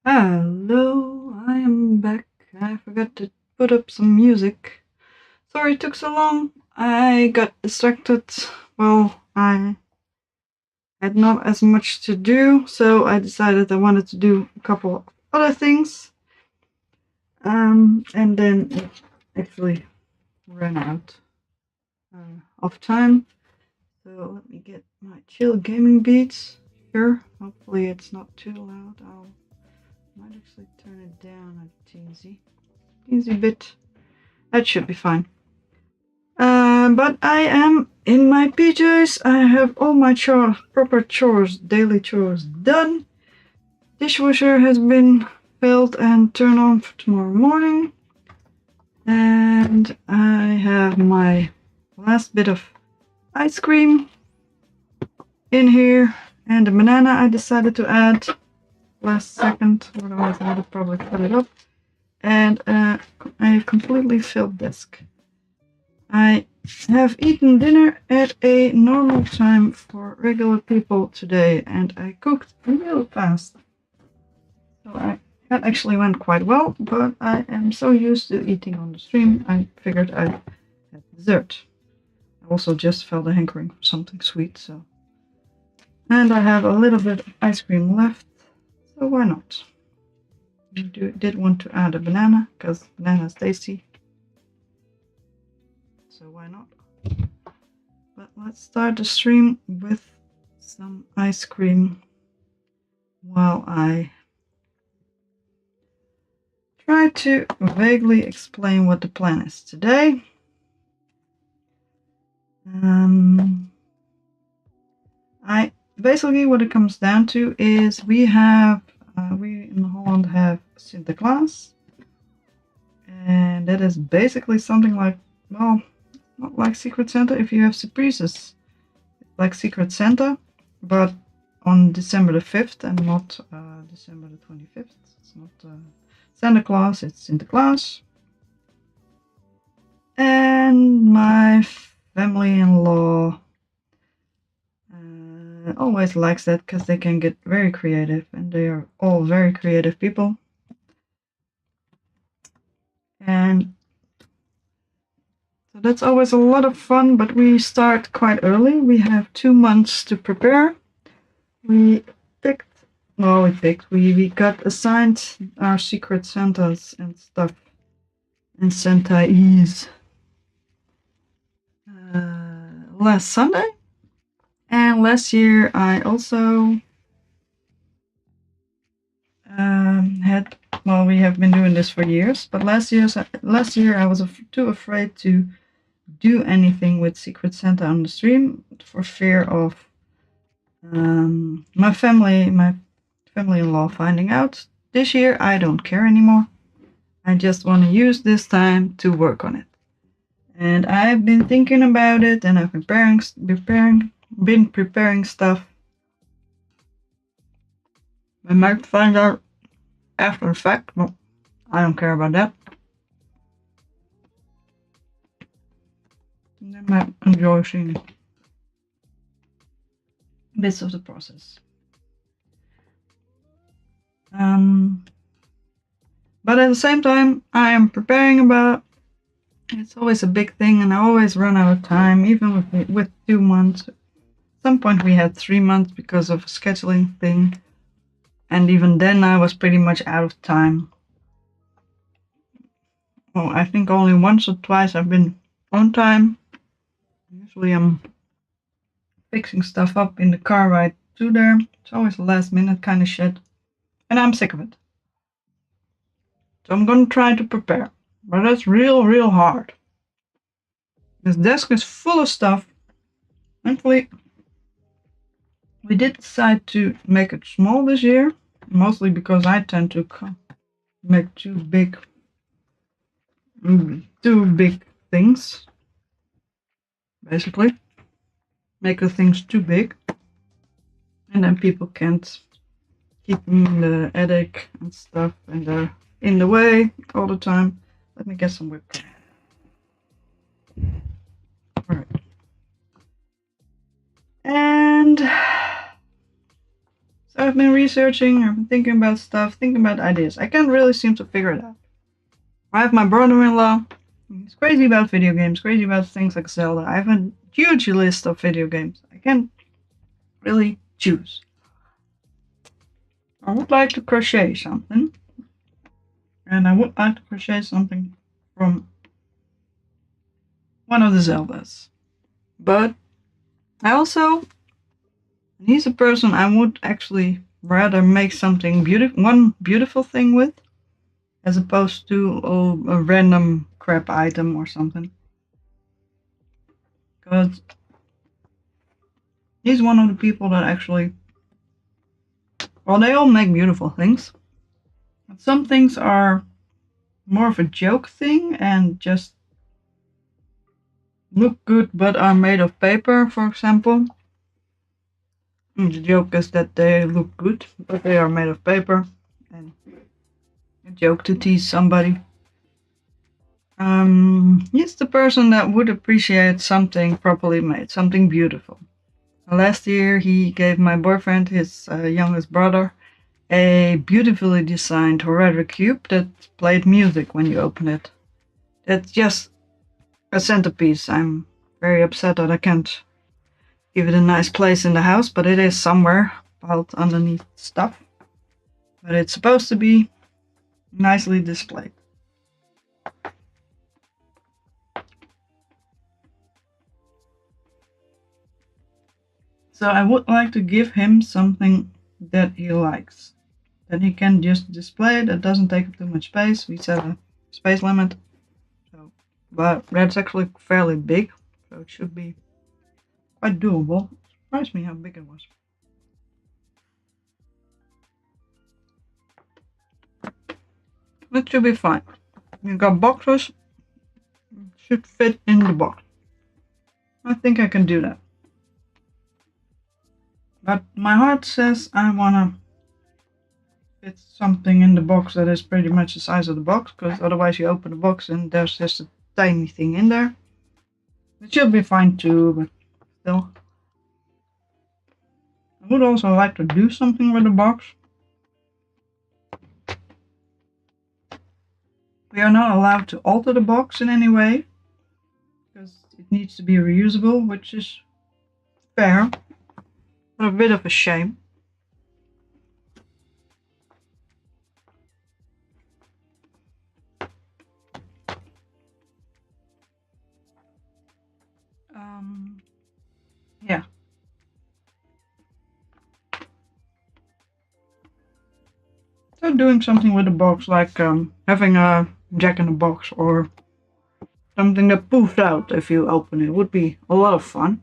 Hello, I am back. I forgot to put up some music. Sorry it took so long. I got distracted. Well, I had not as much to do, so I decided I wanted to do a couple of other things. And then it actually ran out of time. So let me get my chill gaming beats. Sure, hopefully it's not too loud. Might actually turn it down a teensy bit. That should be fine. But I am in my PJs. I have all my proper chores, daily chores done. Dishwasher has been filled and turned on for tomorrow morning. And I have my last bit of ice cream in here. And the banana I decided to add last second, otherwise I would have probably cut it up. And a completely filled desk. I have eaten dinner at a normal time for regular people today, and I cooked real fast. So that actually went quite well, but I am so used to eating on the stream, I figured I'd have dessert. I also just felt a hankering for something sweet, so. And I have a little bit of ice cream left, so why not? I did want to add a banana, because banana is tasty. So why not? But let's start the stream with some ice cream while I try to vaguely explain what the plan is today. Basically what it comes down to is we in Holland have Sinterklaas, and that is basically something like, well, not like Secret Santa if you have surprises. It's like Secret Santa, but on December the 5th and not December the 25th. It's not Santa Claus, it's Sinterklaas. And my family-in-law always likes that because they can get very creative, and they are all very creative people. And so that's always a lot of fun, but we start quite early. We have 2 months to prepare. We got assigned our secret Santas and stuff, and Santais last Sunday. And last year I also we have been doing this for years, but last year I was too afraid to do anything with Secret Santa on the stream for fear of my family-in-law finding out. This year I don't care anymore. I just want to use this time to work on it. And I've been thinking about it, and I've been preparing stuff. I might find out after the fact, but I don't care about that. And I might enjoy seeing bits of the process. But at the same time, I am preparing about. It's always a big thing, and I always run out of time, even with 2 months. At some point we had 3 months because of a scheduling thing, and even then I was pretty much out of time. Well, I think only once or twice I've been on time. Usually I'm fixing stuff up in the car right to there. It's always last minute kind of shit, and I'm sick of it. So I'm gonna try to prepare, but that's real hard. This desk is full of stuff. Thankfully, we did decide to make it small this year, mostly because I tend to make too big things. Basically, make the things too big, and then people can't keep them in the attic and stuff, and they're in the way all the time. Let me get some whipped cream. Alright. And so I've I've been researching, I've been thinking about stuff, thinking about ideas. I can't really seem to figure it out. I have my brother-in-law. He's crazy about video games, crazy about things like Zelda. I have a huge list of video games. I can't really choose. I would like to crochet something. And I would like to crochet something from one of the Zeldas. But I also, he's a person I would actually rather make something beautiful, one beautiful thing with, as opposed to a random crap item or something. Because he's one of the people that actually, well, they all make beautiful things. But some things are more of a joke thing and just look good but are made of paper, for example. And the joke is that they look good, but they are made of paper. And a joke to tease somebody. He's the person that would appreciate something properly made, something beautiful. Last year he gave my boyfriend, his youngest brother, a beautifully designed horror cube that played music when you open it. It's just a centerpiece. I'm very upset that I can't give it a nice place in the house, but it is somewhere piled underneath stuff. But it's supposed to be nicely displayed. So I would like to give him something that he likes. That he can just display, that doesn't take up too much space. We set a space limit. So, but that's actually fairly big, so it should be quite doable. It surprised me how big it was. It should be fine. You got boxes, should fit in the box. I think I can do that. But my heart says I wanna fit something in the box that is pretty much the size of the box, because otherwise you open the box and there's just a tiny thing in there. It should be fine too, but still. I would also like to do something with the box. We are not allowed to alter the box in any way, because it needs to be reusable, which is fair, but a bit of a shame. Yeah. So doing something with the box, like having a jack-in-the-box or something that poofed out if you open it, would be a lot of fun.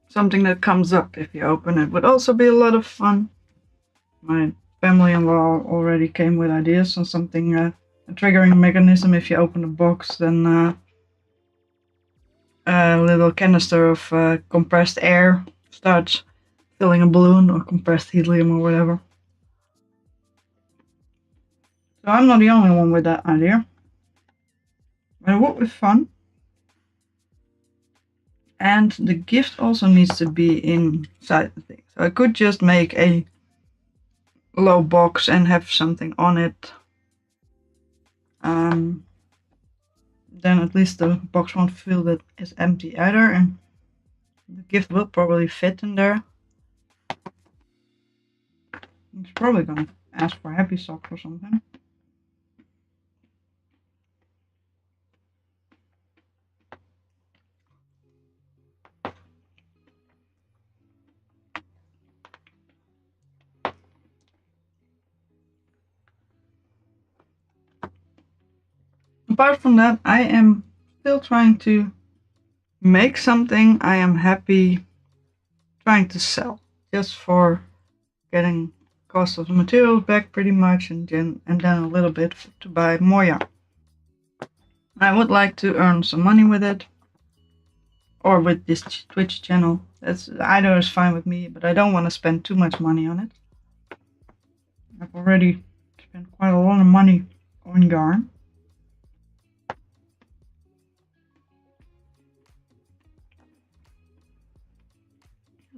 Something that comes up if you open it would also be a lot of fun. My family-in-law already came with ideas on something, a triggering mechanism if you open the box, then a little canister of compressed air starts filling a balloon, or compressed helium or whatever. So I'm not the only one with that idea. But it would be fun. And the gift also needs to be inside the thing. So I could just make a low box and have something on it. Then at least the box won't feel that it's empty either, and the gift will probably fit in there. It's probably gonna ask for happy socks or something. Apart from that, I am still trying to make something I am happy trying to sell, just for getting cost of the materials back pretty much, and then a little bit to buy more yarn. I would like to earn some money with it, or with this Twitch channel. That's either is fine with me, but I don't want to spend too much money on it. I've already spent quite a lot of money on yarn.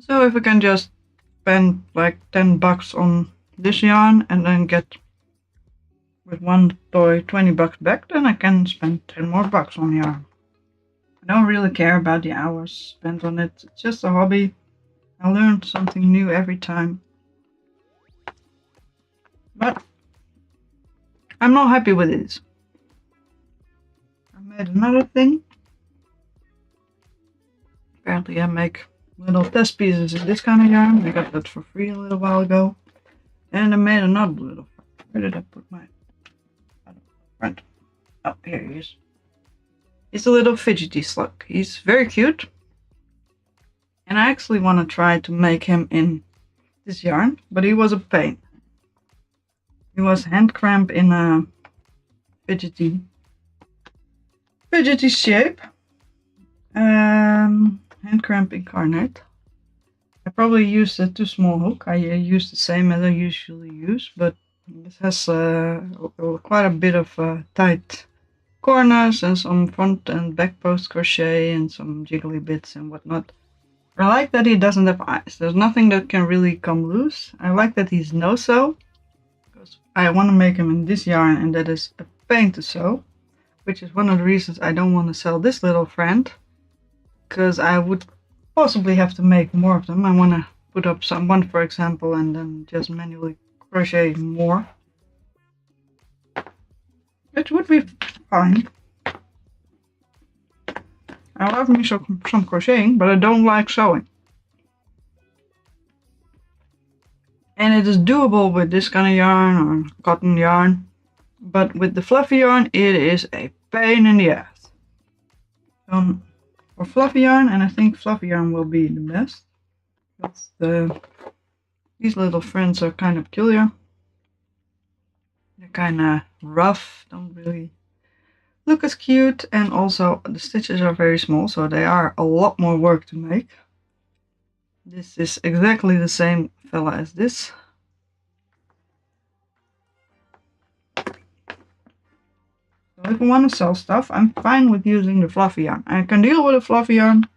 So if I can just spend like $10 on this yarn and then get with one toy $20 back, then I can spend 10 more bucks on yarn. I don't really care about the hours spent on it. It's just a hobby. I learn something new every time. But I'm not happy with this. I made another thing. Apparently I make little test pieces in this kind of yarn. I got that for free a little while ago. And I made another little... Where did I put my friend? Oh, here he is. He's a little fidgety slug. He's very cute. And I actually want to try to make him in this yarn, but he was a pain. He was hand cramp in a fidgety shape. Hand cramp incarnate. I probably used a too small hook. I use the same as I usually use, but this has quite a bit of tight corners and some front and back post crochet and some jiggly bits and whatnot. I like that he doesn't have eyes. There's nothing that can really come loose. I like that he's no-sew, because I want to make him in this yarn and that is a pain to sew, which is one of the reasons I don't want to sell this little friend, because I would possibly have to make more of them. I want to put up one, for example, and then just manually crochet more. It would be fine. I love me some crocheting, but I don't like sewing. And it is doable with this kind of yarn or cotton yarn, but with the fluffy yarn it is a pain in the ass. For fluffy yarn, and I think fluffy yarn will be the best, because these little friends are kind of peculiar. They're kind of rough, don't really look as cute, and also the stitches are very small, so they are a lot more work to make. This is exactly the same fella as this. So if I want to sell stuff, I'm fine with using the fluffy yarn. I can deal with a fluffy yarn.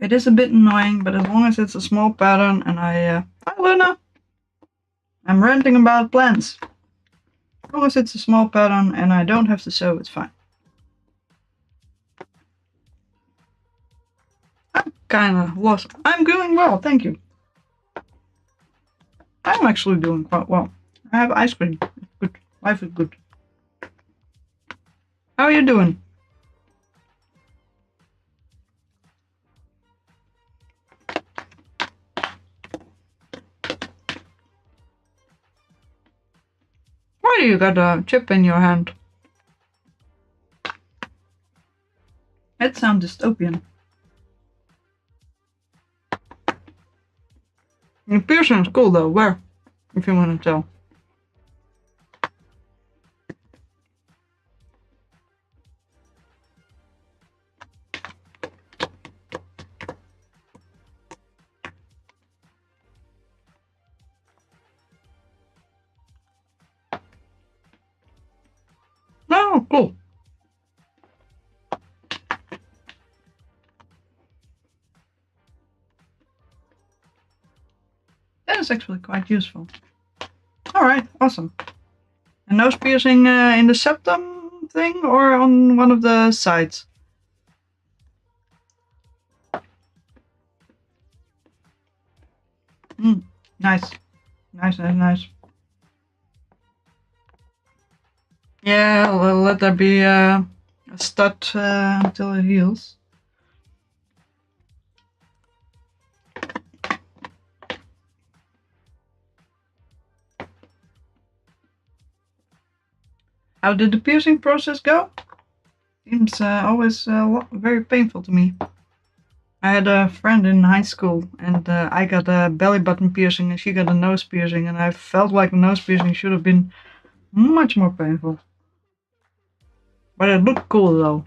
It is a bit annoying, but as long as it's a small pattern and Hi Luna! I'm ranting about plants. As long as it's a small pattern and I don't have to sew, it's fine. I'm kinda lost. I'm doing well, thank you. I'm actually doing quite well. I have ice cream. It's good. Life is good. How are you doing? Why do you got a chip in your hand? That sounds dystopian. The piercing is cool though. Where? If you want to tell. Oh, cool. That is actually quite useful. Alright, awesome. A nose piercing in the septum thing or on one of the sides? Nice. Nice. Yeah, let there be a stud until it heals. How did the piercing process go? Seems always very painful to me. I had a friend in high school and I got a belly button piercing and she got a nose piercing, and I felt like the nose piercing should have been much more painful. But it looked cool though.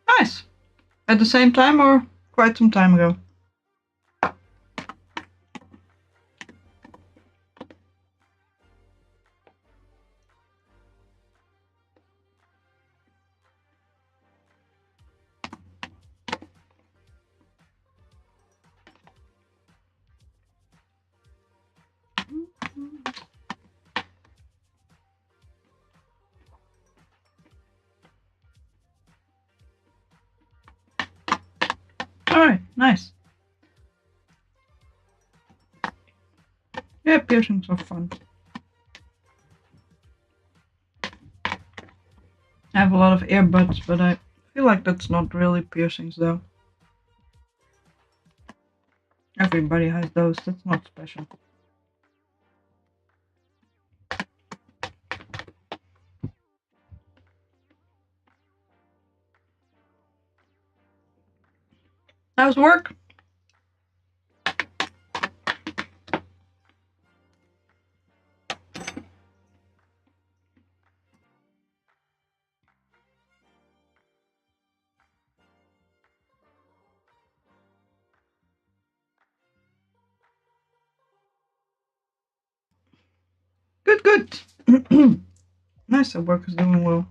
Nice! At the same time or quite some time ago? Alright, nice. Yeah, piercings are fun. I have a lot of earbuds, but I feel like that's not really piercings though. Everybody has those, that's not special. How's work? Good, good. Nice, that work is doing well.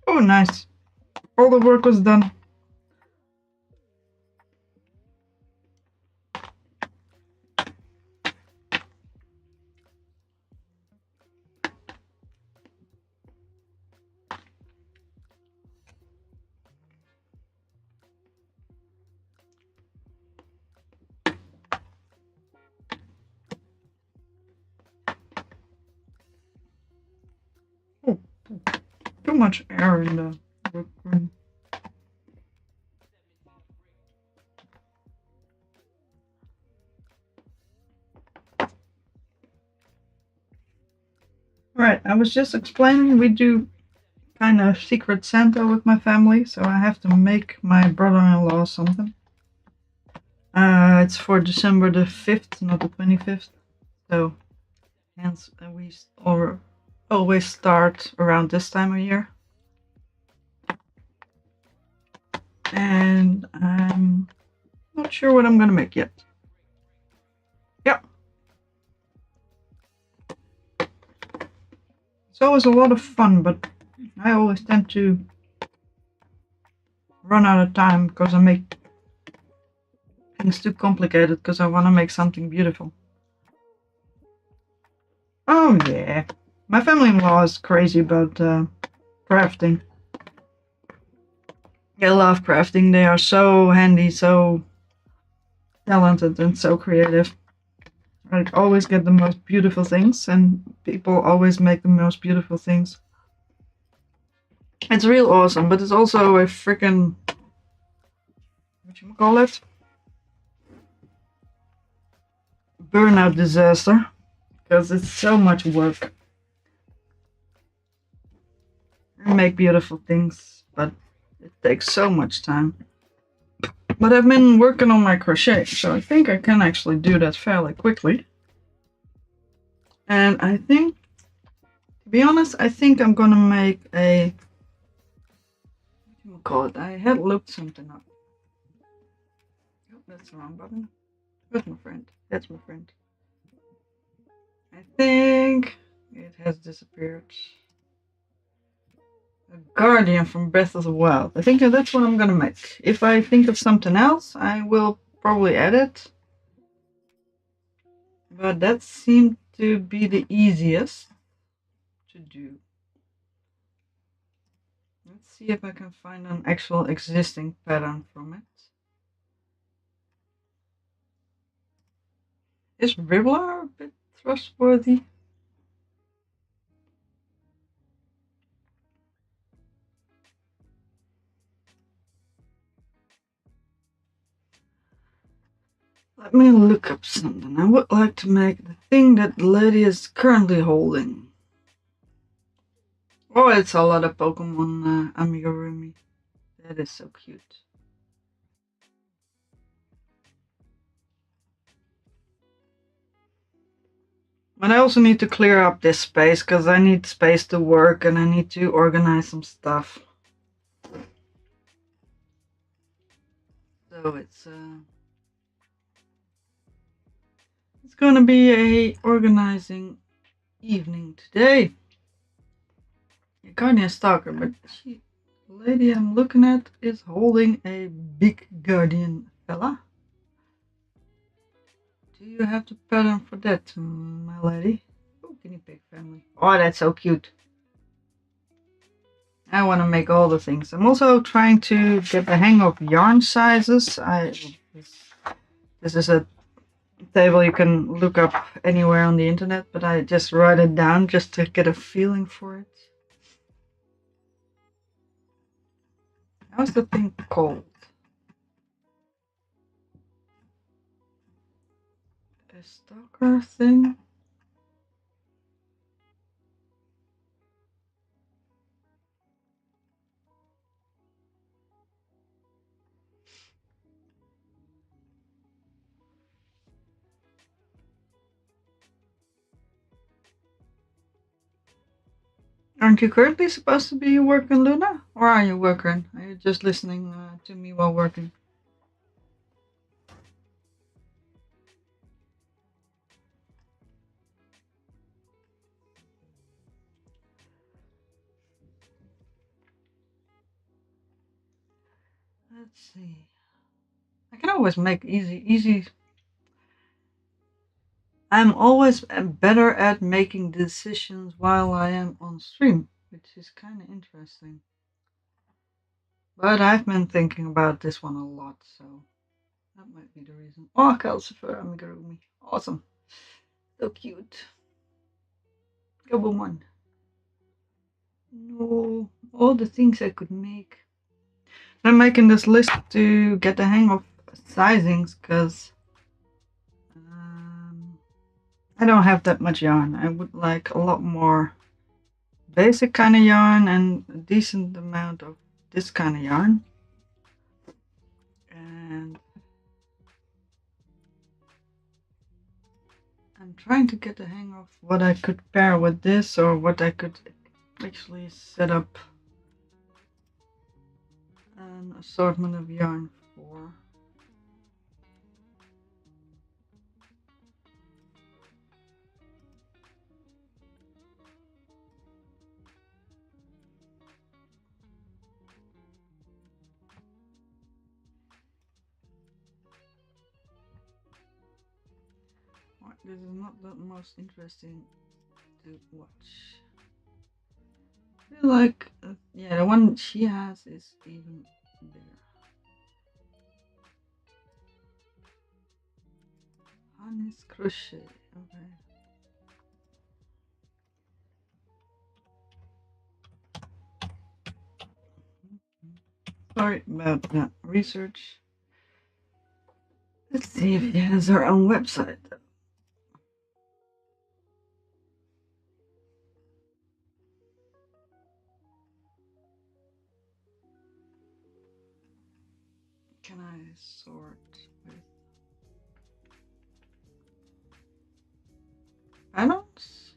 Oh, nice. All the work was done. Oh, too much air in the workroom. Right, I was just explaining we do kind of secret Santa with my family, so I have to make my brother-in-law something. It's for December the 5th, not the 25th. So, hence we always start around this time of year. And I'm not sure what I'm gonna make yet. Yep. It's always a lot of fun, but I always tend to run out of time because I make things too complicated because I want to make something beautiful. Oh yeah, my family-in-law is crazy about crafting. They love crafting. They are so handy, so talented, and so creative. I always get the most beautiful things, and people always make the most beautiful things. It's real awesome, but it's also a freaking, whatchamacallit, burnout disaster, because it's so much work. I make beautiful things, but it takes so much time. But I've been working on my crochet, so I think I can actually do that fairly quickly. And I think, to be honest, I think I'm gonna make a, what do you call it? I had looked something up. Oh, that's the wrong button. Where's my friend? That's my friend. I think it has disappeared. A guardian from Breath of the Wild. I think that's what I'm gonna make. If I think of something else, I will probably add it. But that seemed to be the easiest to do. Let's see if I can find an actual existing pattern from it. Is Ribbler a bit trustworthy? Let me look up something. I would like to make the thing that the lady is currently holding. Oh, it's a lot of Pokemon amigurumi. That is so cute. But I also need to clear up this space because I need space to work and I need to organize some stuff. So it's gonna be a organizing evening today. A Guardian Stalker, but the lady I'm looking at is holding a big Guardian fella. Do you have the pattern for that, my lady? Oh, guinea pig family. Oh, that's so cute. I want to make all the things. I'm also trying to get the hang of yarn sizes. This is a table you can look up anywhere on the internet, but I just write it down just to get a feeling for it. How's the thing called? A stalker thing? Aren't you currently supposed to be working, Luna? Or are you working? Are you just listening to me while working? Let's see. I can always make easy. I'm always better at making decisions while I am on stream, which is kind of interesting. But I've been thinking about this one a lot, so that might be the reason. Oh, Calcifer amigurumi. Awesome. So cute. Gabumon. No, all the things I could make. I'm making this list to get the hang of sizings, because I don't have that much yarn. I would like a lot more basic kind of yarn and a decent amount of this kind of yarn. And I'm trying to get the hang of what I could pair with this, or what I could actually set up an assortment of yarn for. This is not the most interesting to watch. I feel like, yeah, the one she has is even bigger. Honest crochet, okay. Sorry about that research. Let's see if she has her own website. Can I sort with patterns?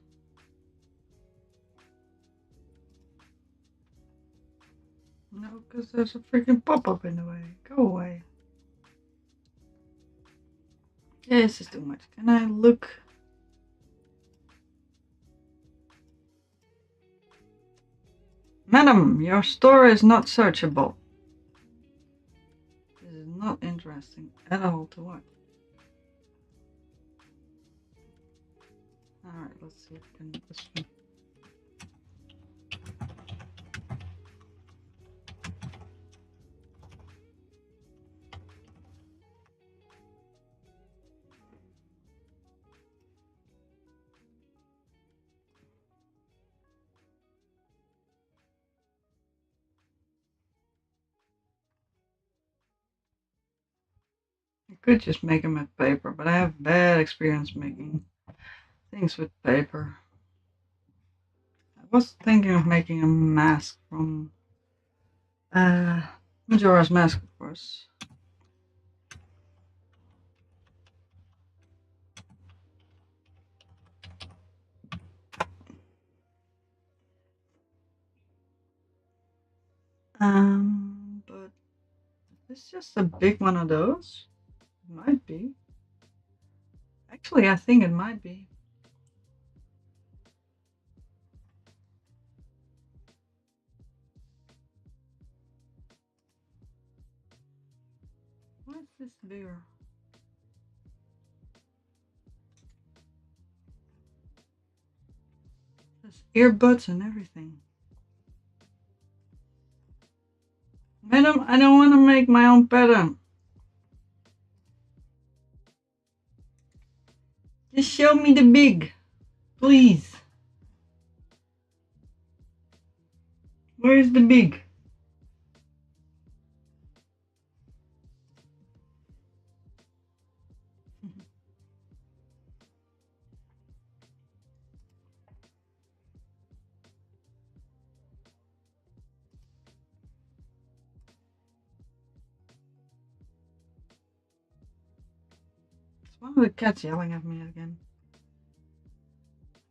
No, because there's a freaking pop-up in the way. Go away. Yeah, this is too much. Can I look? Madam, your store is not searchable. This is not interesting at all to watch. Alright, let's see if we can do this one. I could just make them with paper, but I have bad experience making things with paper. I was thinking of making a mask from Majora's Mask, of course. But it's just a big one of those. It might be. Actually, I think it might be. Why is this bigger? There's earbuds and everything. Madam, I don't want to make my own pattern. Just show me the big, please. Where's the big? It's one of the cats yelling at me again.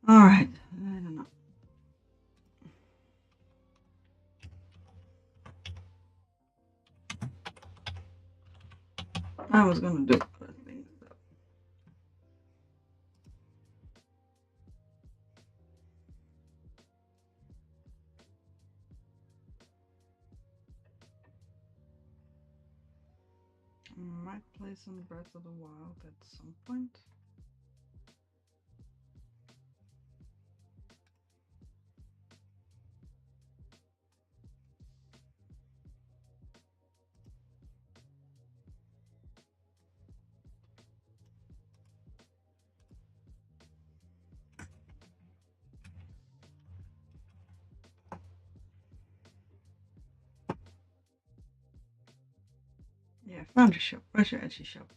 Alright, I don't know. I was gonna do other things though. I might play some Breath of the Wild at some point. Yeah, found your shop. Where's your Etsy shop?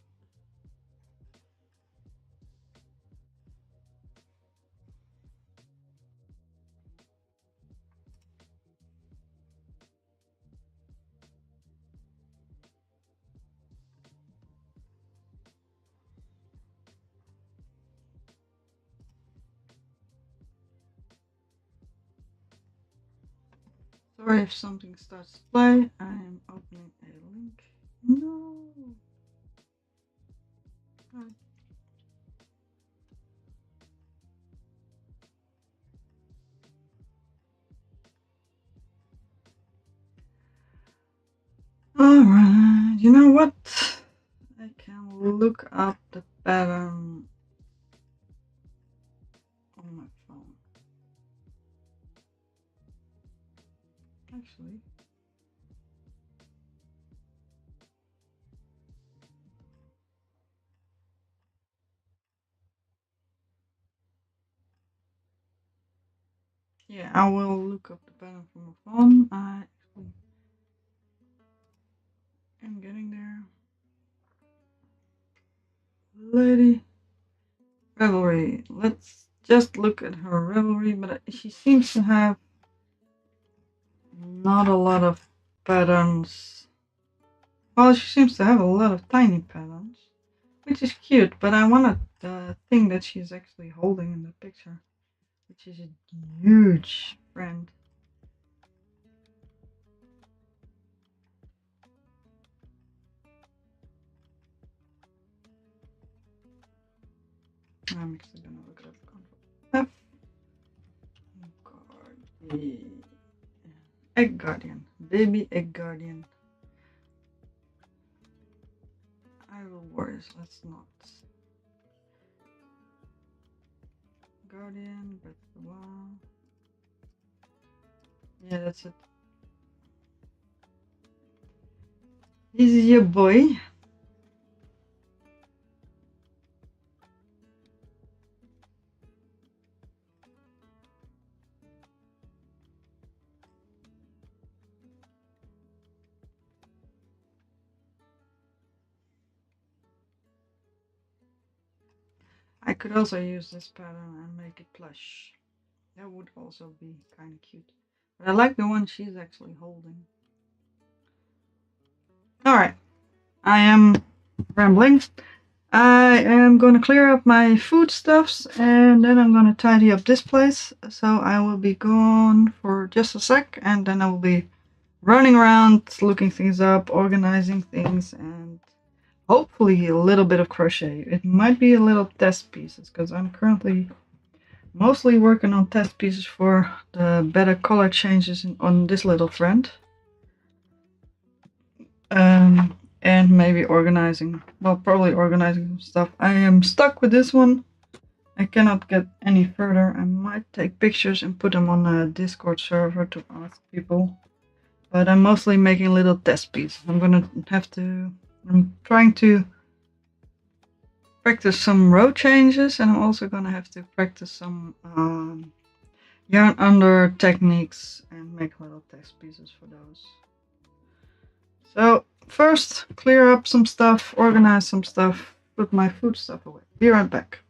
Sorry if something starts to play. I am opening a link. No. Right. Alright, you know what? I can look up the pattern on my phone. Actually. Yeah, I will look up the pattern from my phone. I am getting there. Lady Revelry. Let's just look at her Revelry, but she seems to have not a lot of patterns. Well, she seems to have a lot of tiny patterns, which is cute, but I wanted the thing that she's actually holding in the picture, which is a huge friend. I'm actually gonna look it up. Control F. Egg Guardian. Baby Egg Guardian. Idle Warriors. Let's not. Guardian, Breath of the Wild. Yeah, that's it. This is your boy. I could also use this pattern and make it plush. That would also be kind of cute. But I like the one she's actually holding. Alright, I am rambling. I am going to clear up my foodstuffs and then I'm going to tidy up this place. So I will be gone for just a sec and then I will be running around, looking things up, organizing things, and hopefully a little bit of crochet. It might be a little test pieces because I'm currently mostly working on test pieces for the better color changes on this little friend. And maybe organizing, well, probably organizing some stuff. I am stuck with this one I cannot get any further. I might take pictures and put them on a Discord server to ask people. But I'm mostly making little test pieces. I'm trying to practice some row changes, and I'm also gonna have to practice some yarn under techniques and make little test pieces for those. So first, clear up some stuff, organize some stuff, put my food stuff away. Be right back.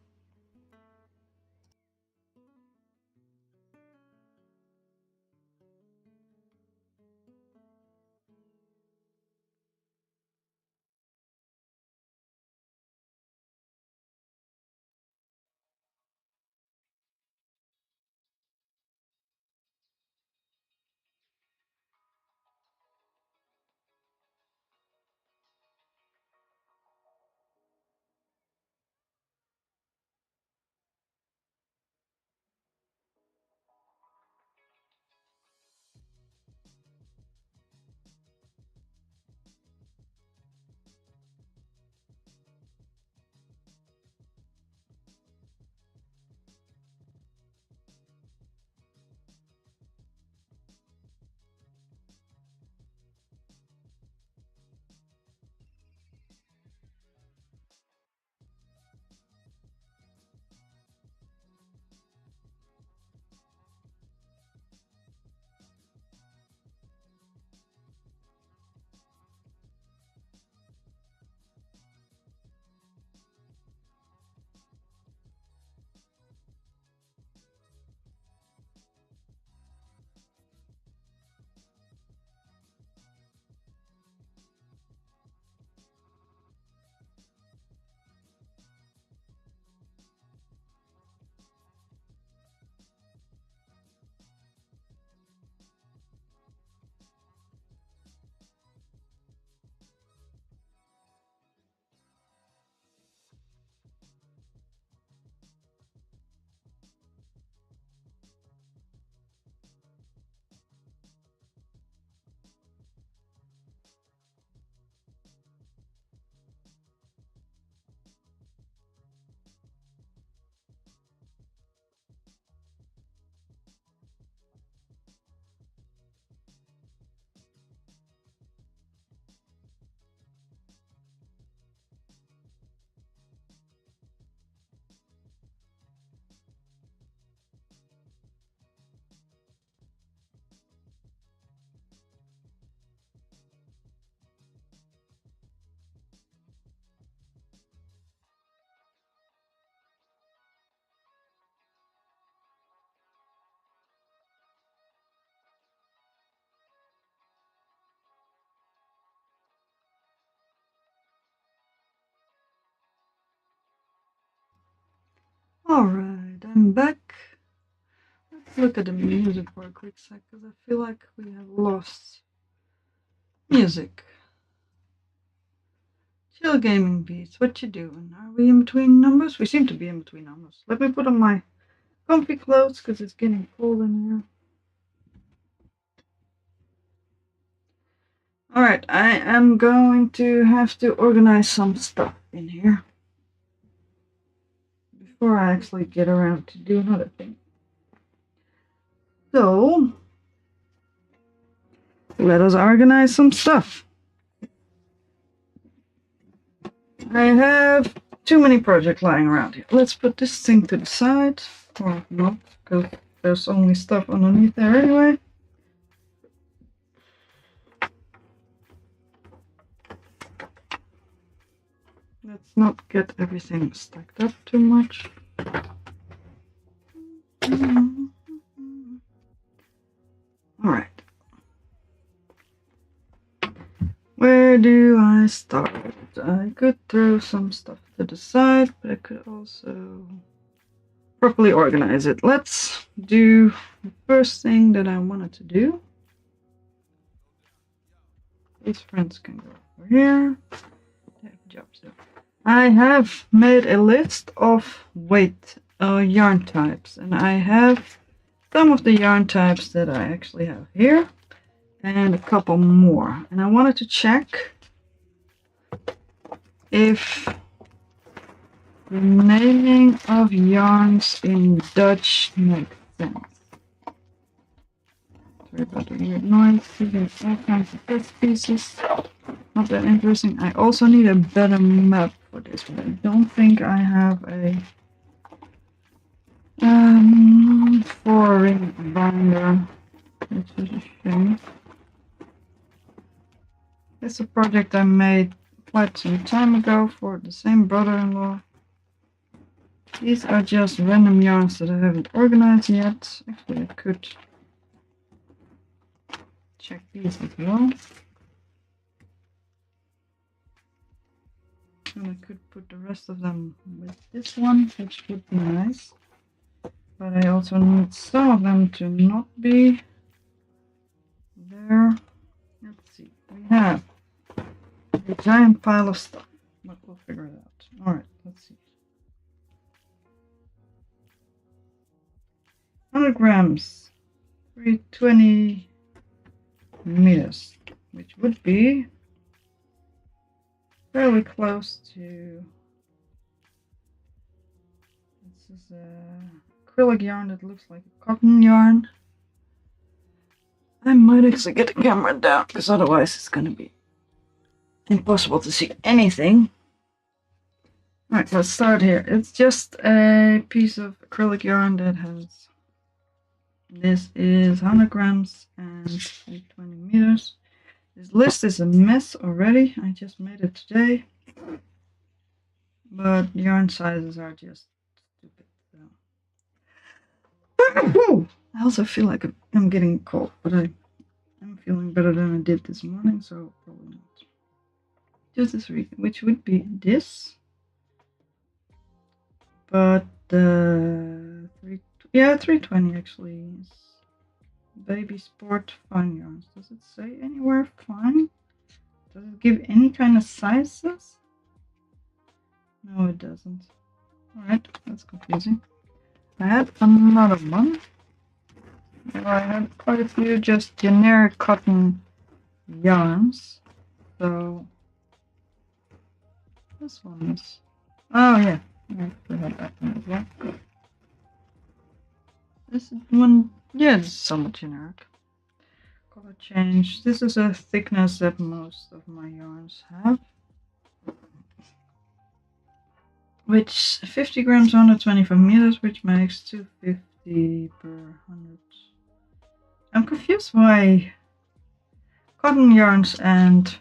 Alright, I'm back. Let's look at the music for a quick sec, because I feel like we have lost music. Chill gaming beats, what you doing? Are we in between numbers? We seem to be in between numbers. Let me put on my comfy clothes, because it's getting cold in here. Alright, I am going to have to organize some stuff in here before I actually get around to do another thing. So, let us organize some stuff. I have too many projects lying around here. Let's put this thing to the side, or not, because there's only stuff underneath there anyway. Let's not get everything stacked up too much. Alright. Where do I start? I could throw some stuff to the side, but I could also properly organize it. Let's do the first thing that I wanted to do. These friends can go over here. They have jobs there. I have made a list of weight yarn types, and I have some of the yarn types that I actually have here and a couple more, and I wanted to check if The naming of yarns in Dutch makes sense. Sorry about the weird noise. There's all kinds of press pieces. Not that interesting. I also need a better map for this, but I don't think I have a 4-ring binder, which is a shame. It's a project I made quite some time ago for the same brother-in-law. These are just random yarns that I haven't organized yet. Actually, I could check these as well. And I could put the rest of them with this one, which would be nice. But I also need some of them to not be there. Let's see. We have a giant pile of stuff, but we'll figure it out. Alright, let's see. 100 grams, 320 meters, which would be fairly close to. This is a acrylic yarn that looks like a cotton yarn. I might actually get the camera down because otherwise it's going to be impossible to see anything. Alright, let's start here. It's just a piece of acrylic yarn that has. This is 100 grams and 320 meters. This list is a mess already. I just made it today. But yarn sizes are just stupid. So. I also feel like I'm getting cold, but I'm feeling better than I did this morning, so probably not. Just this week, which would be this. But the 320 actually is baby sport fine yarns. Does it say anywhere fine? Does it give any kind of sizes? No, it doesn't. Alright, that's confusing. I had another one. I had quite a few just generic cotton yarns. So this one is. Oh yeah, I forgot that one as well. This one, yeah, it's somewhat generic. Color change. This is a thickness that most of my yarns have. Which 50 grams, 125 meters, which makes 250 per 100. I'm confused why cotton yarns and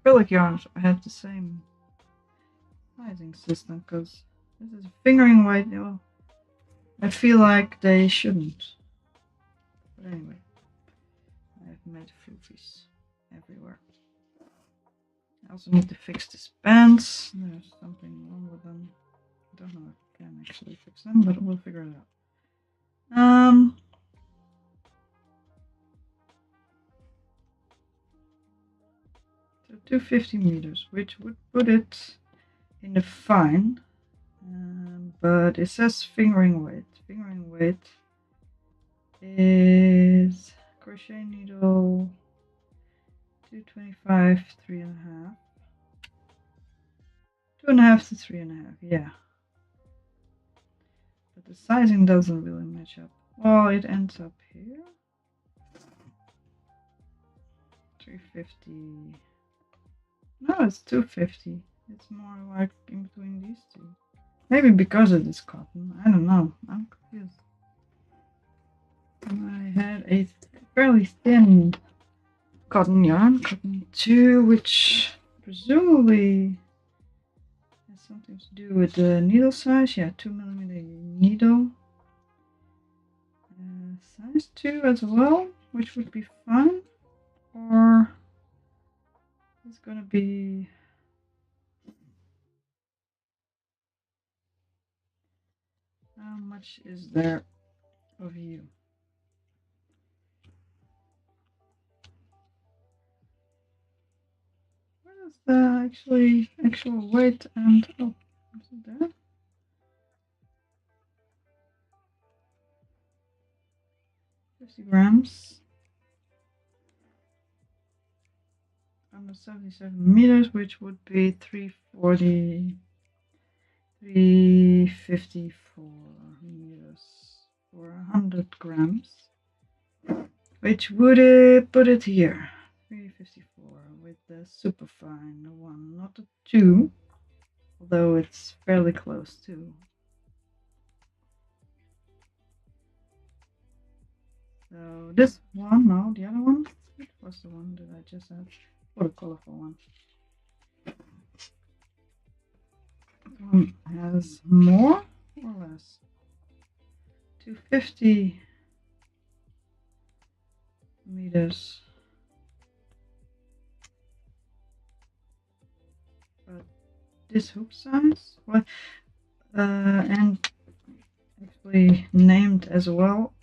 acrylic yarns have the same sizing system, because this is fingering weight. Well, I feel like they shouldn't. But anyway, I've made floofies everywhere. I also need to fix these bands. There's something wrong with them. I don't know if I can actually fix them, but we'll figure it out. So 250 meters, which would put it in the fine. But it says fingering weight. Fingering weight is crochet needle 225, 3.5. 2.5 to 3.5, yeah. But the sizing doesn't really match up. Well, it ends up here. 350. No, it's 250. It's more like in between these two. Maybe because it is cotton. I don't know. I'm confused. I had a fairly thin cotton yarn, cotton 2, which presumably has something to do with the needle size. Yeah, 2mm needle. Size 2 as well, which would be fine. Or it's gonna be. How much is there of you? What is the actual weight and oh, is it there? 50 grams. 177 meters, which would be 340 354 meters for 100 grams, which would put it here. 354 with the superfine one, not the 2, although it's fairly close too. So this one, no, the other one, it was the one that I just had, or the colorful one. This one has more or less. 250 meters. But this hoop size, well, and actually named as well.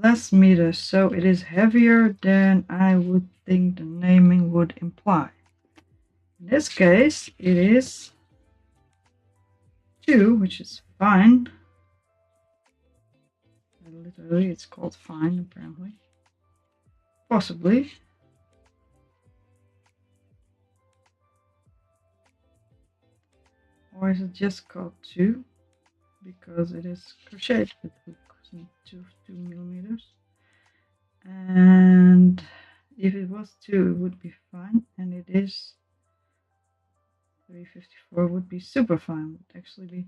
Less meters, so it is heavier than I would think the naming would imply. In this case, it is 2, which is fine. Literally, it's called fine, apparently. Possibly. Or is it just called 2? Because it is crocheted with hooks and 2 millimeters. And if it was 2, it would be fine. And it is 354 would be super fine. Would actually be,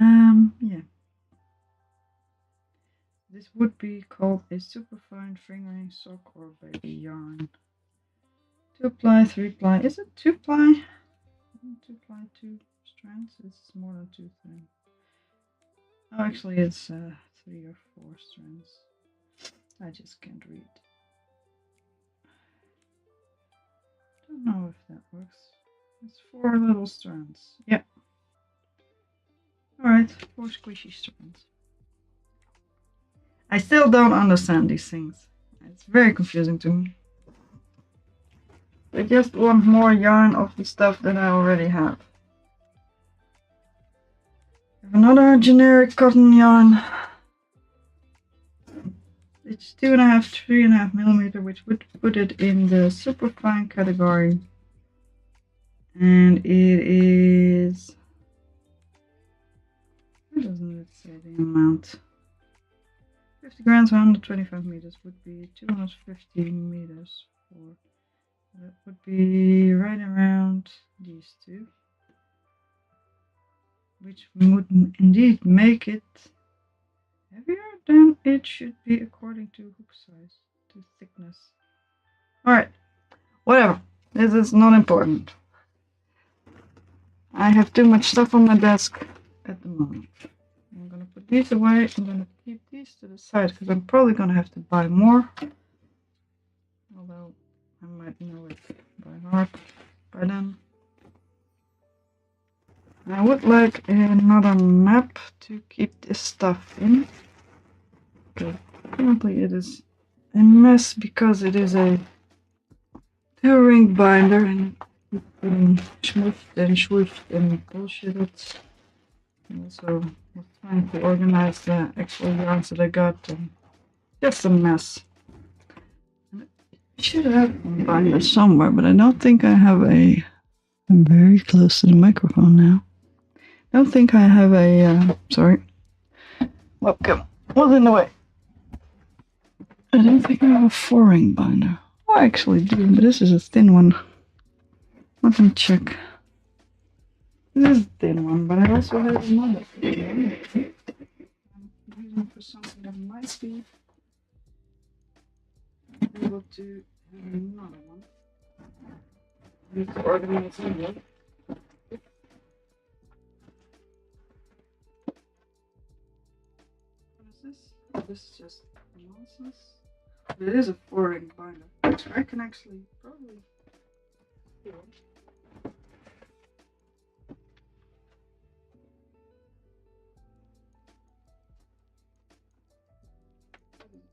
yeah. This would be called a superfine fingering sock or baby yarn. 2-ply, 3-ply. Is it 2-ply? 2-ply, 2 strands. It's more than 2 things. Oh, actually, it's 3 or 4 strands. I just can't read. Don't know if that works. It's 4 little strands. Yeah. Alright, 4 squishy strands. I still don't understand these things. It's very confusing to me. I just want more yarn of the stuff that I already have. I have another generic cotton yarn. It's 2.5, 3.5 millimeter, which would put it in the superfine category. And it is... Why doesn't it say the amount? 50 grams, 125 meters would be 250 meters. For, that would be right around these two. Which would indeed make it heavier than it should be according to hoop size, to thickness. Alright, whatever. This is not important. I have too much stuff on my desk at the moment. I'm gonna put these away. I'm gonna keep these to the side because I'm probably gonna have to buy more. Although I might know it by heart by then. I would like another map to keep this stuff in. Okay. Currently it is a mess because it is a 2-ring binder and it's smoothed and swooshed and bullshitted. And also was trying to organize the actual yarns that I got and just a mess. I should have a binder somewhere, but I don't think I have a... I'm very close to the microphone now. I don't think I have a... sorry. Welcome. What's in the way? I don't think I have a 4-ring binder. Oh, I actually do, but this is a thin one. Let me check. This is a thin one, but I also have another thin one. I'm using for something that might be able to have another one. I need to organize it. What is this? Oh, this is just nonsense. It is a 4-ring binder, which I can actually probably do.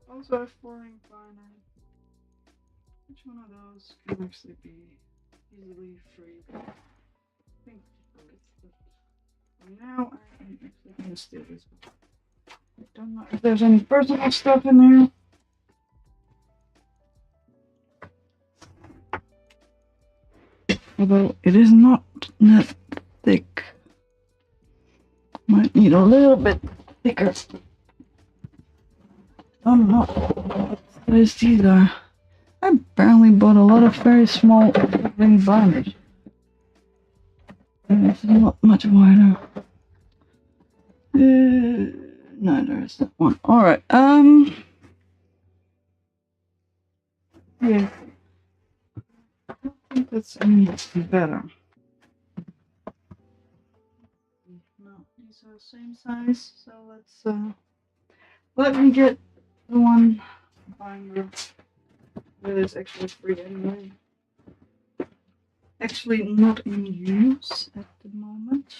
Also a 4-ring binder. Which one of those can actually be easily freed? I think for now I'm actually going to steal this one. I don't know if there's any personal stuff in here. although it is not that thick. Might need a little bit thicker. Oh no, what size these are? I apparently bought a lot of very small ring binders. And this is not much wider. No, there is that one. Alright, yeah. I think that's any better. No, these are the same size, so let me get the one binder that is actually free anyway. Actually not in use at the moment.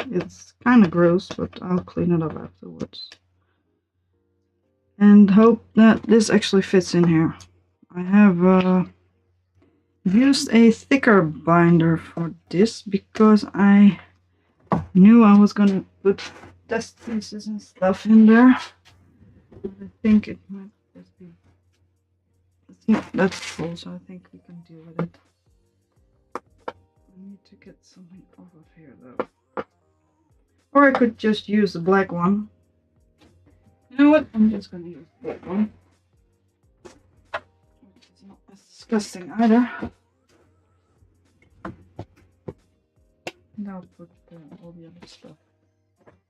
It's kind of gross, but I'll clean it up afterwards. And hope that this actually fits in here. I have used a thicker binder for this because I knew I was gonna put test pieces and stuff in there. I think it might just be. It's not that full, so I think we can deal with it. I need to get something off of here though. Or I could just use the black one. You know what? I'm just gonna use the black one. It's not as disgusting either. And I'll put all the other stuff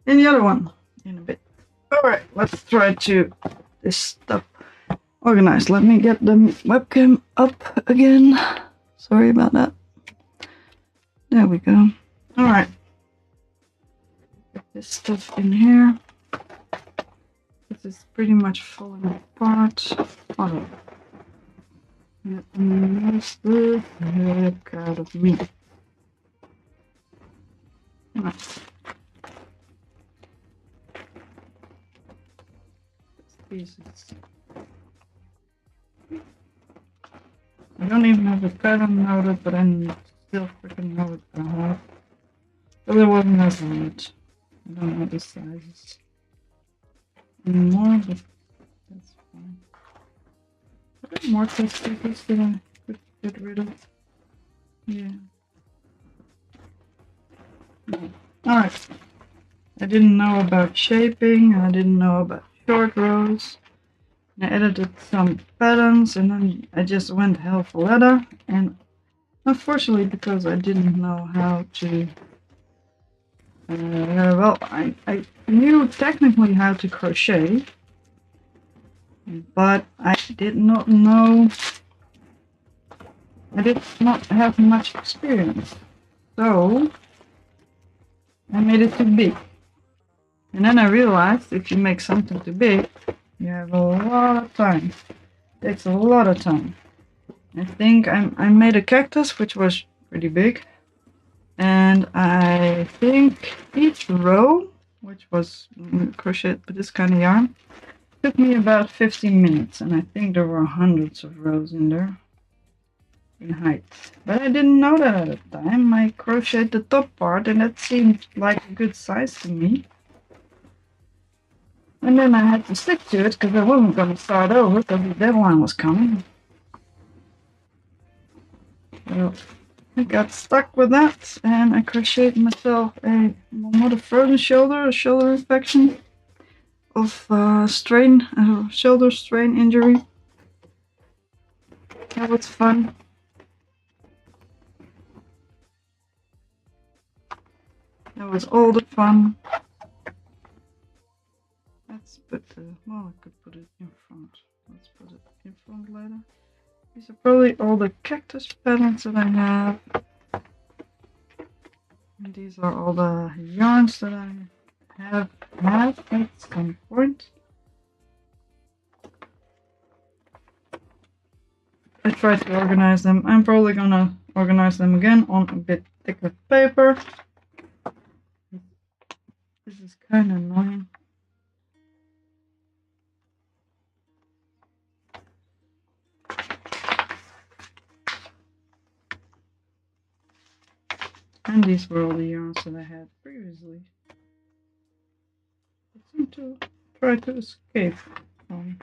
in the other one in a bit. Alright, let's try to this stuff organized. Let me get the webcam up again. Sorry about that. There we go. Alright. Get this stuff in here. This is pretty much falling apart. Oh, let me mess the heck out of me. Nice. Pieces. I don't even have a pattern noted, but I still freaking know it's gonna have. But it wasn't as hard. I don't know the sizes anymore, but that's fine. Are there more test pieces that I could get rid of? Yeah. No. Alright. I didn't know about shaping, I didn't know about short rows. I edited some patterns and then I just went hell for leather, and unfortunately because I didn't know how to well, I knew technically how to crochet, but I did not know, I did not have much experience, so I made it too big. And then I realized if you make something too big, you have a lot of time. It takes a lot of time. I think I made a cactus, which was pretty big. And I think each row, which was crocheted with this kind of yarn, took me about 15 minutes. And I think there were hundreds of rows in there in height. But I didn't know that at the time. I crocheted the top part and that seemed like a good size to me. And then I had to stick to it because I wasn't going to start over because the deadline was coming. So I got stuck with that and I crocheted myself not a frozen shoulder, a shoulder infection of shoulder strain injury. That was fun. That was all the fun. Let's put well, I could put it in front. Let's put it in front later. These are probably all the cactus patterns that I have. And these are all the yarns that I have had at some point. I tried to organize them. I'm probably gonna organize them again on a bit thicker paper. This is kind of annoying. And these were all the yarns that I had previously. I seem to try to escape from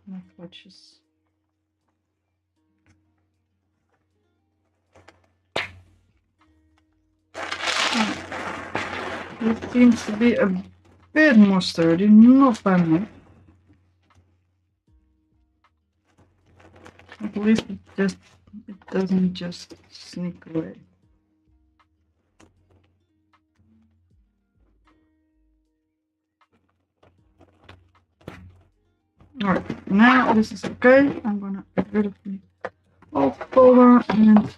my clutches. This seems to be a bit more sturdy, not by much. At least it doesn't just sneak away. Alright, now this is okay. I'm gonna get rid of the old folder and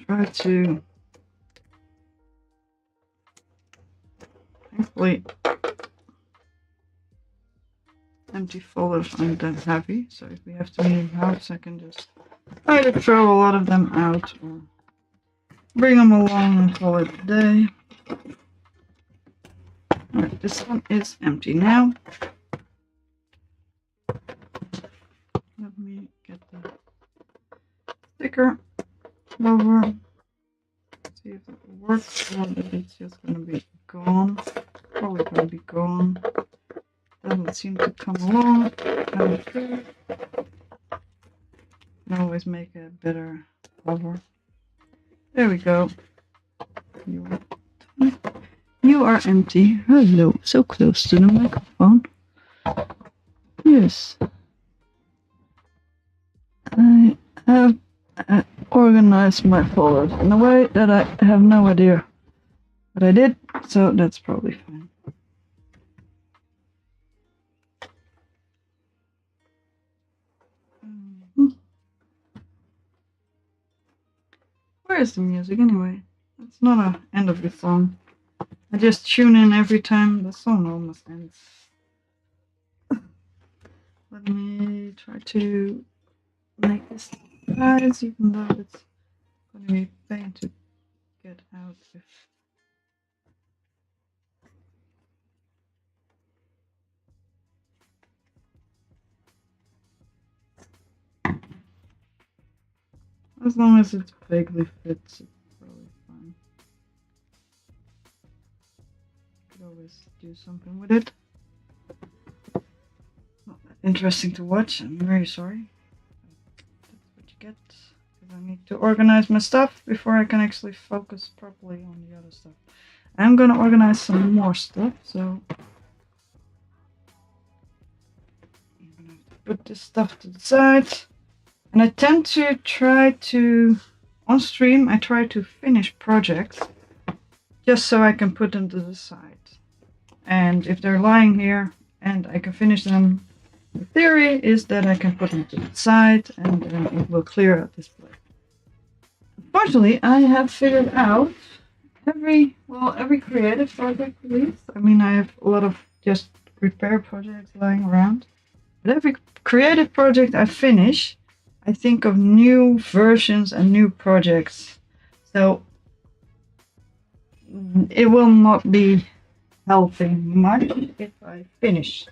try to thankfully empty folders aren't that heavy, so if we have to move house I can just either throw a lot of them out or bring them along and call it a day. Alright, this one is empty now. Let me get the sticker over. See if that works or if it's just gonna be gone. Probably gonna be gone. Doesn't seem to come along. Can always make a better cover. There we go. You are empty. Hello, so close to the microphone. Yes. I have organized my folders in a way that I have no idea what I did, so that's probably fine. Where is the music anyway? It's not an end of the song. I just tune in every time the song almost ends. Let me try to make this size, even though it's going to be a pain to get out if as long as it vaguely fits, it's probably fine. Could always do something with it. Not that interesting to watch, I'm very sorry. That's what you get, because I need to organize my stuff before I can actually focus properly on the other stuff. I'm gonna organize some more stuff, so I'm gonna have to put this stuff to the side. And I tend to try to, on stream, I try to finish projects just so I can put them to the side. And if they're lying here and I can finish them, the theory is that I can put them to the side and then it will clear out this place. Unfortunately, I have figured out every creative project release. I mean, I have a lot of just repair projects lying around. But every creative project I finish, I think of new versions and new projects. So it will not be helping much if I finish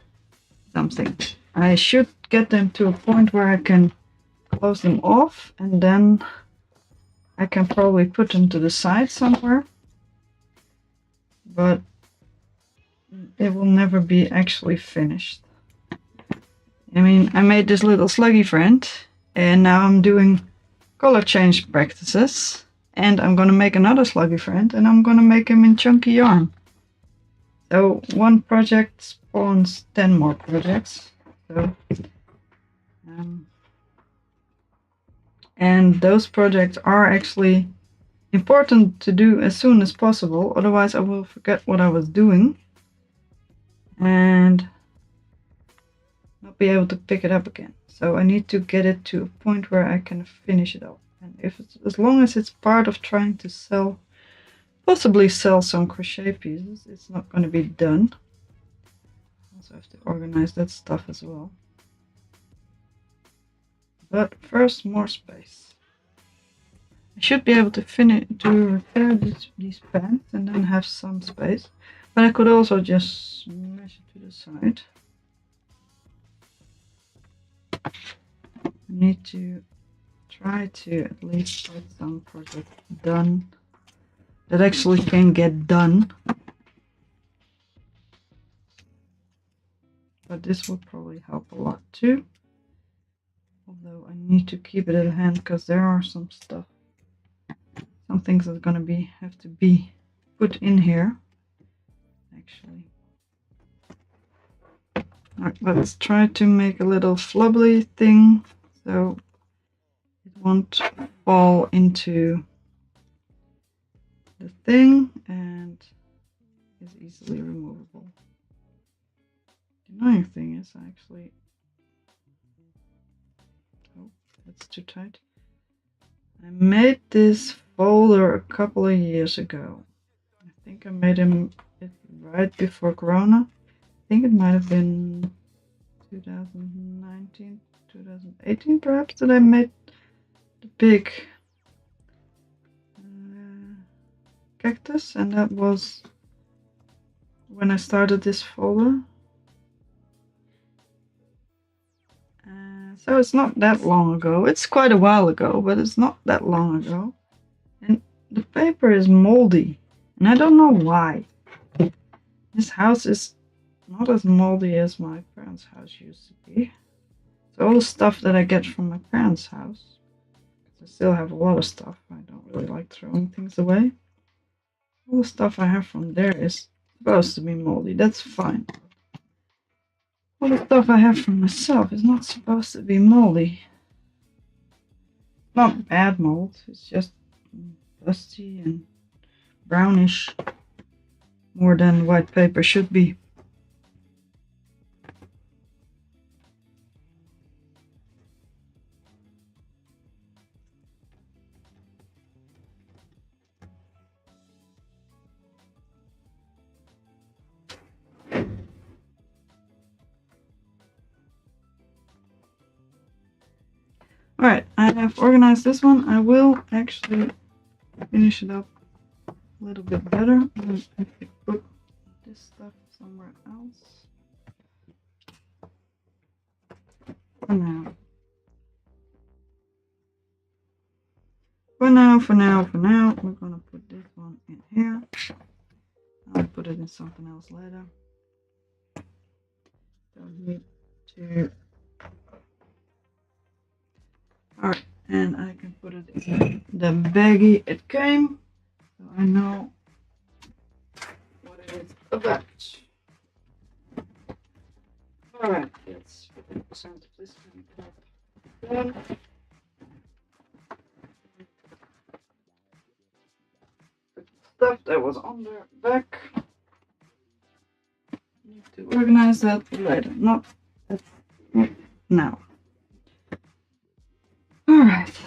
something. I should get them to a point where I can close them off and then I can probably put them to the side somewhere. But it will never be actually finished. I mean, I made this little sluggy friend. And now I'm doing color change practices. And I'm going to make another sluggy friend. And I'm going to make him in chunky yarn. So one project spawns 10 more projects. So, and those projects are actually important to do as soon as possible. Otherwise I will forget what I was doing. And not be able to pick it up again. So I need to get it to a point where I can finish it off. And if it's, as long as it's part of trying to sell, possibly sell some crochet pieces, it's not going to be done. Also have to organize that stuff as well. But first, more space. I should be able to repair these pants and then have some space. But I could also just smash it to the side. I need to try to at least get some project done that actually can get done. But this will probably help a lot too. Although I need to keep it at hand because there are some things that are gonna have to be put in here. actually. Alright, let's try to make a little flobbly thing so it won't fall into the thing and is easily removable. The annoying thing is actually, oh, that's too tight. I made this folder a couple of years ago. I think I made it right before Corona. I think it might have been 2019, 2018 perhaps, that I made the big cactus, and that was when I started this folder. So it's not that long ago. It's quite a while ago, but it's not that long ago. And the paper is moldy, and I don't know why. This house is not as moldy as my parents' house used to be. So all the stuff that I get from my parents' house, I still have a lot of stuff. I don't really like throwing things away. All the stuff I have from there is supposed to be moldy. That's fine. All the stuff I have from myself is not supposed to be moldy. Not bad mold, it's just dusty and brownish, more than white paper should be. Alright, I have organized this one. I will actually finish it up a little bit better. And I could put this stuff somewhere else. For now. For now, we're gonna put this one in here. I'll put it in something else later. Don't need to. Alright, and I can put it in the baggie it came, so I know what it is about. Alright, it's 50%. Please can put stuff that was on their back. Need to organize that later, not now. Alright.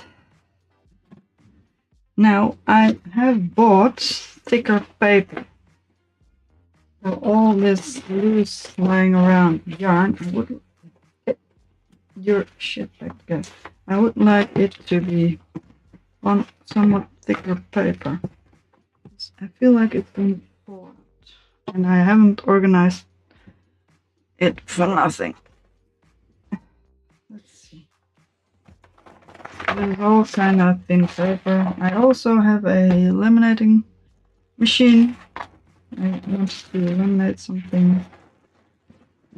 Now I have bought thicker paper. So all this loose lying around yarn, I would get your shit back again. I would like it to be on somewhat thicker paper. I feel like it's been bought, and I haven't organized it for nothing. Let's see. There's all kind of thin paper. I also have a laminating machine. I want to laminate something.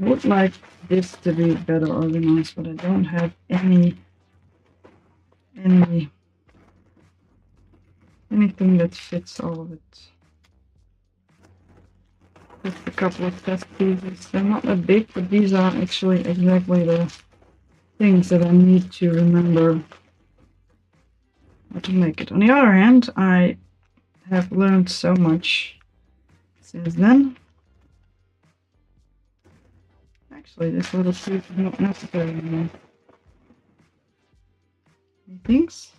I would like this to be better organized, but I don't have anything that fits all of it. Just a couple of test pieces. They're not that big, but these are actually exactly the things that I need to remember how to make it. On the other hand, I have learned so much since then. Actually, this little piece is not necessary anymore. Any things?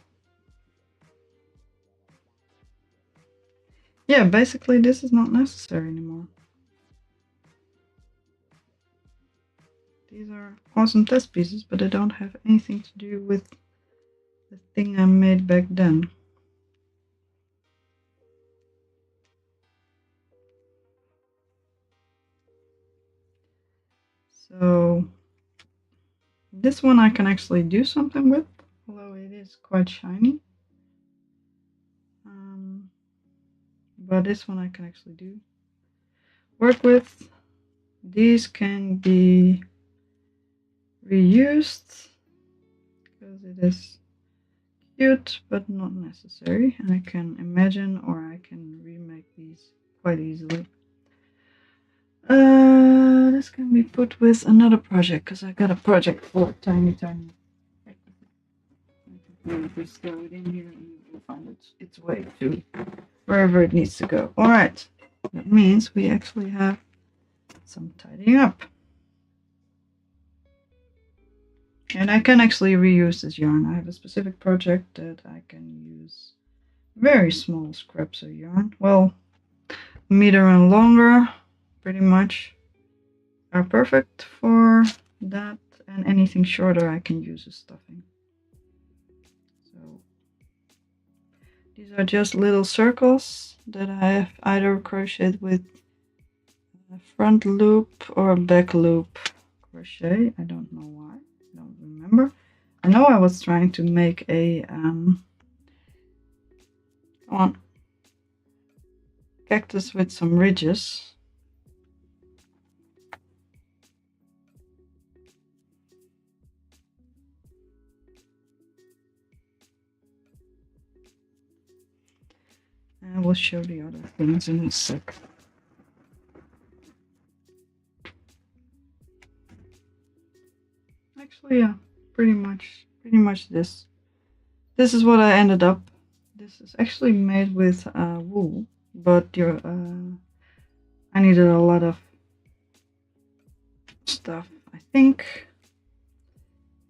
Yeah, basically this is not necessary anymore. These are awesome test pieces, but they don't have anything to do with the thing I made back then. So this one I can actually do something with, although it is quite shiny. But this one I can actually do work with. These can be reused because it is cute but not necessary, and I can imagine or I can remake these quite easily. This can be put with another project because I got a project for tiny. Just throw it in here and you'll find its way to wherever it needs to go. All right, that means we actually have some tidying up. And I can actually reuse this yarn. I have a specific project that I can use very small scraps of yarn. Well, a meter and longer, pretty much, are perfect for that. And anything shorter I can use as stuffing. So these are just little circles that I have either crocheted with a front loop or a back loop crochet. I don't know why. I don't remember. I know I was trying to make a cactus with some ridges. And I will show the other things in a sec. Actually, yeah, pretty much this. This is what I ended up. This is actually made with wool, but I needed a lot of stuff. I think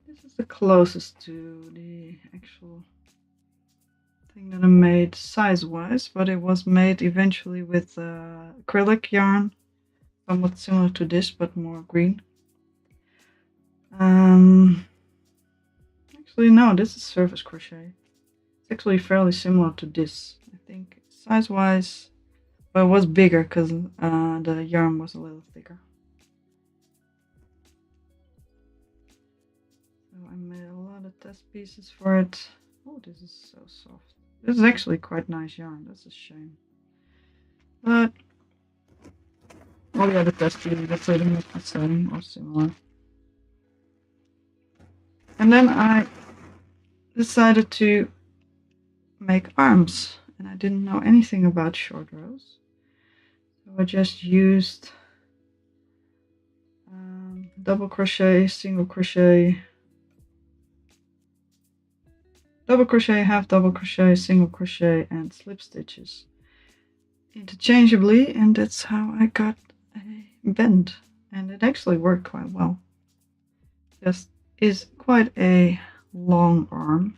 this is the closest to the actual thing that I made size-wise, but it was made eventually with acrylic yarn, somewhat similar to this, but more green. Actually, no, this is surface crochet. It's actually fairly similar to this. I think size-wise, but it was bigger because the yarn was a little thicker. So I made a lot of test pieces for it. Oh, this is so soft. This is actually quite nice yarn. That's a shame. But all the other test pieces are pretty much the same or similar. And then I decided to make arms, and I didn't know anything about short rows, so I just used double crochet, single crochet, double crochet, half double crochet, single crochet, and slip stitches interchangeably, and that's how I got a bend, and it actually worked quite well. Just is quite a long arm.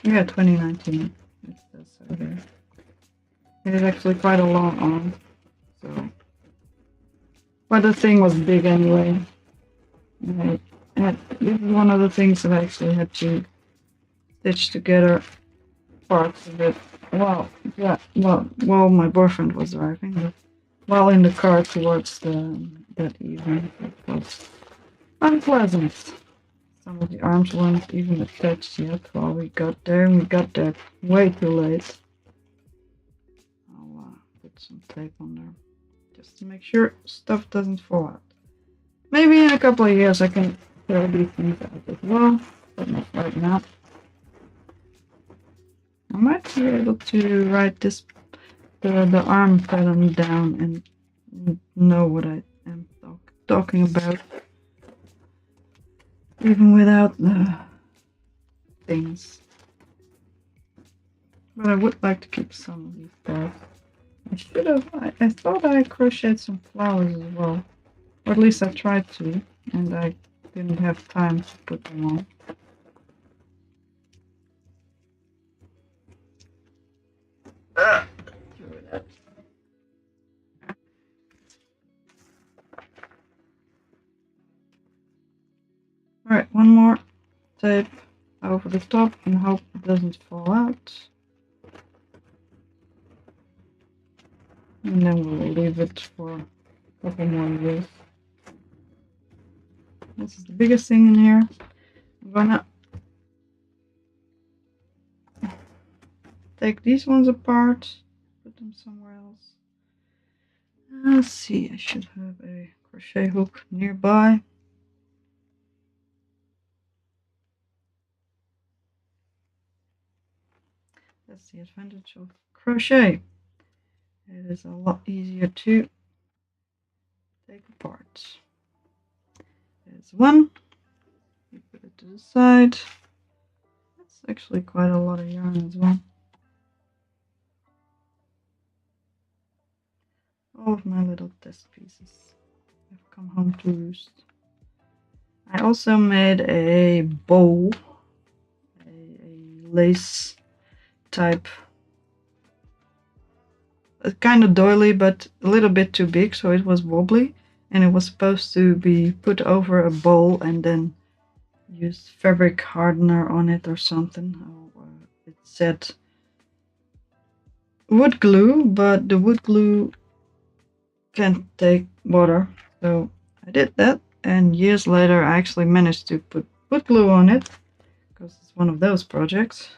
Yeah, 2019. It says so here. It is actually quite a long arm. So, but the thing was big anyway. And this is one of the things that I actually had to stitch together parts of it. Well, yeah, well, my boyfriend was driving, but while in the car towards that evening, it was unpleasant. Some of the arms weren't even attached yet while we got there, and we got there way too late. I'll put some tape on there just to make sure stuff doesn't fall out. Maybe in a couple of years I can throw these things out as well, but not right now. I might be able to write the arm pattern down and know what I am talking about, even without the things. But I would like to keep some of these parts. I should have. I thought I crocheted some flowers as well, or at least I tried to, and I didn't have time to put them on. Alright, one more tape over the top and hope it doesn't fall out. And then we'll leave it for a couple more years. This is the biggest thing in here. I'm gonna take these ones apart, put them somewhere else. Let's see, I should have a crochet hook nearby. That's the advantage of crochet. It is a lot easier to take apart. There's one. You put it to the side. That's actually quite a lot of yarn as well. All of my little test pieces have come home to roost. I also made a bowl, a lace type, kind of doily, but a little bit too big, so it was wobbly, and it was supposed to be put over a bowl and then use fabric hardener on it or something. It said wood glue, but the wood glue can't take water, so I did that, and years later I actually managed to put wood glue on it because it's one of those projects,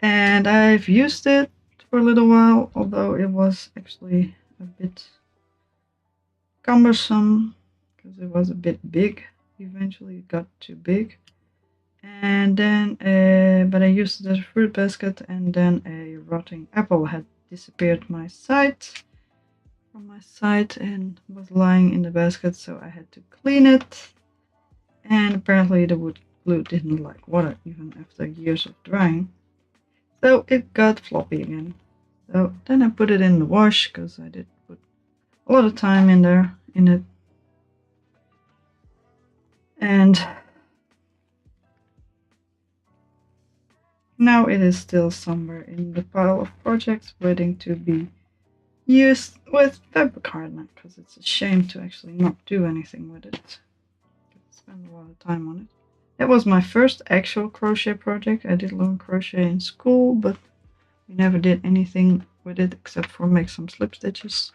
and I've used it for a little while, although it was actually a bit cumbersome because it was a bit big. Eventually it got too big, and then but I used it as a fruit basket, and then a rotting apple had disappeared from my site and was lying in the basket, so I had to clean it, and apparently the wood glue didn't like water even after years of drying, so it got floppy again. So then I put it in the wash because I did put a lot of time in it, and now it is still somewhere in the pile of projects waiting to be used with fabric hardener, because it's a shame to actually not do anything with it. I spend a lot of time on it. That was my first actual crochet project. I did learn crochet in school, but we never did anything with it except for make some slip stitches,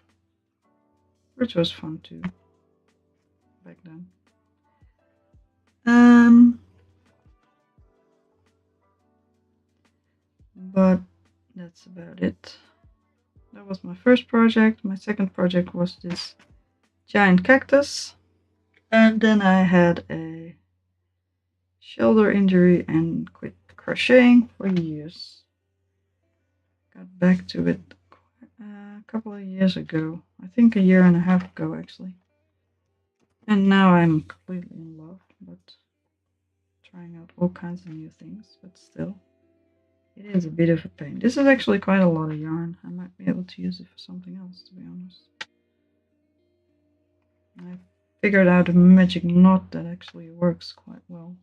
which was fun too back then. But that's about it. That was my first project. My second project was this giant cactus, and then I had a shoulder injury and quit crocheting for years. Got back to it a couple of years ago. I think a year and a half ago actually. And now I'm completely in love, but trying out all kinds of new things, but still. It is a bit of a pain. This is actually quite a lot of yarn. I might be able to use it for something else, to be honest. I figured out a magic knot that actually works quite well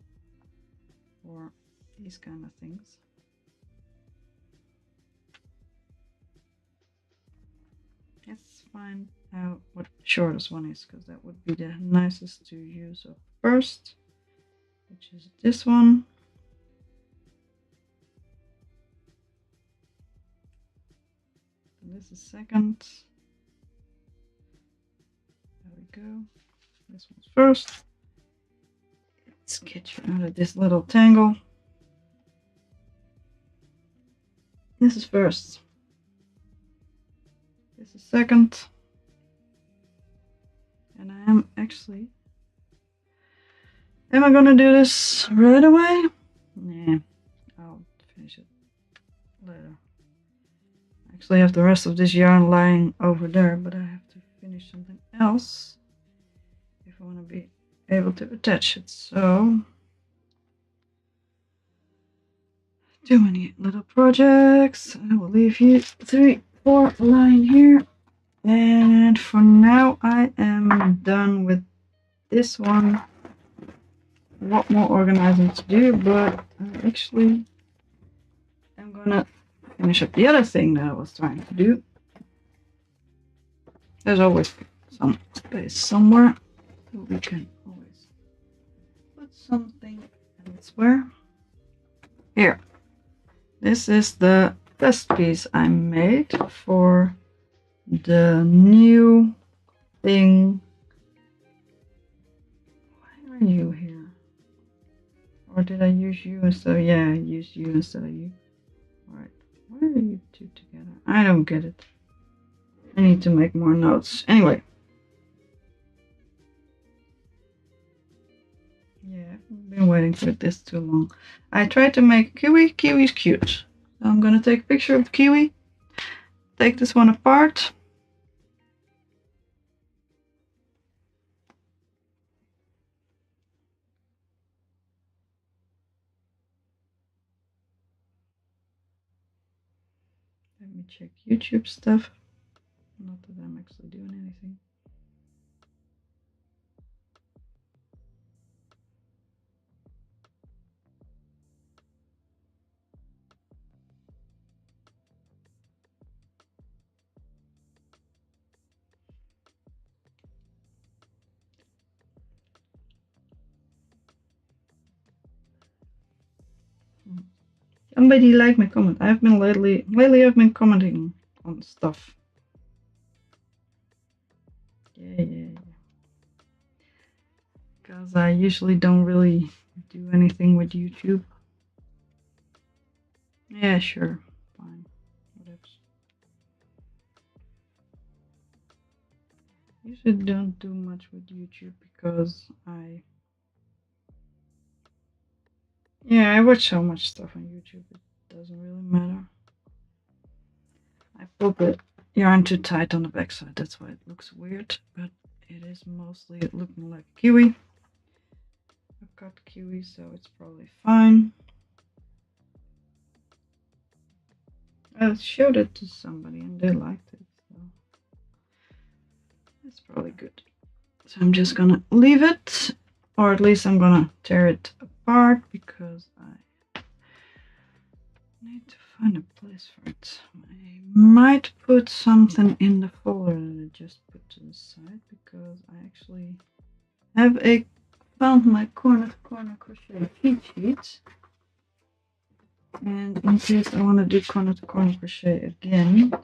for these kind of things. Let's find out what the shortest one is, because that would be the nicest to use up first, which is this one. This is second. There we go. This one's first. Let's get you out of this little tangle. This is first. This is second. And I am actually... Am I gonna do this right away? Nah, I'll finish it later. I actually have the rest of this yarn lying over there, but I have to finish something else if I want to be able to attach it. So, too many little projects. I will leave you 3, 4 lying here. And for now, I am done with this one. A lot more organizing to do, but I actually am gonna finish up the other thing that I was trying to do. There's always some space somewhere, so we can always put something elsewhere. Here, this is the test piece I made for the new thing. Why are you here? Or did I use you instead? Yeah, I used you instead of you. Alright, why are you two together? I don't get it. I need to make more notes. Anyway. Yeah, I've been waiting for this too long. I tried to make Kiwi. Kiwi's cute. So I'm gonna take a picture of Kiwi. take this one apart. Let me check YouTube stuff. Not that I'm actually doing anything. Somebody like my comment. I've been lately I've been commenting on stuff. Yeah. Because I usually don't really do anything with YouTube. Yeah, sure. Fine. Whatever. Usually don't do much with YouTube because I watch so much stuff on YouTube, it doesn't really matter. I pulled the yarn too tight on the backside, that's why it looks weird, but it is mostly looking like kiwi. A cut kiwi, so it's probably fine. I showed it to somebody and they liked it, so it's probably good. So I'm just gonna leave it, or at least I'm gonna tear it apart because I need to find a place for it. I might put something in the folder that I just put to the side because I actually have found my corner to corner crochet cheat sheet. And in case I want to do corner to corner crochet again,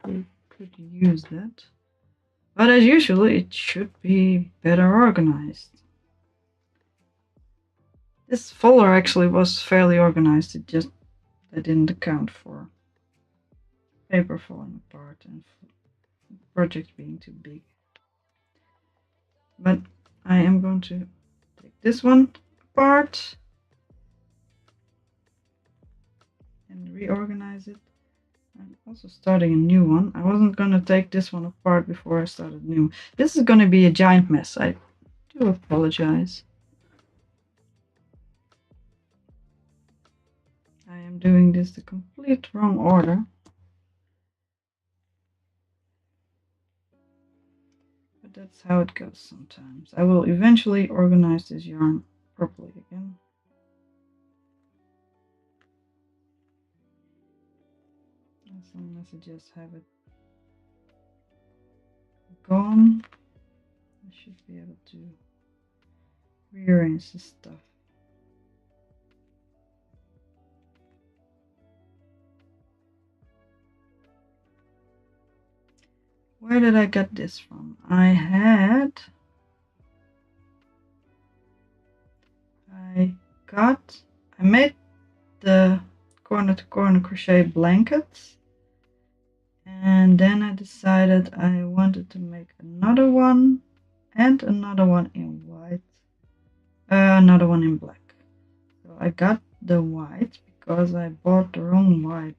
I could use that. But as usual, it should be better organized. This folder actually was fairly organized, it just I didn't account for paper falling apart and project being too big. But I am going to take this one apart and reorganize it. I'm also starting a new one. I wasn't going to take this one apart before I started new. This is going to be a giant mess. I do apologize. I am doing this the complete wrong order. But that's how it goes sometimes. I will eventually organize this yarn properly again. As long as I just have it gone, I should be able to rearrange this stuff. Where did I get this from? I made the corner to corner crochet blankets, and then I decided I wanted to make another one and another one in white, another one in black. So I got the white because I bought the wrong white,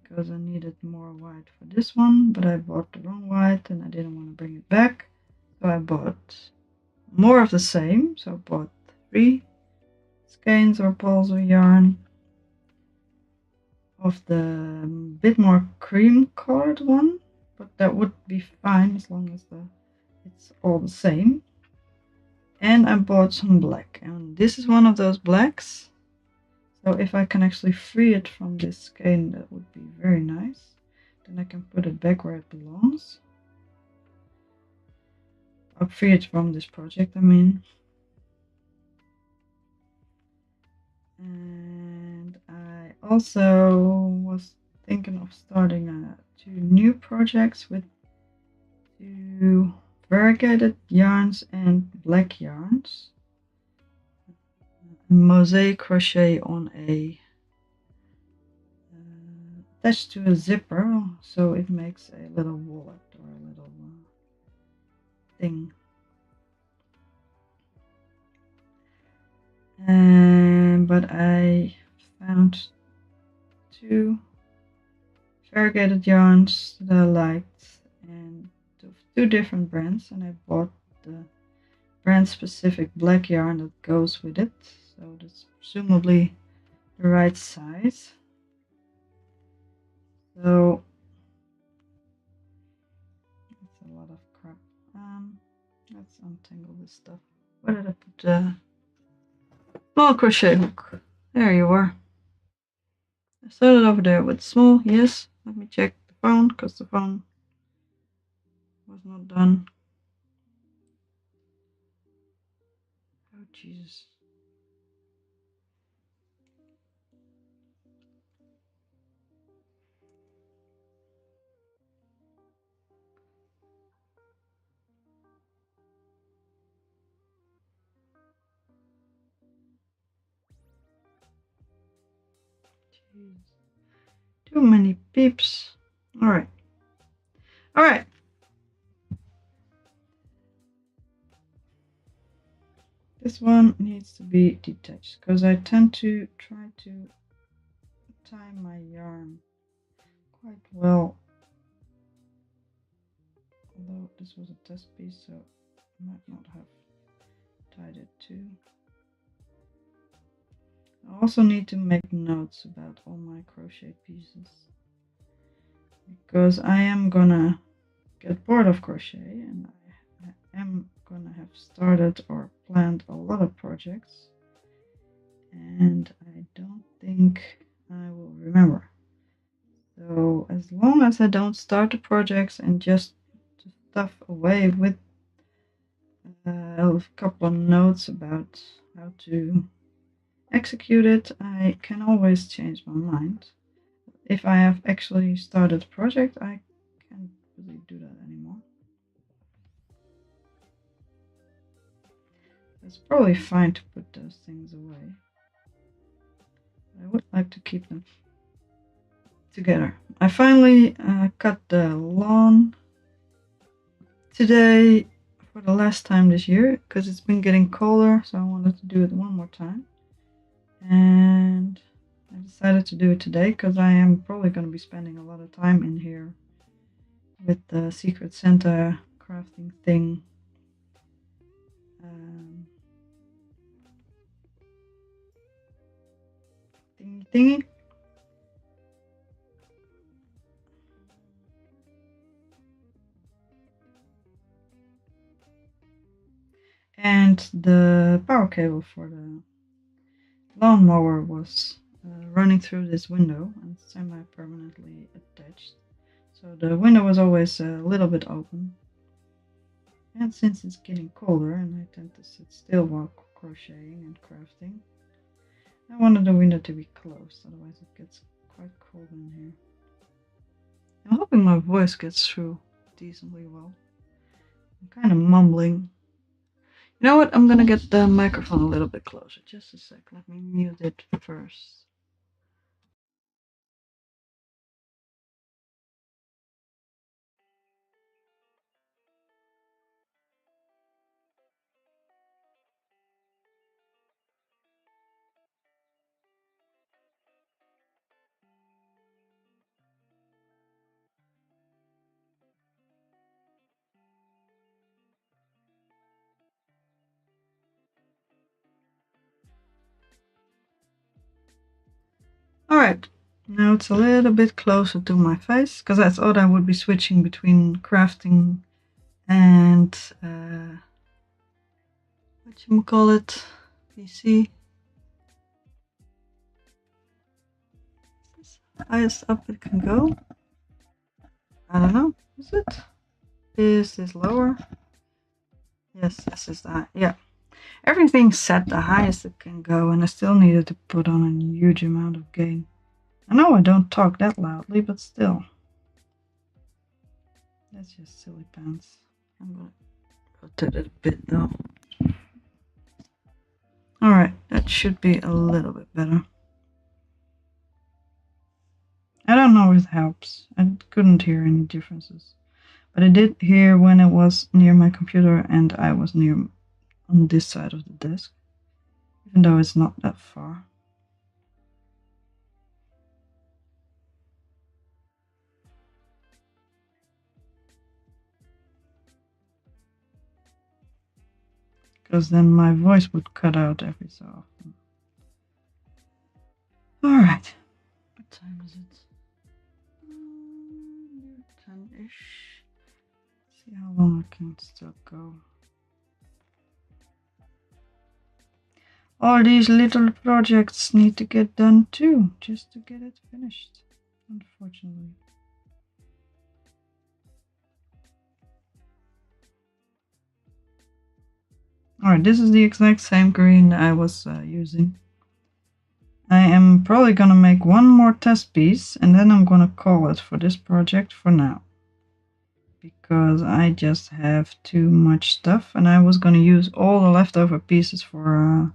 because I needed more white for this one, but I bought the wrong white and I didn't want to bring it back, so I bought more of the same. So I bought 3 skeins or balls of yarn of the bit more cream colored one, but that would be fine as long as it's all the same. And I bought some black, and this is one of those blacks, so if I can actually free it from this skein, that would be very nice. Then I can put it back where it belongs. I'll free it from this project, I mean. And I also was thinking of starting 2 new projects with 2 variegated yarns and black yarns. Mosaic crochet on a attached to a zipper, so it makes a little wallet or a little thing. But I found 2 variegated yarns that I liked, and two different brands, and I bought the brand specific black yarn that goes with it, so that's presumably the right size. So that's a lot of crap. Let's untangle this stuff. Where did I put the small crochet hook? There you are. I started over there with small, yes. Let me check the phone, because the phone was not done. Oh, Jesus. Jeez. Too many peeps. Alright. Alright. This one needs to be detached, because I tend to try to tie my yarn quite well. Although this was a test piece, so I might not have tied it too. I also need to make notes about all my crochet pieces, because I am gonna get bored of crochet, and I am gonna have started or planned a lot of projects, and I don't think I will remember. So as long as I don't start the projects and just stuff away with a couple of notes about how to execute it, I can always change my mind. If I have actually started a project, I can't really do that anymore. It's probably fine to put those things away. I would like to keep them together. I finally cut the lawn today for the last time this year, because it's been getting colder, so I wanted to do it one more time. And I decided to do it today because I am probably going to be spending a lot of time in here with the Secret Santa crafting thing. Thingy. And the power cable for the lawnmower was running through this window and semi-permanently attached. So the window was always a little bit open. And since it's getting colder and I tend to sit still while crocheting and crafting, I wanted the window to be closed, otherwise it gets quite cold in here. I'm hoping my voice gets through decently well. I'm kind of mumbling. You know what? I'm gonna get the microphone a little bit closer. Just a sec. Let me mute it first. Alright, now it's a little bit closer to my face, because I thought I would be switching between crafting and whatchamacallit, PC. Is this the highest up it can go? I don't know, is it? Is this lower? Yes, this is the yeah. Everything's set the highest it can go, and I still needed to put on a huge amount of gain. I know I don't talk that loudly, but still. That's just silly pants. I'm gonna rotate it a bit though. Alright, that should be a little bit better. I don't know if it helps. I couldn't hear any differences. But I did hear when it was near my computer and I was near on this side of the desk. Even though it's not that far. because then my voice would cut out every so often. Alright, what time is it? 10-ish. See how long I can still go. All these little projects need to get done too, just to get it finished, unfortunately. Alright, this is the exact same green I was using. I am probably gonna make one more test piece and then I'm gonna call it for this project for now. Because I just have too much stuff and I was gonna use all the leftover pieces for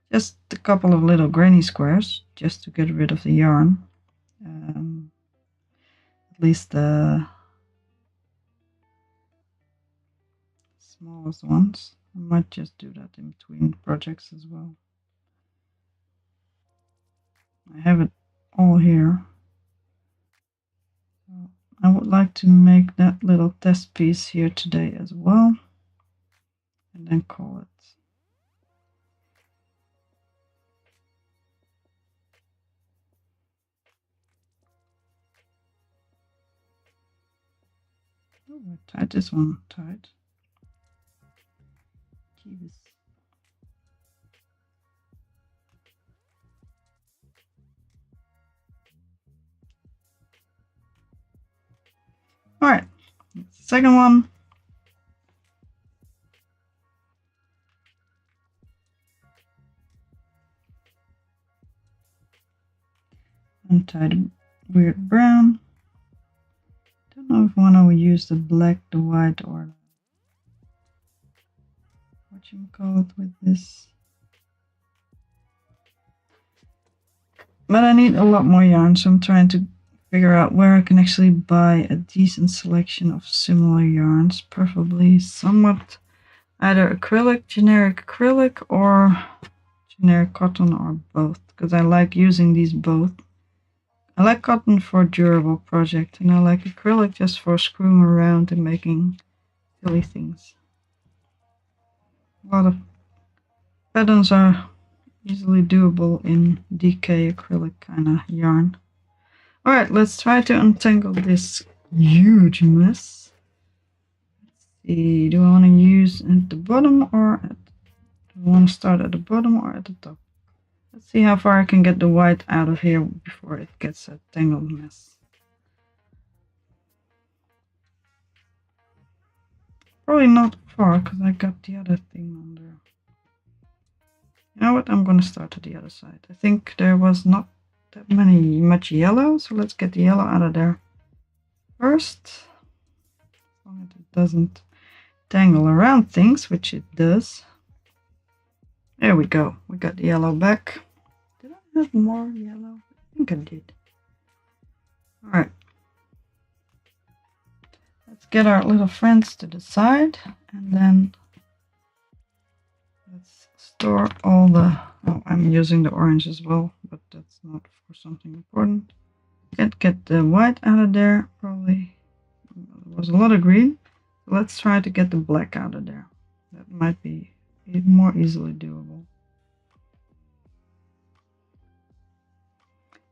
just a couple of little granny squares, just to get rid of the yarn. At least the smallest ones. I might just do that in between projects as well. I have it all here. So I would like to make that little test piece here today as well. And then call it. Oh, I tied this one tight. Jeez. Alright, second one. Untie the weird brown. Don't know if I want to use the black, the white, or what you call it with this. But I need a lot more yarn, so I'm trying to figure out where I can actually buy a decent selection of similar yarns, preferably somewhat either acrylic, generic acrylic, or generic cotton, or both, because I like using these both. I like cotton for durable project, and I like acrylic just for screwing around and making silly things. A lot of patterns are easily doable in DK acrylic kind of yarn. Alright, let's try to untangle this huge mess. Let's see, do I want to use at the bottom or do I want to start at the bottom or at the top? Let's see how far I can get the white out of here before it gets a tangled mess. Probably not far because I got the other thing on there. You know what? I'm going to start at the other side. I think there was not that much yellow, so let's get the yellow out of there first. As long as it doesn't tangle around things, which it does. There we go. We got the yellow back. Did I have more yellow? I think I did. Alright. Let's get our little friends to the side and then let's store all the... Oh, I'm using the orange as well, but that's not for something important. Can't get the white out of there, probably. There was a lot of green. So let's try to get the black out of there. That might be more easily doable.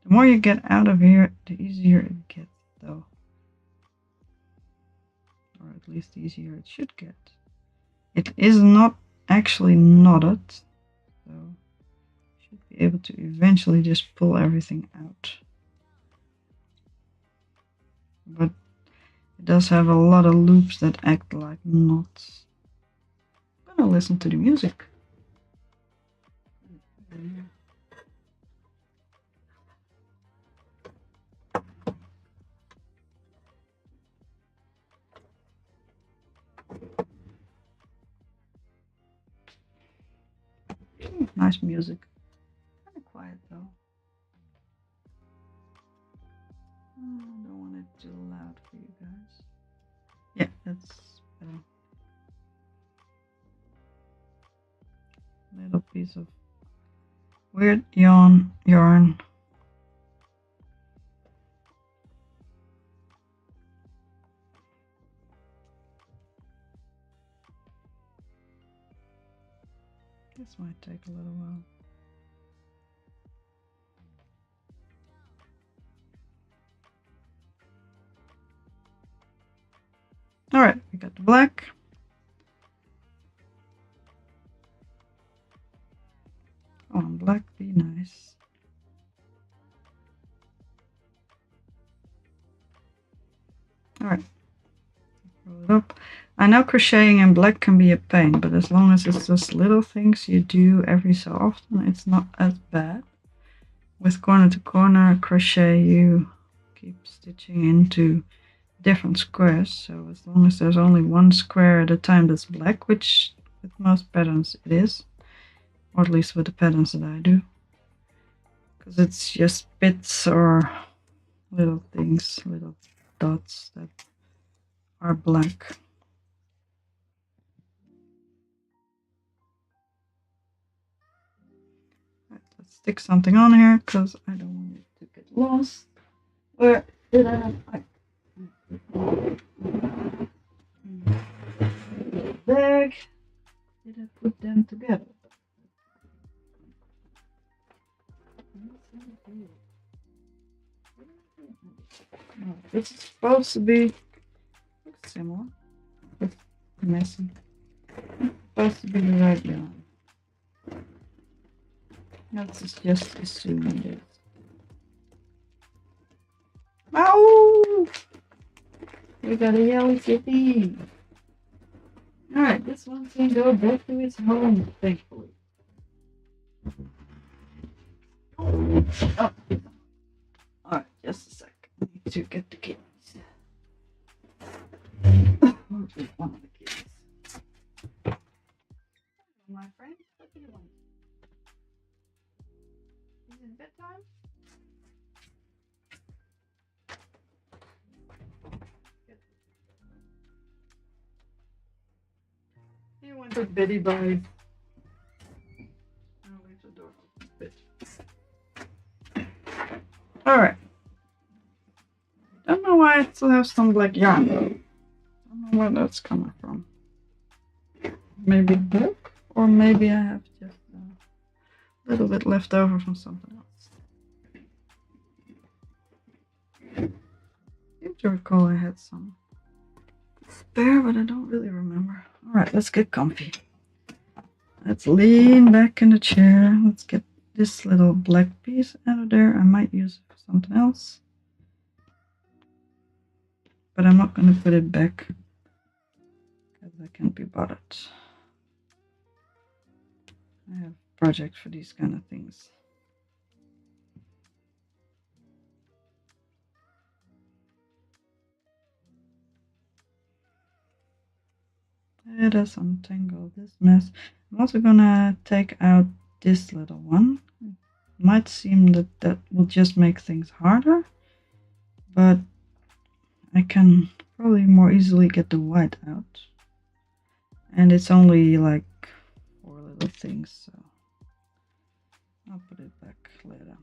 The more you get out of here, the easier it gets, though. Or at least the easier it should get. It is not actually knotted, so you should be able to eventually just pull everything out. But it does have a lot of loops that act like knots. I'm gonna listen to the music. Nice music. Kind of quiet though. I don't want it too loud for you guys. Yeah, that's better. Little piece of weird yarn. This might take a little while. Alright, we got the black. Oh, and black be nice. Alright, roll it up. I know crocheting in black can be a pain, but as long as it's just little things you do every so often, it's not as bad. With corner to corner crochet, you keep stitching into different squares, so as long as there's only one square at a time that's black, which with most patterns it is, or at least with the patterns that I do, because it's just bits or little things, little dots that are black. Right, let's stick something on here because I don't want it to get lost. Where did I bag? Did I put them together? Oh, this is supposed to be similar. It's messy. It's supposed to be the right yarn. Let's just assume it is. Ow! We got a yellow kitty. Alright, this one can go back to its home, thankfully. Oh. Alright, just a sec. I need to get the kittens. One of the kittens. My friend, what do you want? Is it bedtime? You want a bitty boy? I'll leave the door open a bit. Alright. Don't know why I still have some black yarn though. Don't know where that's coming from. Maybe bulk, or maybe I have just a little bit left over from something else. I seem to recall I had some spare, but I don't really remember. Alright, let's get comfy. Let's lean back in the chair. Let's get this little black piece out of there. I might use it for something else, but I'm not going to put it back because I can't be bothered. I have a project for these kind of things. Let us untangle this mess. I'm also gonna take out this little one. It might seem that that will just make things harder, but I can probably more easily get the white out. And it's only like 4 little things, so I'll put it back later.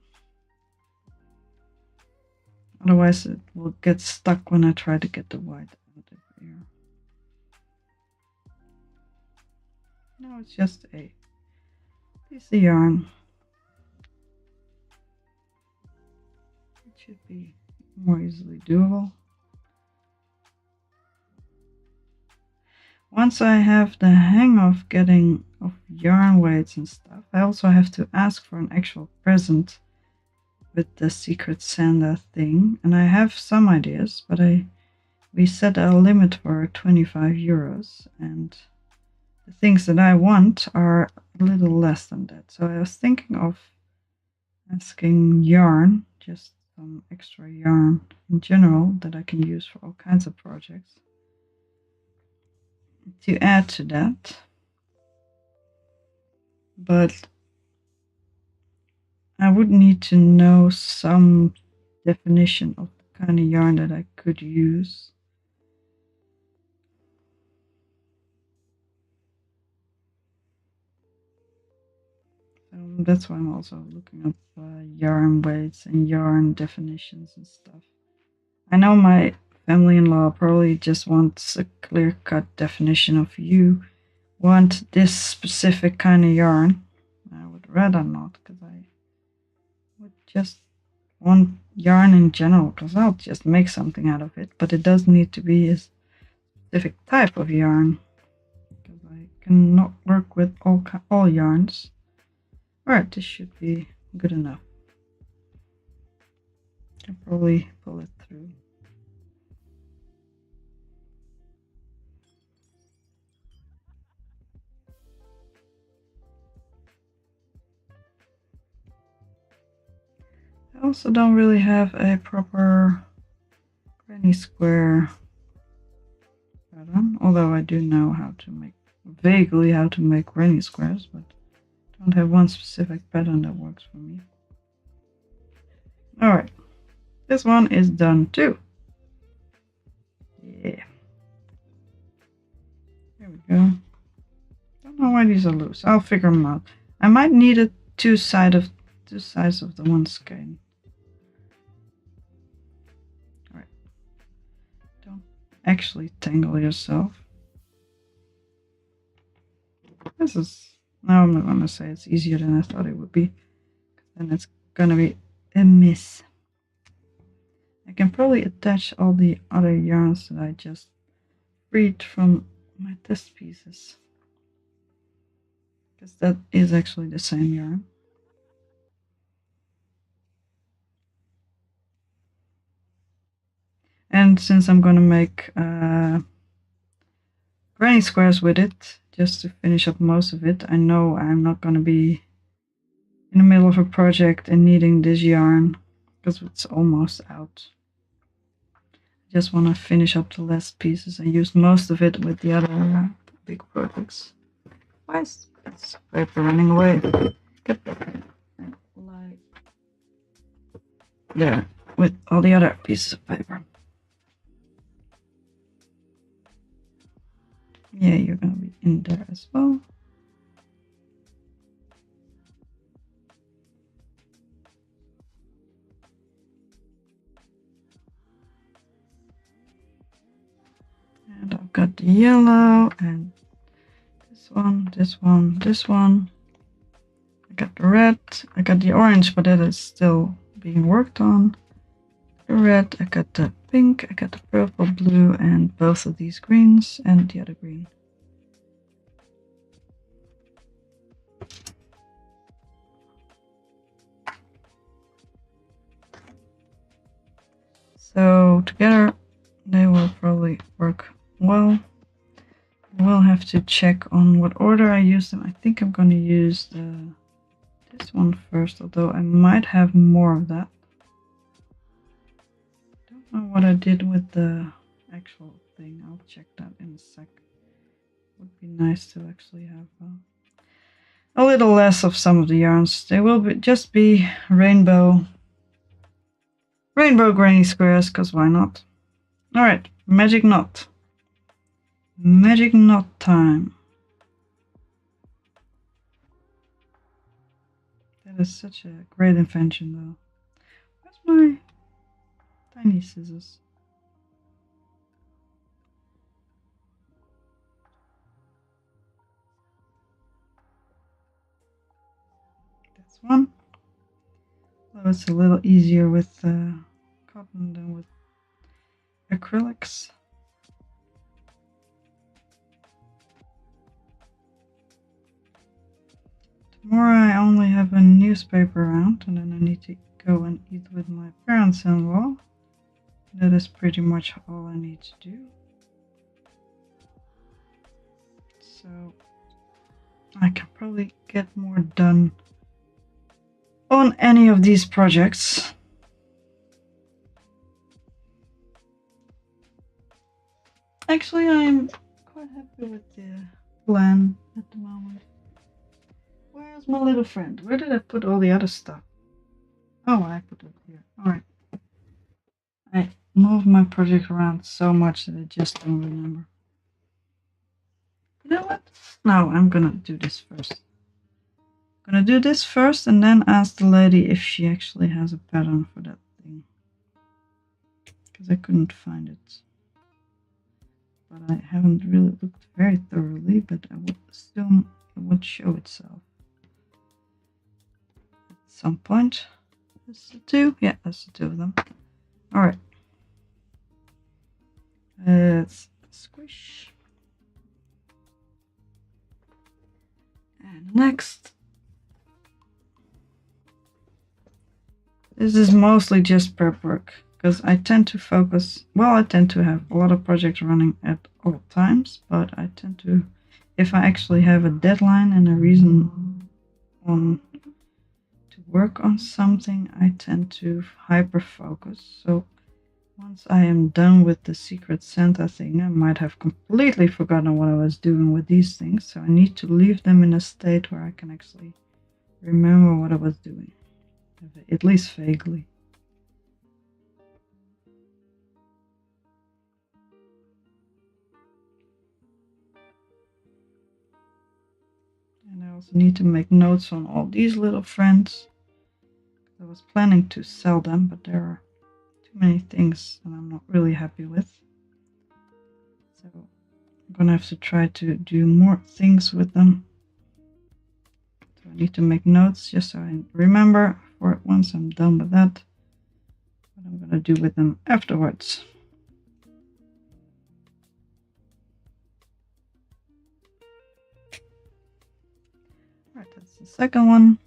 Otherwise it will get stuck when I try to get the white out of here. No, it's just a piece of yarn. It should be more easily doable. Once I have the hang of getting of yarn weights and stuff, I also have to ask for an actual present with the Secret Santa thing. And I have some ideas, but we set a limit for 25 euros, and the things that I want are a little less than that. So I was thinking of asking yarn, just some extra yarn in general that I can use for all kinds of projects, to add to that. But I would need to know some definition of the kind of yarn that I could use. So that's why I'm also looking up yarn weights and yarn definitions and stuff. I know my family-in-law probably just wants a clear-cut definition of you want this specific kind of yarn. I would rather not, because I would just want yarn in general, because I'll just make something out of it, but it does need to be a specific type of yarn, because I cannot work with all yarns. Alright, this should be good enough. I can probably pull it through. I also don't really have a proper granny square pattern, although I do know how to make, vaguely how to make granny squares, but don't have one specific pattern that works for me. Alright, this one is done too. Yeah. There we go. Don't know why these are loose. I'll figure them out. I might need a two sides of the one skein. Alright. Don't actually tangle yourself. This is, now I'm gonna say it's easier than I thought it would be. Then it's gonna be a mess. I can probably attach all the other yarns that I just freed from my test pieces, because that is actually the same yarn. And since I'm gonna make granny squares with it, just to finish up most of it, I know I'm not gonna be in the middle of a project and needing this yarn, because it's almost out. I just want to finish up the last pieces and use most of it with the other big projects. Why is this paper running away? Get that like there with all the other pieces of paper. Yeah, you're gonna be in there as well. And I've got the yellow and this one, this one, this one. I got the red, I got the orange, but that is still being worked on. The red, I got the pink, I got the purple, blue, and both of these greens, and the other green. So together they will probably work well. We'll have to check on what order I use them. I think I'm going to use this one first, although I might have more of that. Don't know what I did with the actual thing. I'll check that in a sec. Would be nice to actually have a little less of some of the yarns. They will just be rainbow granny squares, because why not? Alright, magic knot. Magic knot time. That is such a great invention though. Where's my tiny scissors? That's one. Though it's a little easier with cotton than with acrylics. Tomorrow I only have a newspaper around, and then I need to go and eat with my parents-in-law. That is pretty much all I need to do. So I can probably get more done on any of these projects. Actually, I'm quite happy with the plan at the moment. Where's my little friend? Where did I put all the other stuff? Oh, I put it here. Alright. I moved my project around so much that I just don't remember. You know what? No, I'm gonna do this first. I'm gonna do this first and then ask the lady if she actually has a pattern for that thing. Because I couldn't find it. but I haven't really looked very thoroughly, but I would assume it would show itself at some point. That's the two? Yeah, that's the two of them. Alright. Let's squish. And next. This is mostly just prep work, because I tend to focus, well, I tend to have a lot of projects running at all times, but I tend to, if I actually have a deadline and a reason to work on something, I tend to hyper focus. So once I am done with the Secret Santa thing, I might have completely forgotten what I was doing with these things, so I need to leave them in a state where I can actually remember what I was doing, at least vaguely. And I also need to make notes on all these little friends. I was planning to sell them, but there are too many things that I'm not really happy with. So I'm gonna have to try to do more things with them. So I need to make notes just so I remember for once I'm done with that, what I'm gonna do with them afterwards. Right, that's the second one.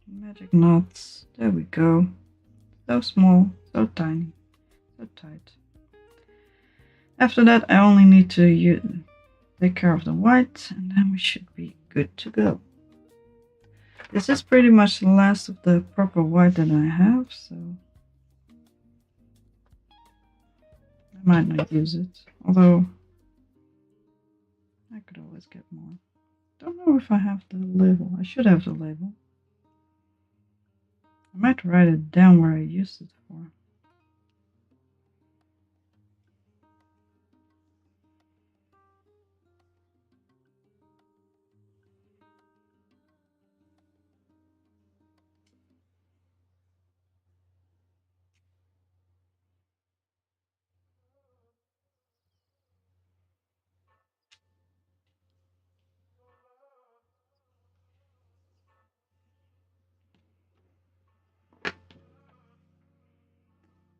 Magic knots. There we go. So small, so tiny, so tight. After that, I only need to take care of the white, and then we should be good to go. This is pretty much the last of the proper white that I have, so I might not use it. Although I could always get more. Don't know if I have the label. I should have the label. I might write it down where I used it for.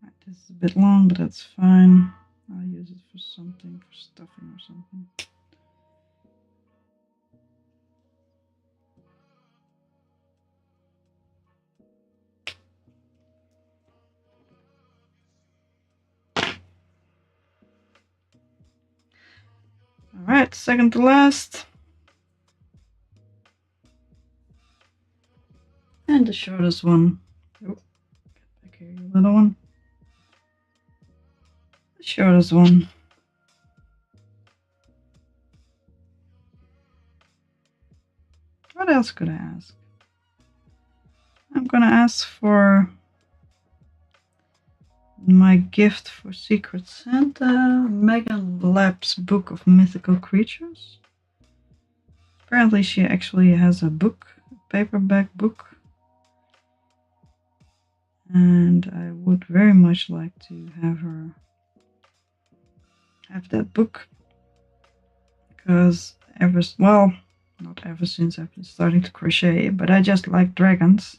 Right, this is a bit long, but that's fine. I'll use it for something, for stuffing or something. Alright, second to last. And the shortest one. Oh, get back here, you little one. The shortest one. What else could I ask? I'm gonna ask for my gift for Secret Santa, Megan Lab's Book of Mythical Creatures. Apparently she actually has a book, a paperback book. And I would very much like to have her have that book. Because not ever since I've been starting to crochet, but I just like dragons.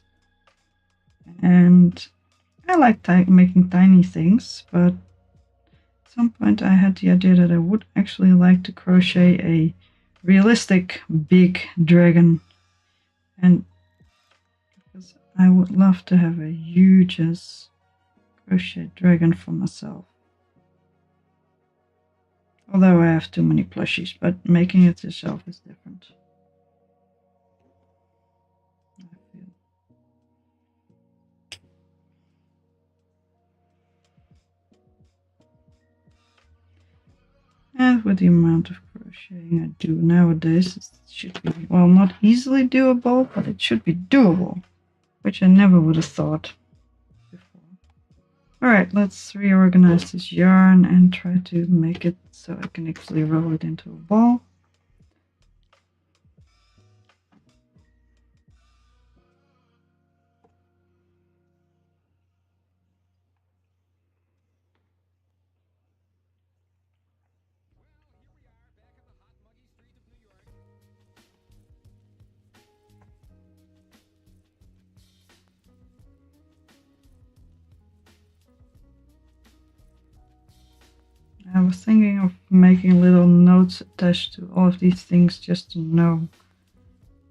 And I like making tiny things, but at some point I had the idea that I would actually like to crochet a realistic big dragon. And because I would love to have a huge crochet dragon for myself. Although I have too many plushies, but making it yourself is different. And with the amount of crocheting I do nowadays, it should be, well, not easily doable, but it should be doable, which I never would have thought before. Alright, let's reorganize this yarn and try to make it so I can actually roll it into a ball. I was thinking of making little notes attached to all of these things just to know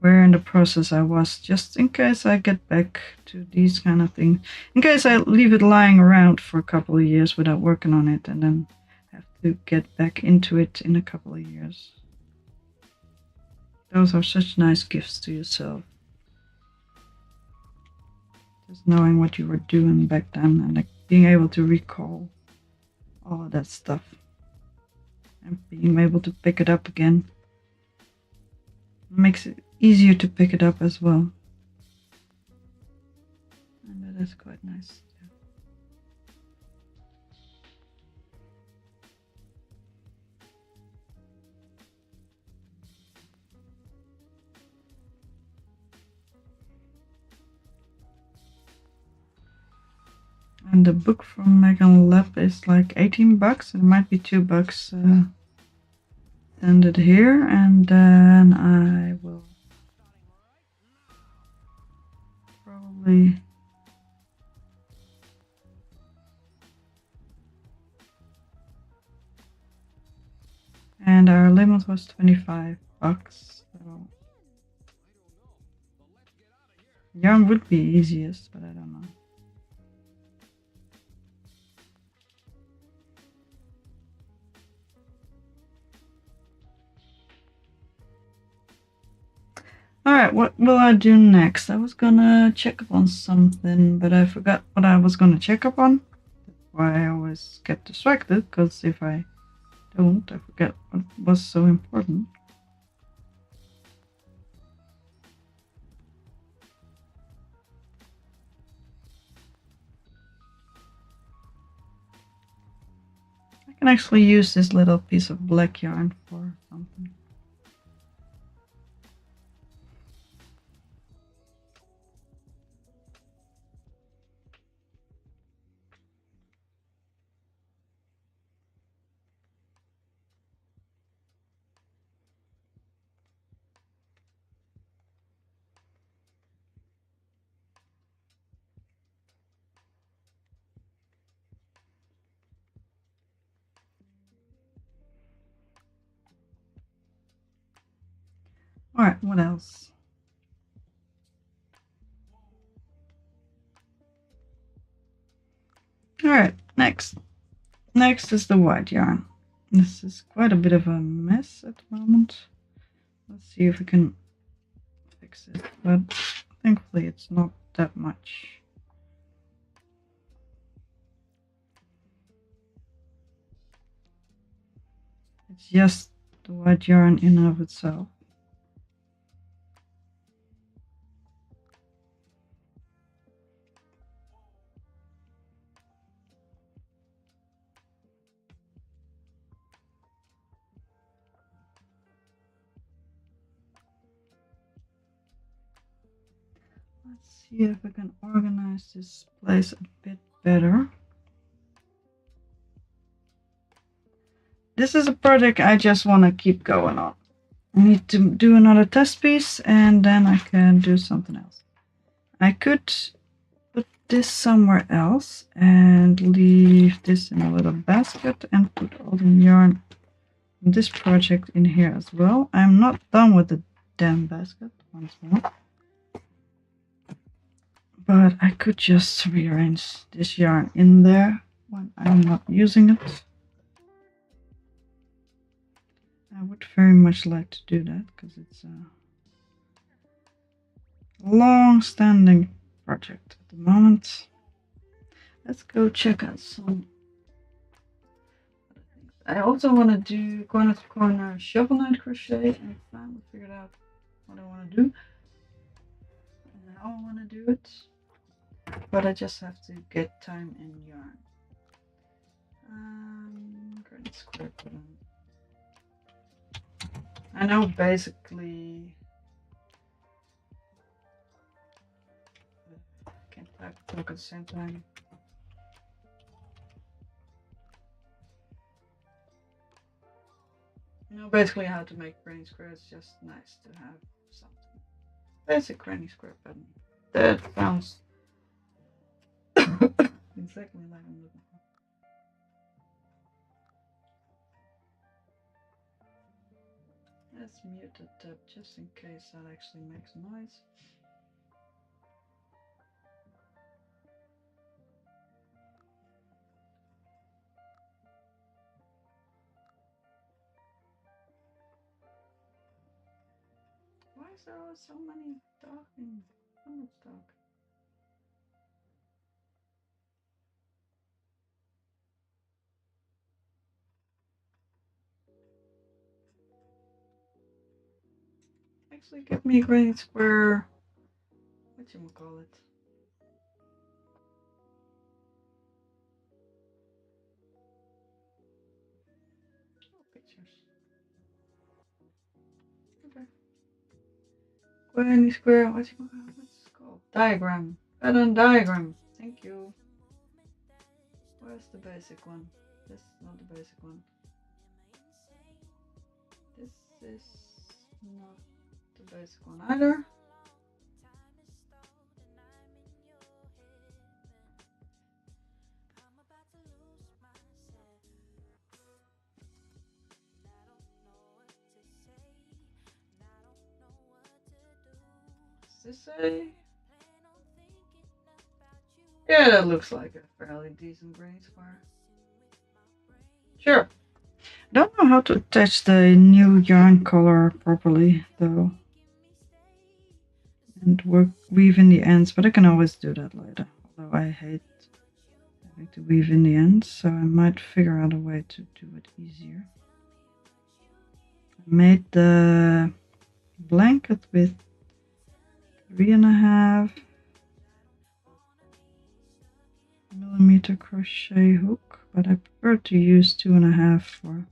where in the process I was, just in case I get back to these kind of things. In case I leave it lying around for a couple of years without working on it and then have to get back into it in a couple of years. Those are such nice gifts to yourself. Just knowing what you were doing back then and like being able to recall all of that stuff and being able to pick it up again makes it easier to pick it up as well. And that is quite nice too. And the book from Megan Lab is like $18. It might be $2 send it here, and then I will probably and our limit was $25. So yarn would be easiest, but I don't know. Alright, what will I do next? I was gonna check up on something, but I forgot what I was gonna check up on. That's why I always get distracted, because if I don't, I forget what was so important. I can actually use this little piece of black yarn for something. Alright, what else? Alright, next. Next is the white yarn. This is quite a bit of a mess at the moment. Let's see if we can fix it, but thankfully it's not that much. It's just the white yarn in and of itself. Let's see if we can organize this place a bit better. This is a project I just want to keep going on. I need to do another test piece and then I can do something else. I could put this somewhere else and leave this in a little basket and put all the yarn from this project in here as well. I'm not done with the damn basket once more. But I could just rearrange this yarn in there when I'm not using it. I would very much like to do that because it's a long-standing project at the moment. Let's go check out some. I also want to do corner to corner shovel knight crochet, and I finally figured out what I want to do and how I want to do it. But I just have to get time and yarn. Granny square put on. I know basically I can't type and talk at the same time. You know basically how to make granny square. It's just nice to have something. Basic granny square pattern. That sounds exactly like I'm looking for. Let's mute the tab just in case that actually makes noise. Why is there always so many talking? So much talk. Actually, give me a granny square. Whatchamacallit? Oh, pictures. Okay. Granny square. What's it called? Diagram. Pattern diagram. Thank you. Where's the basic one? This is not the basic one. This is not the basic one either. What's this say? Yeah, that looks like a fairly decent granny square. Sure. Don't know how to attach the new yarn color properly though, and weave in the ends, but I can always do that later, although I hate having to weave in the ends, so I might figure out a way to do it easier. I made the blanket with 3.5 millimeter crochet hook, but I prefer to use 2.5 for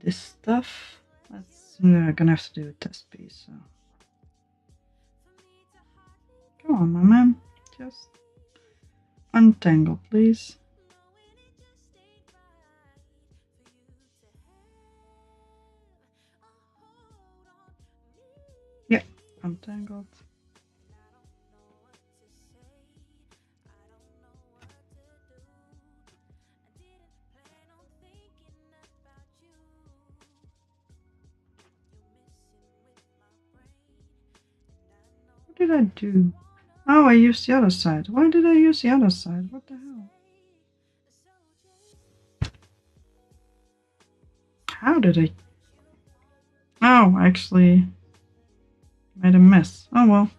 this stuff. I'm gonna have to do a test piece. So. Come on, my man, just untangle, please. Yeah, untangled. What did I do? Oh, I used the other side. Why did I use the other side? What the hell? How did I? Oh, actually made a mess. Oh well.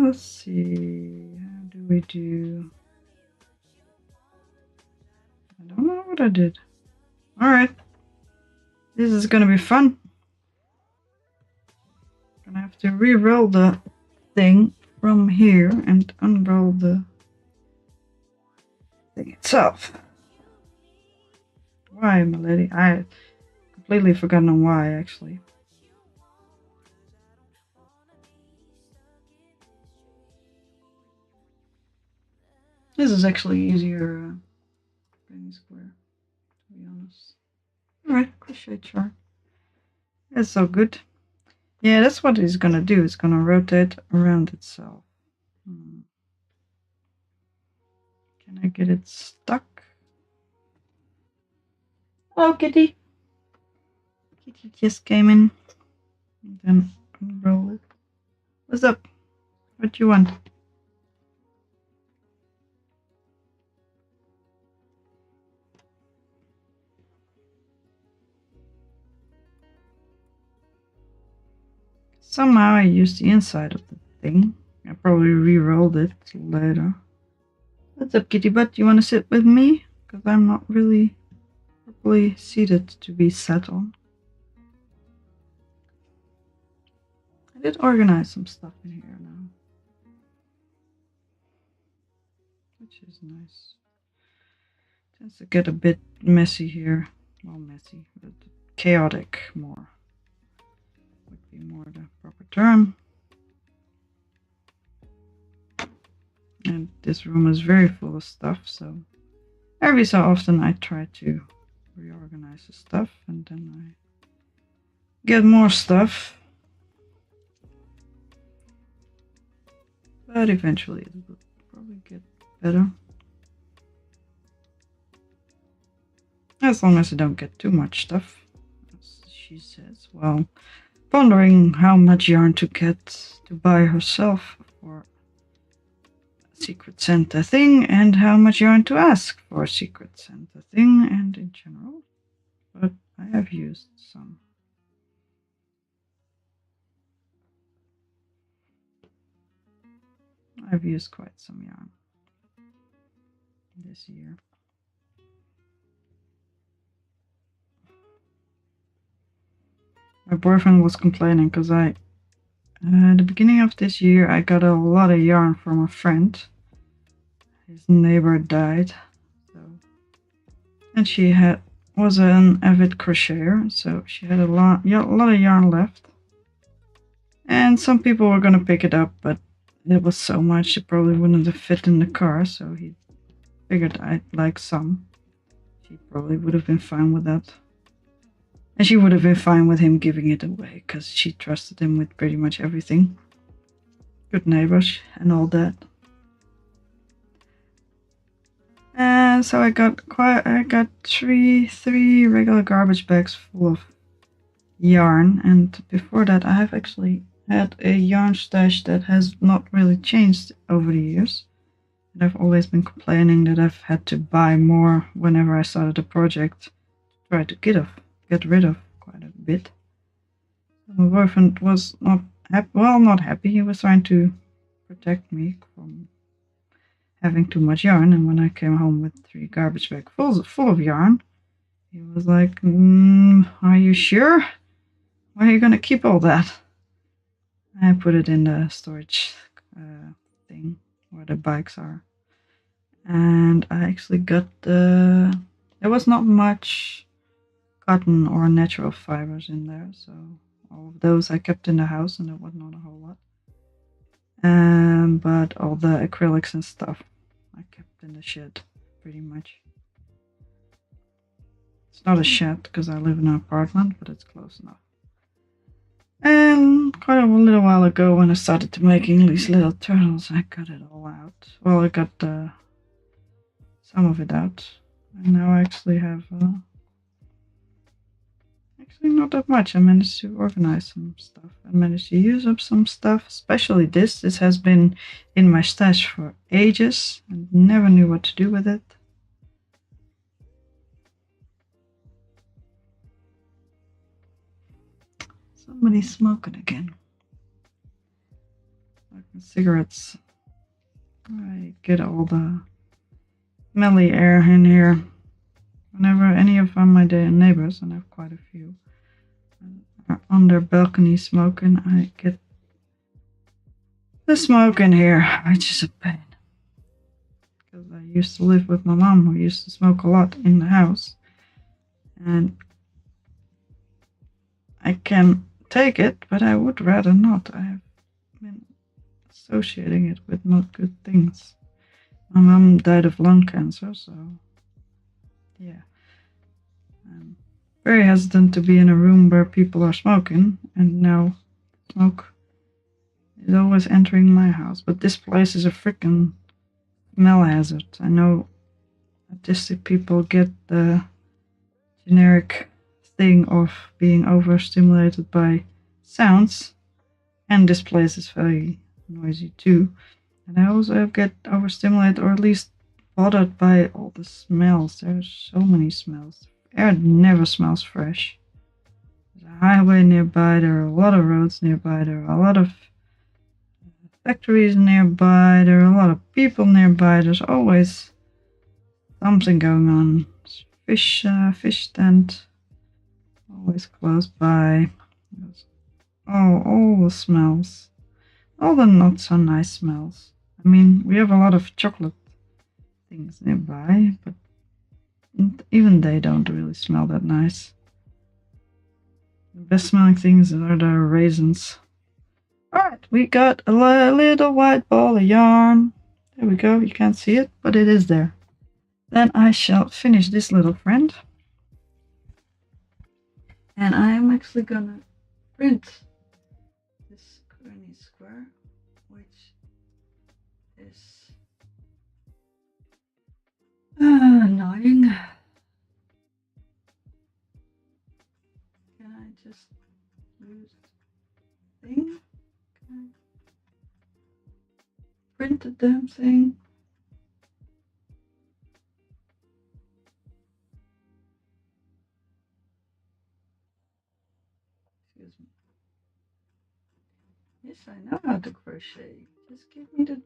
Let's see. How do we do? I don't know what I did. Alright. This is gonna be fun. Gonna have to re-roll the thing from here and unroll the thing itself. Why, my lady? I completely forgotten why, actually. This is actually easier granny square, to be honest. Alright, crochet chart. That's so good. Yeah, that's what it's gonna do. It's gonna rotate around itself. Can I get it stuck? Oh, kitty. Kitty just came in. And then unroll it. What's up? What do you want? Somehow I used the inside of the thing. I probably re-rolled it later. What's up, kitty butt? You want to sit with me? Because I'm not really properly seated to be sat on. I did organize some stuff in here now, which is nice. Tends to get a bit messy here. Well, messy, but chaotic more. Would be more the proper term. And this room is very full of stuff, so every so often I try to reorganize the stuff and then I get more stuff. But eventually it will probably get better. As long as I don't get too much stuff. she says, well, pondering how much yarn to get to buy herself for a Secret Santa thing and how much yarn to ask for a Secret Santa thing and in general. But I have used some. I've used quite some yarn this year. My boyfriend was complaining because at the beginning of this year I got a lot of yarn from a friend. His neighbor died, so, and she was an avid crocheter, so she had a lot of yarn left. And some people were gonna pick it up, but it was so much it probably wouldn't have fit in the car, so he figured I'd like some. She probably would have been fine with that. And she would have been fine with him giving it away, because she trusted him with pretty much everything. Good neighbors and all that. And so I got three regular garbage bags full of yarn, and before that I have actually had a yarn stash that has not really changed over the years. And I've always been complaining that I've had to buy more whenever I started a project to try to get rid of quite a bit. My boyfriend was not happy. He was trying to protect me from having too much yarn, and when I came home with 3 garbage bags full of yarn, he was like, are you sure? Where are you gonna keep all that? I put it in the storage thing where the bikes are. And I actually got there was not much cotton or natural fibers in there, so all of those I kept in the house, and it was not a whole lot. But all the acrylics and stuff I kept in the shed, pretty much. It's not a shed because I live in an apartment, but it's close enough. And quite a little while ago, when I started to making these little turtles, I got it all out. Well, I got some of it out, and now I actually have actually not that much. I managed to organize some stuff. I managed to use up some stuff, especially this. This has been in my stash for ages and never knew what to do with it. Somebody's smoking again. Smoking cigarettes. I get all the smelly air in here. Whenever any of my neighbors, and I have quite a few, are on their balcony smoking, I get the smoke in here, which is a pain. Because I used to live with my mom, who used to smoke a lot in the house. And I can take it, but I would rather not. I have been associating it with not good things. My mom died of lung cancer, so yeah. I'm very hesitant to be in a room where people are smoking, and now smoke is always entering my house. But this place is a freaking smell hazard. I know autistic people get the generic thing of being overstimulated by sounds, and this place is very noisy too. And I also get overstimulated, or at least bothered by all the smells. There's so many smells. Air never smells fresh. There's a highway nearby, there are a lot of roads nearby, there are a lot of factories nearby, there are a lot of people nearby. There's always something going on. Fish stand always close by. Oh, all the smells. All the not so nice smells. I mean, we have a lot of chocolate things nearby, but even they don't really smell that nice. The best smelling things are the raisins. Alright, we got a little white ball of yarn. There we go, you can't see it, but it is there. Then I shall finish this little friend. And I am actually gonna print this granny square, which is annoying. Can I just use the thing. Okay. Print the damn thing. Excuse me. Yes, I know how to crochet. Just give me the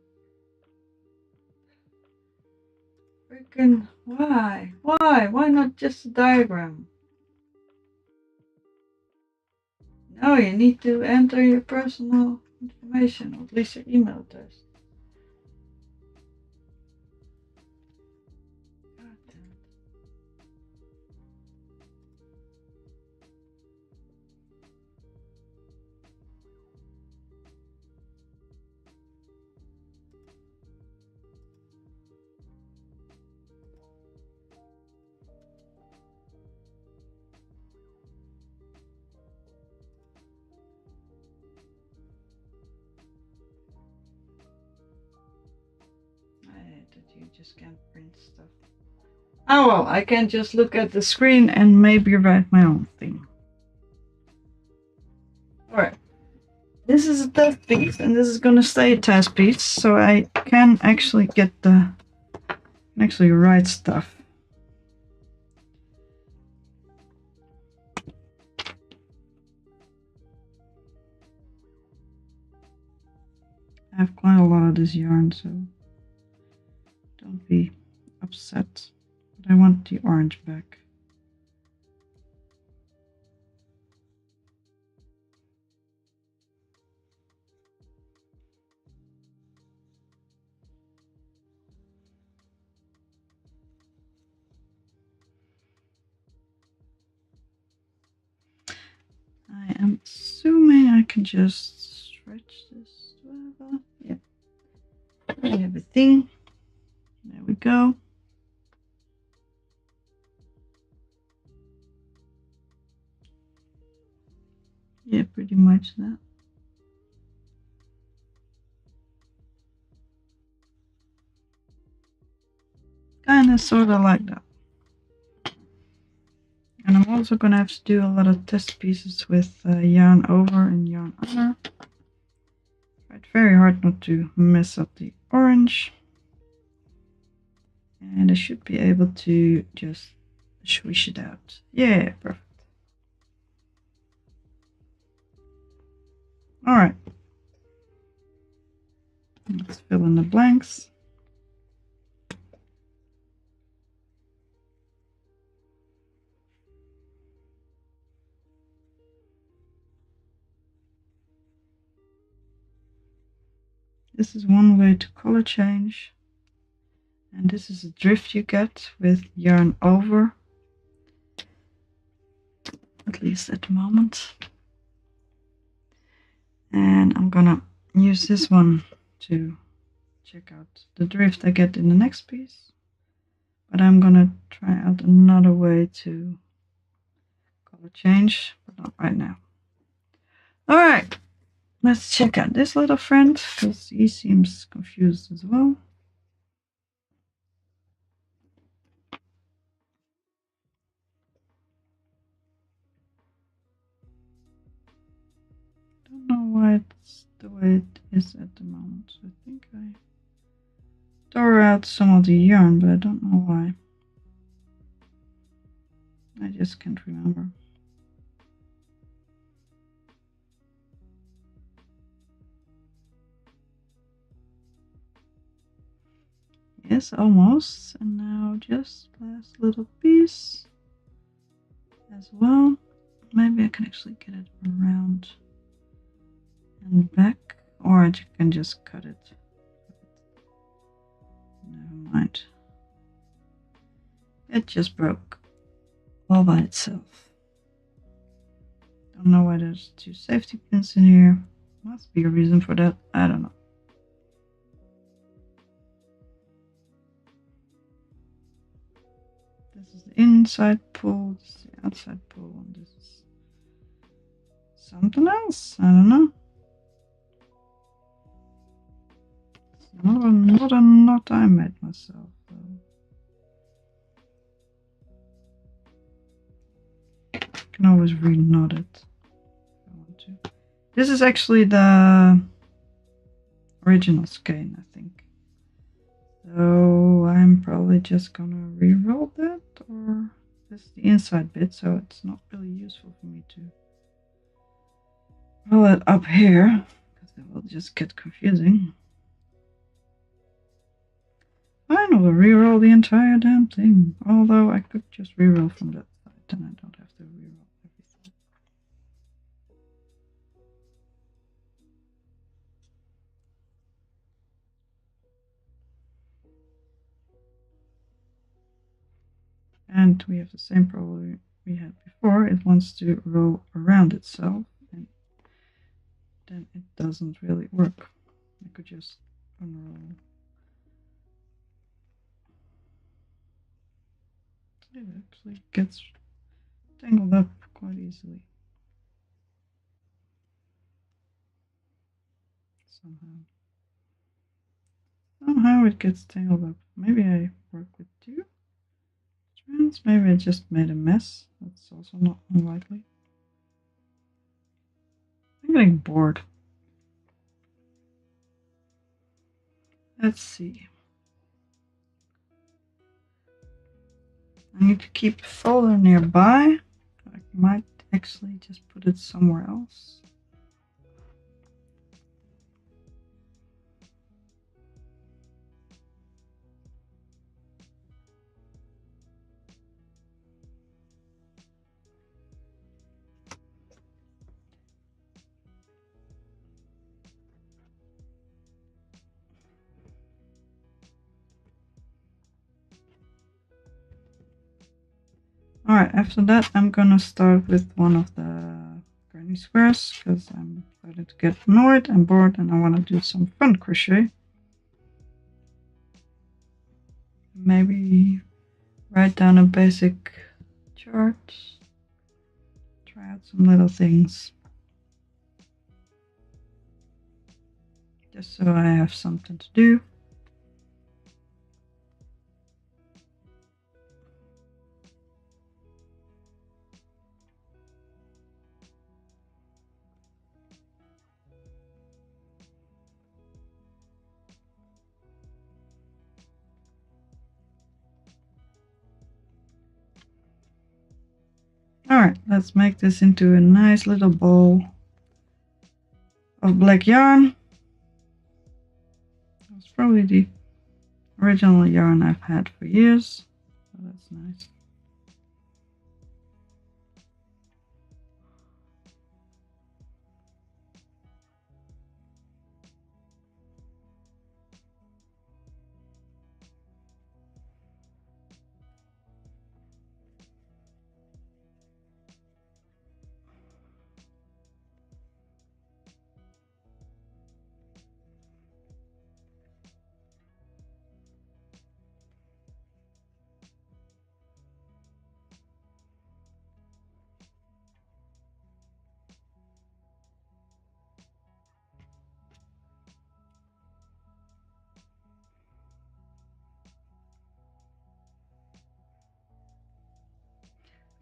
freaking why? Why not just a diagram? No, you need to enter your personal information, or at least your email address. God damn it. I hate that you just can't print stuff. Oh well, I can just look at the screen and maybe write my own thing. Alright. This is a test piece and this is gonna stay a test piece, so I can actually write stuff. I have quite a lot of this yarn, so don't be upset. But I want the orange back. I am assuming I can just stretch this whatever. Yep. Everything. There we go. Yeah, pretty much that. Kinda sorta like that. And I'm also gonna have to do a lot of test pieces with yarn over and yarn under. Tried very hard not to mess up the orange. And I should be able to just swish it out. Yeah, perfect. Alright. Let's fill in the blanks. This is one way to color change. And this is a drift you get with yarn over. At least at the moment. And I'm gonna use this one to check out the drift I get in the next piece. But I'm gonna try out another way to color change, but not right now. Alright, let's check out this little friend, because he seems confused as well. Don't know why it's the way it is at the moment. I think I tore out some of the yarn, but I don't know why. I just can't remember. Yes, almost. And now just last little piece as well. Maybe I can actually get it around and back, or I can just cut it. Never mind. It just broke all by itself. Don't know why there's 2 safety pins in here. Must be a reason for that. I don't know. This is the inside pull, this is the outside pull, and this is something else. I don't know. It's not a knot I made myself, though. I can always re-knot it. This is actually the original skein, I think. So I'm probably just gonna re-roll that, or this is the inside bit, so it's not really useful for me to roll it up here, because it will just get confusing. I will re-roll the entire damn thing, although I could just re-roll from that side, then I don't have to re-roll everything. And we have the same problem we had before. It wants to roll around itself, and then it doesn't really work. I could just unroll. It actually gets tangled up quite easily. Somehow it gets tangled up. Maybe I work with two strands. Maybe I just made a mess. That's also not unlikely. I'm getting bored. Let's see. I need to keep a folder nearby. I might actually just put it somewhere else. Alright, after that I'm gonna start with one of the granny squares, because I'm starting to get annoyed and bored and I want to do some fun crochet. Maybe write down a basic chart, try out some little things, just so I have something to do. Alright, let's make this into a nice little ball of black yarn. It's probably the original yarn I've had for years, so that's nice.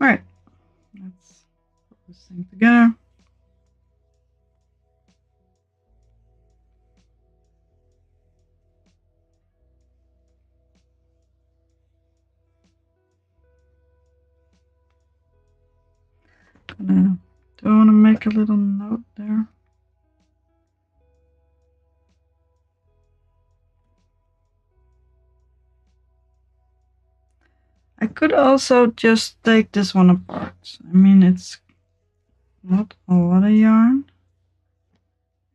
Alright, let's put this thing together. Do I want to make a little note there? I could also just take this one apart. I mean, it's not a lot of yarn.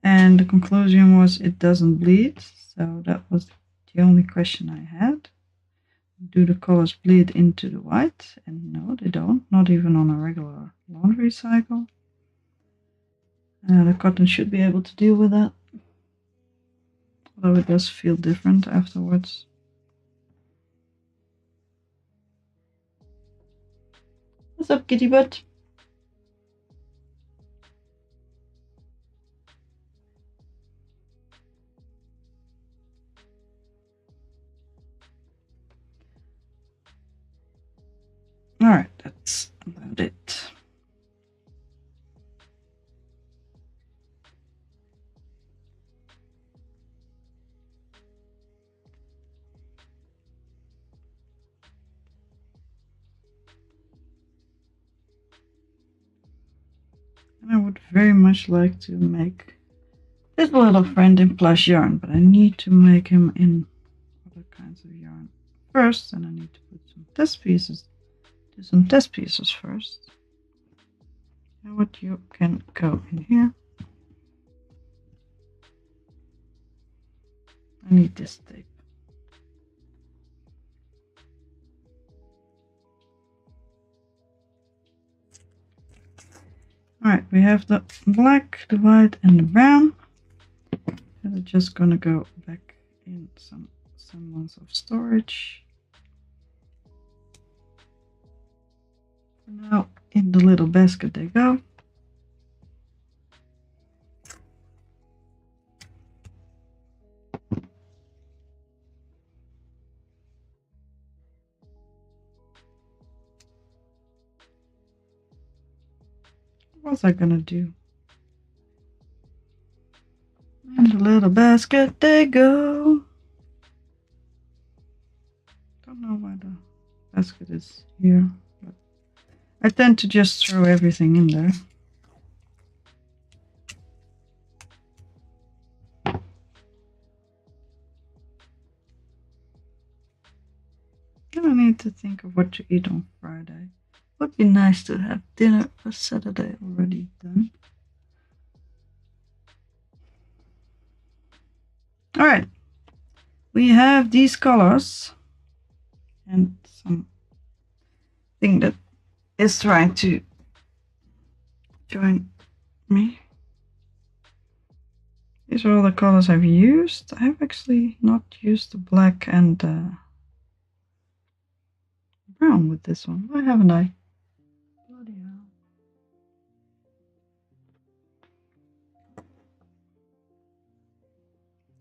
And the conclusion was it doesn't bleed. So that was the only question I had. Do the colors bleed into the white? And no, they don't. Not even on a regular laundry cycle. The cotton should be able to deal with that. Although it does feel different afterwards. What's up, kitty butt? Alright, that's about it. And I would very much like to make this little friend in plush yarn, but I need to make him in other kinds of yarn first, and I need to put some test pieces, do some test pieces first. And what you can go in here. I need this tape. Alright, we have the black, the white, and the brown. And I'm just gonna go back in some semblance of storage. For now, in the little basket they go. What was I gonna do? In the little basket they go. Don't know why the basket is here, but I tend to just throw everything in there. And I need to think of what to eat on Friday. Would be nice to have dinner for Saturday already done. Alright, we have these colors and some thing that is trying to join me. These are all the colors I've used. I have actually not used the black and brown with this one. Why haven't I? Bloody hell.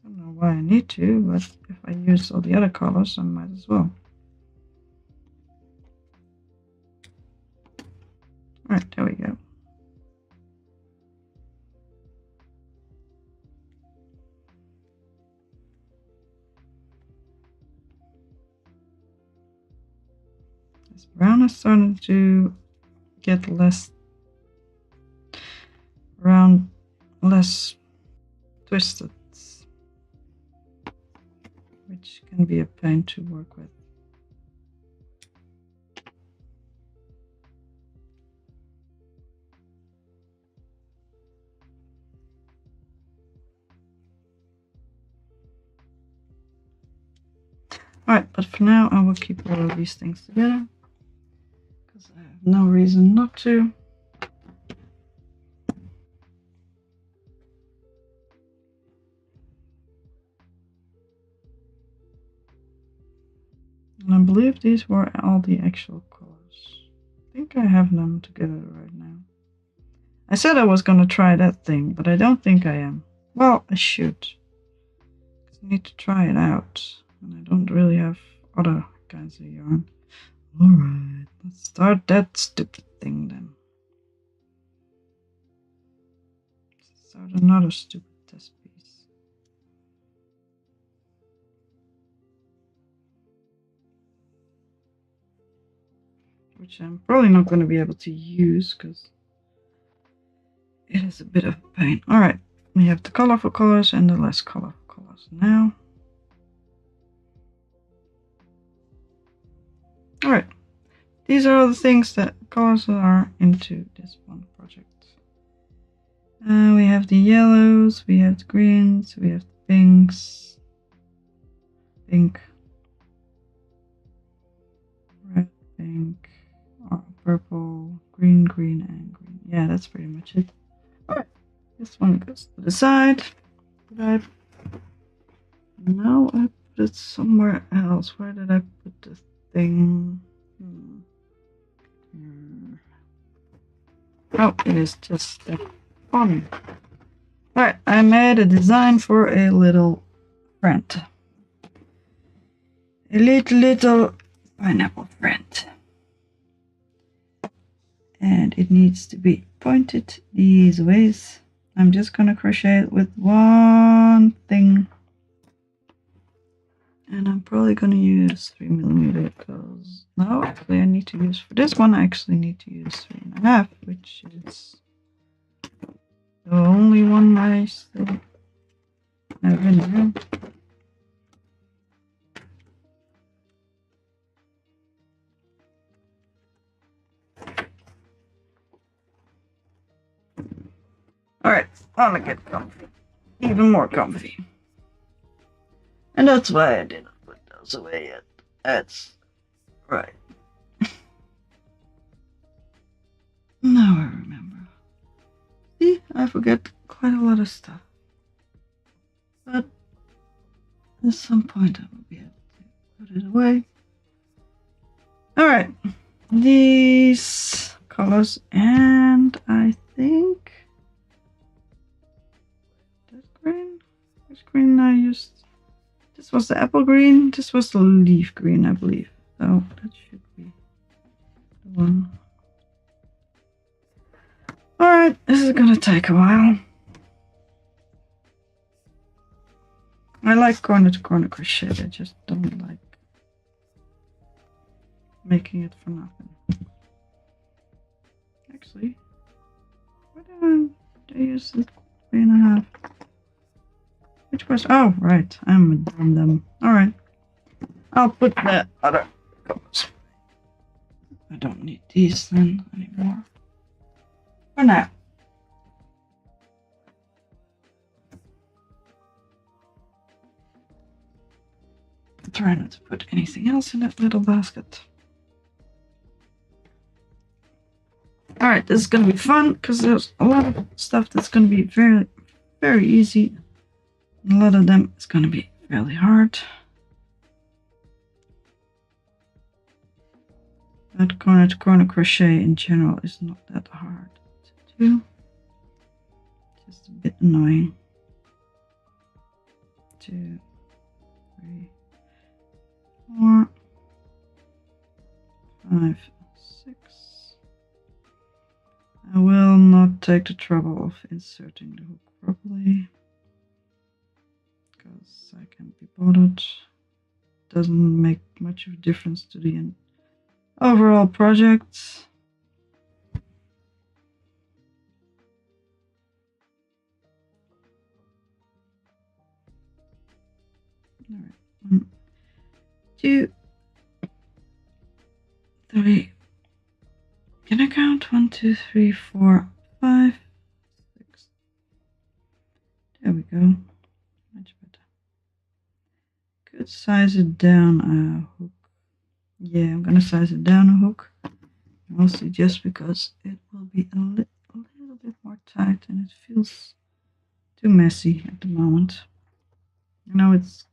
I don't know why I need to, but if I use all the other colors, I might as well. Alright, there we go. This brown is starting to get less round, less twisted, which can be a pain to work with. Alright, but for now I will keep all of these things together because I have no reason not to. And I believe these were all the actual colors. I think I have them together right now. I said I was going to try that thing, but I don't think I am. Well, I should. I need to try it out. And I don't really have other kinds of yarn. Alright, let's start that stupid thing then. Let's start another stupid test piece. Which I'm probably not going to be able to use because it is a bit of a pain. Alright, we have the colorful colors and the less colorful colors now. Alright, these are all the things that colors are into this one project. We have the yellows, we have the greens, we have the pinks, pink, red, pink, purple, green, green, and green. Yeah, that's pretty much it. Alright, this one goes to the side. Now I put it somewhere else. Where did I put the thing? Oh, it is just that fun. Alright, I made a design for a little friend. A little pineapple friend. And it needs to be pointed these ways. I'm just gonna crochet it with one thing. And I'm probably gonna use 3mm because no, actually I need to use for this one. I actually need to use 3.5, which is The only one I still have in here. Alright, I'm gonna get comfy. Even more comfy. And that's why I didn't put those away yet. That's right. Now I remember. See, I forget quite a lot of stuff. But at some point I will be able to put it away. Alright. These colors, and I think that green. Which green I used? This was the apple green. This was the leaf green, I believe. So that should be the one. Alright, this is gonna take a while. I like corner to corner crochet, I just don't like making it for nothing. Actually, why don't I use the 3.5? Which was, oh right, I'm done them. Alright. I'll put the other colors. I don't need these then anymore. For now. Try not to put anything else in that little basket. Alright, this is gonna be fun because there's a lot of stuff that's gonna be very, very easy. A lot of them is gonna be really hard. But corner to corner crochet in general is not that hard to do. Just a bit annoying. 2, 3, 4, 5, 6. I will not take the trouble of inserting the hook properly because I can't be bothered. Doesn't make much of a difference to the overall project. Alright, 1, 2, 3. Can I count? 1, 2, 3, 4, 5, 6. There we go. Much better. Could size it down a hook. Yeah, I'm gonna size it down a hook. Mostly just because it will be a little bit more tight and it feels too messy at the moment. I know it's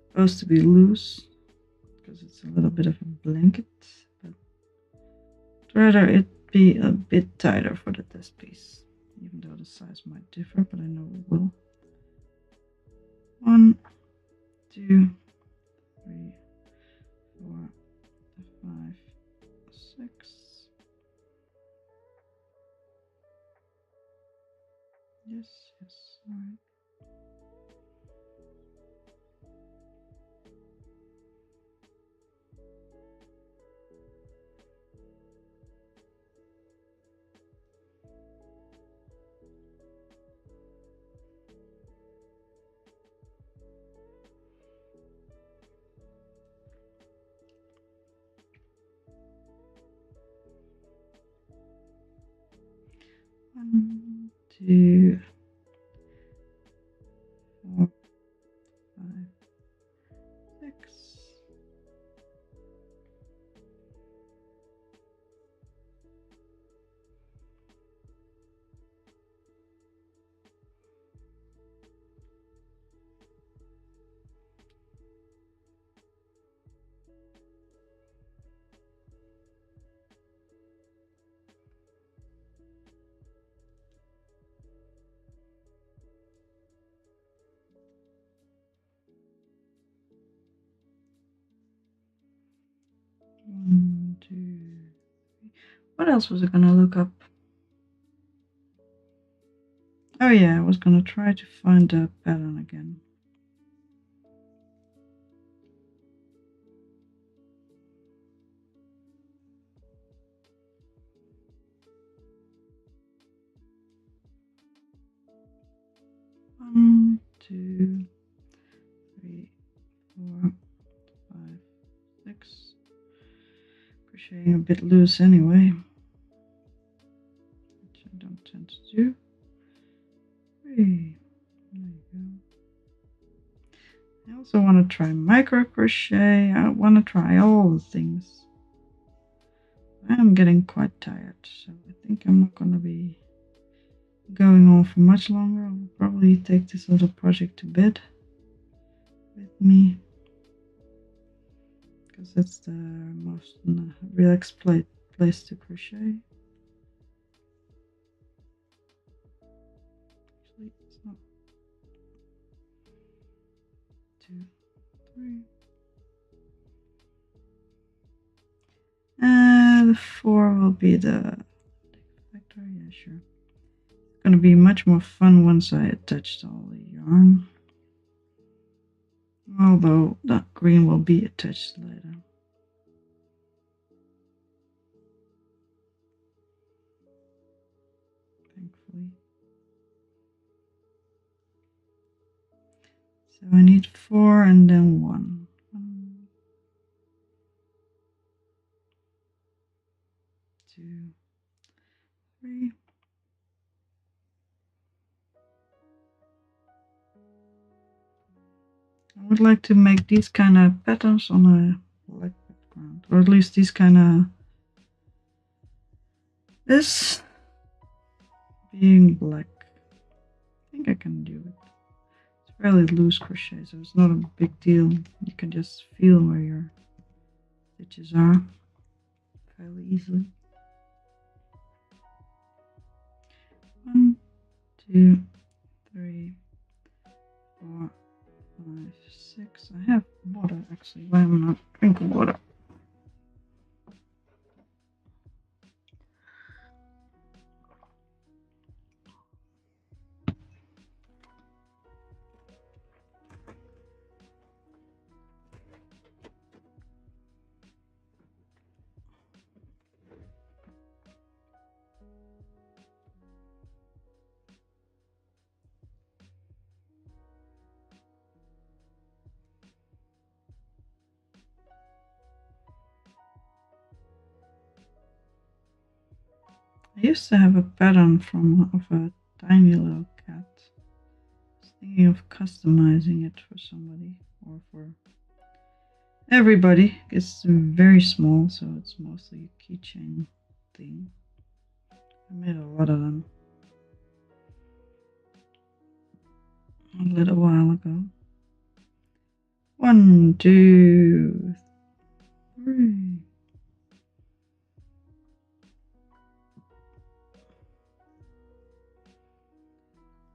supposed to be loose because it's a little bit of a blanket, but I'd rather it be a bit tighter for the test piece, even though the size might differ, but I know it will. 1, 2, 3, 4, 5, 6. Yes, yes, all right. One, 2, 4, 5, 6. One, 2, 3. What else was I gonna look up? Oh yeah, I was gonna try to find the pattern again. crocheting a bit loose anyway, which I don't tend to do. Hey, there you go. I also want to try micro crochet. I want to try all the things. I'm getting quite tired, so I think I'm not going to be going on for much longer. I'll probably take this little project to bed with me, because it's the most relaxed place to crochet. Actually, it's not. 2, 3. The 4 will be the factor. Yeah, sure. It's going to be much more fun once I attached all the yarn. Although that green will be attached later. Thankfully. So I need 4 and then 1. 1, 2, 3. I would like to make these kind of patterns on a black background, or at least these kind of, this being black. I think I can do it. It's fairly loose crochet, so it's not a big deal. You can just feel where your stitches are fairly easily. 1, 2, 3, 4, 5, 6. I have water actually. Why am I not drinking water? I used to have a pattern of a tiny little cat. I was thinking of customizing it for somebody or for everybody. It's very small, so it's mostly a keychain thing. I made a lot of them a little while ago. 1, 2, 3.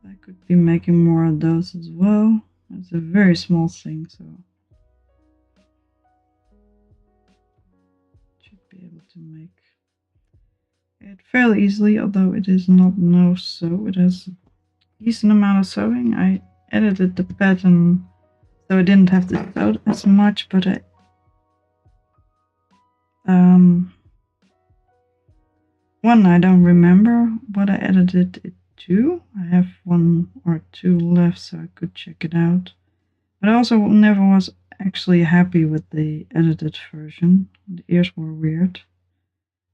I could be making more of those as well. It's a very small thing, so should be able to make it fairly easily, although it is not no sew. It has a decent amount of sewing. I edited the pattern so I didn't have to sew as much, but I don't remember what I edited it to. I have 1 or 2 left, so I could check it out. But I also never was actually happy with the edited version. The ears were weird.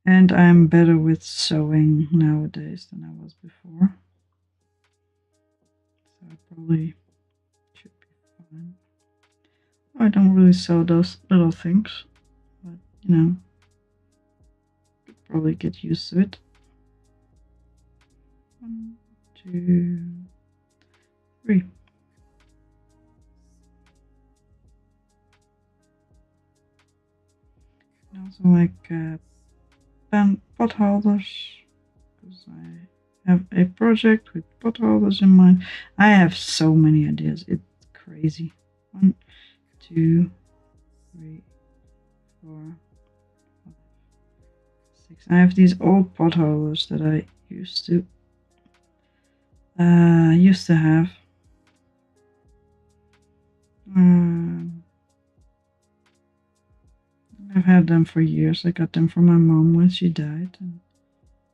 And I'm better with sewing nowadays than I was before. So I probably should be fine. I don't really sew those little things, but you know, could probably get used to it. 1, 2, 3. I also like pot holders, because I have a project with pot holders in mind. I have so many ideas, it's crazy. 1, 2, 3, 4, 5, 6. I have these old pot holders that I used to have. I've had them for years. I got them from my mom when she died, and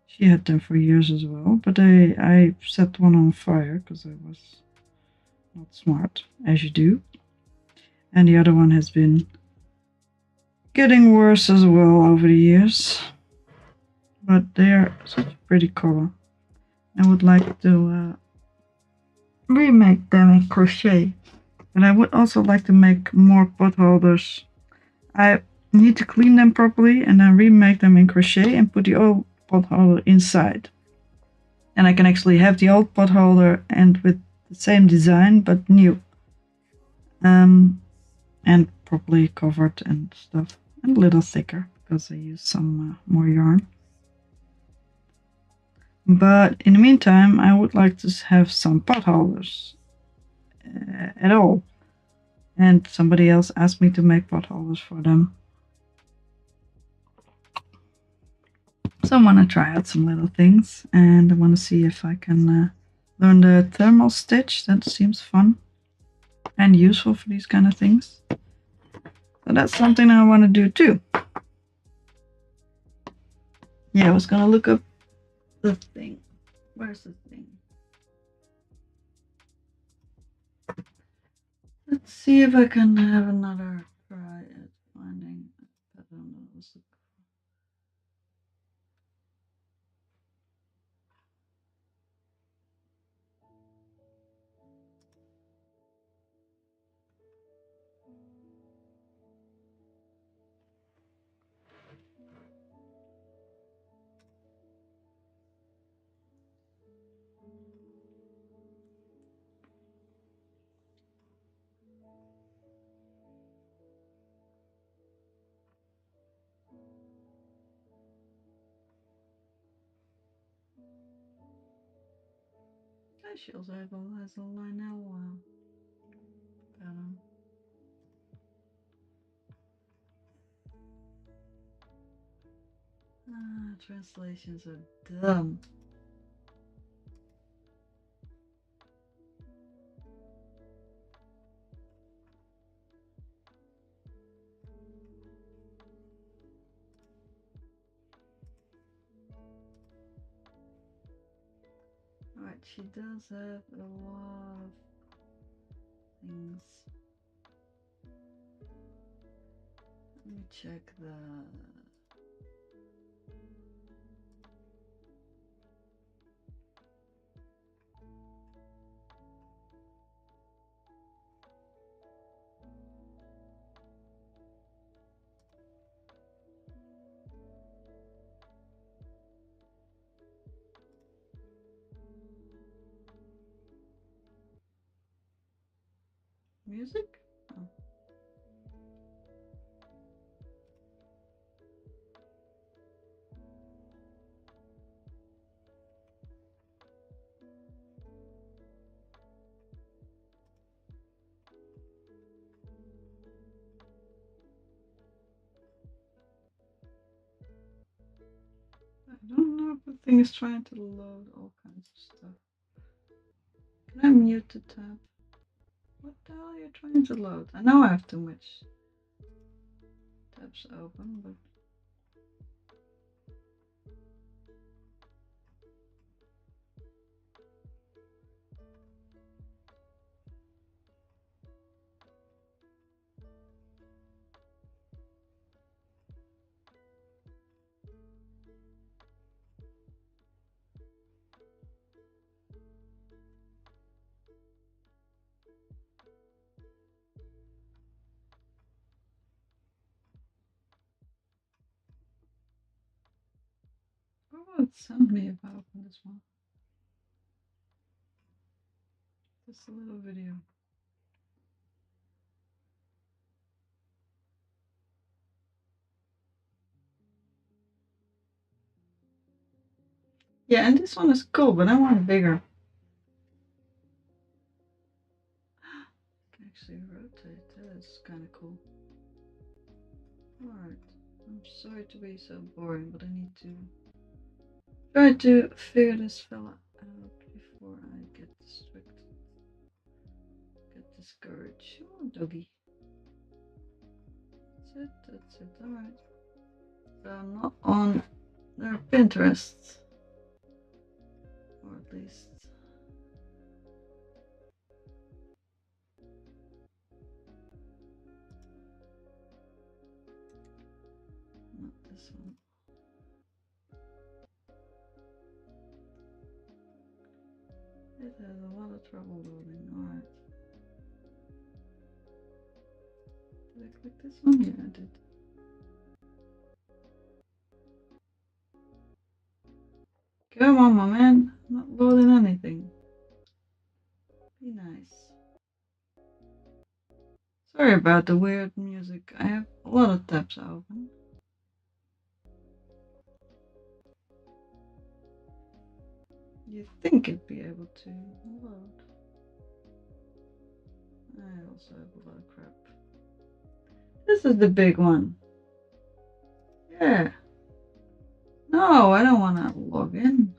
she had them for years as well. But I set one on fire because I was not smart, as you do. And the other one has been getting worse as well over the years. But they are such a pretty color. I would like to remake them in crochet. And I would also like to make more pot holders. I need to clean them properly and then remake them in crochet and put the old pot holder inside. And I can actually have the old pot holder and with the same design but new. And properly covered and stuff. And a little thicker because I use some more yarn. But in the meantime, I would like to have some pot holders at all. And somebody else asked me to make pot holders for them. So I want to try out some little things, and I want to see if I can learn the thermal stitch. That seems fun and useful for these kind of things. So that's something I want to do too. Yeah, I was gonna look up the thing. Where's the thing? Let's see if I can have another try at finding a pattern that was she also has a Lionel pattern. Translations are dumb. Alright, she does have a lot of things. Let me check the music? Oh. I don't know if the thing is trying to load all kinds of stuff. Can I mute the tab? What the hell are you trying to load? I know I have too much tabs open, but what will it send me if I open this one? Just a little video. Yeah, and this one is cool, but I want it bigger. I can actually rotate. That is kind of cool. Alright, I'm sorry to be so boring, but I need to try to figure this fella out before I get discouraged. Oh, doggy. That's it, alright. So I'm not on their Pinterest. Or at least It has a lot of trouble loading. Alright. Did I click this one? Yeah, I did. Come on, my man. I'm not loading anything. Be nice. Sorry about the weird music. I have a lot of tabs open. You'd think it'd be able to load. I also have a lot of crap. This is the big one. Yeah. No, I don't want to log in.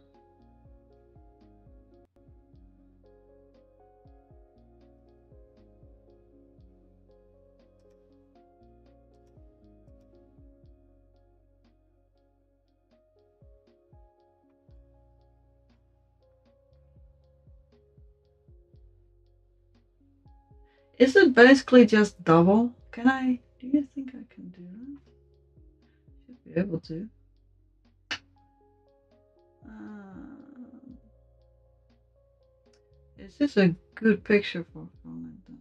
Is it basically just double? Can I? Do you think I can do that? Should be able to. Is this a good picture for filming though?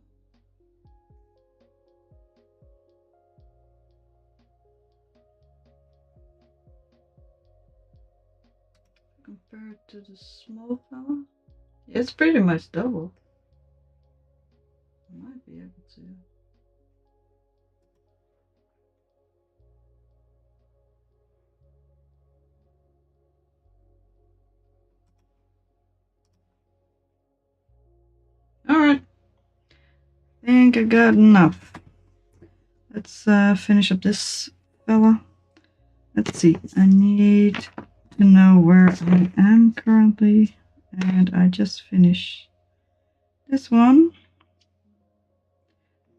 Compared to the small fella? Yeah, it's pretty much double. I might be able to. Alright. Think I got enough. Let's finish up this fella. Let's see. I need to know where I am currently. And I just finished this one,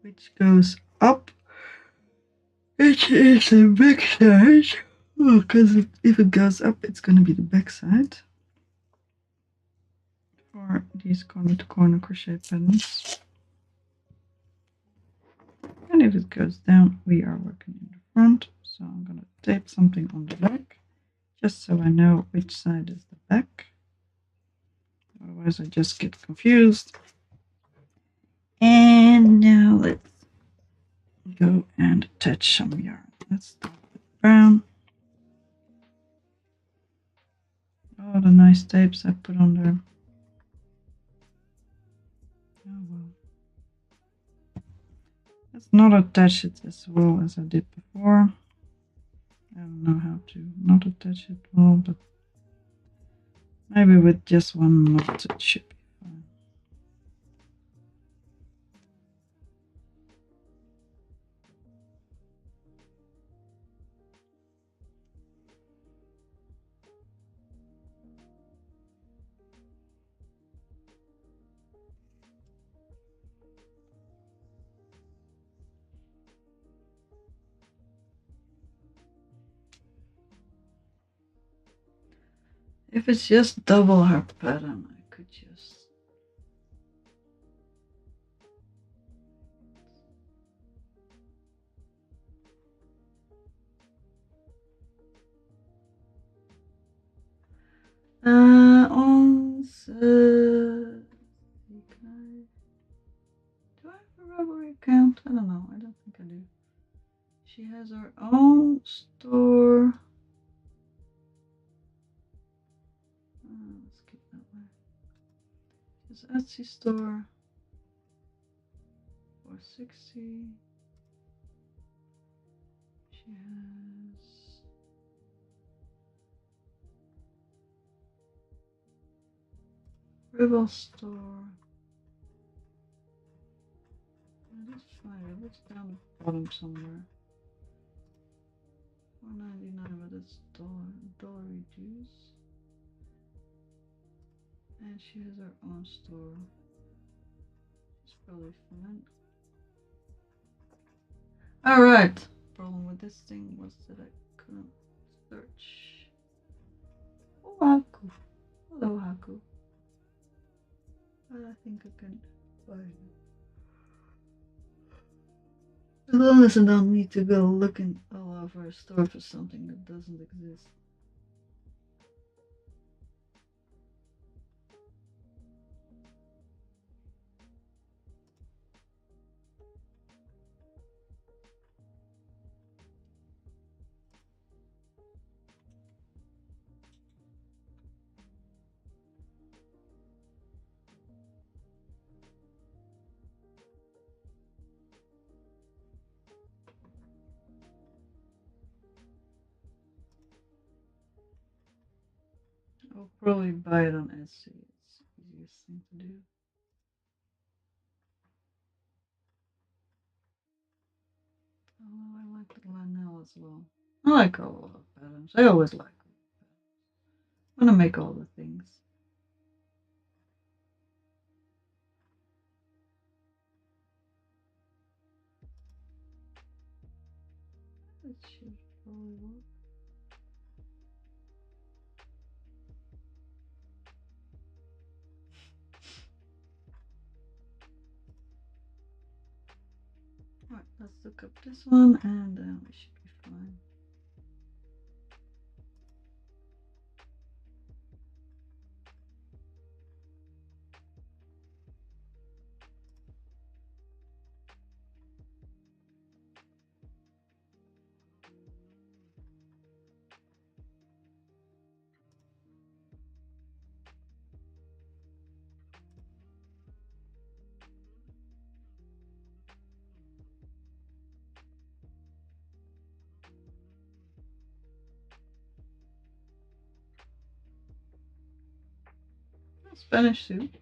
which goes up. It is the back side. Because if it goes up, it's going to be the back side for these corner to corner crochet patterns. And if it goes down, we are working in the front. So I'm going to tape something on the back, just so I know which side is the back. Otherwise I just get confused. And now let's go and attach some yarn. Let's start with brown. All the nice tapes I put on there. Oh well. Let's not attach it as well as I did before. I don't know how to not attach it well, but maybe with just one knot it should be fine. If it's just double her pattern, I could just do I have a rubber account? I don't know. I don't think I do. She has her own store. Let's keep that way. She's Etsy store. 460. She has Rebel store. Let's find it. It's down the bottom somewhere. $4.99, but it's dollar reduce. And she has her own store. It's probably fine. Alright. Problem with this thing was that I couldn't search. Oh, Haku. Hello, Haku. I think I can find it. As long as I don't need to go looking all over a store for something that doesn't exist. I'll probably buy it on Etsy. It's the easiest thing to do. Oh, I like the Lanelle as well. I like a lot of patterns. I always like them. I want to make all the things. That should probably work. Alright, let's look up this one and then we should be fine. Spanish soup.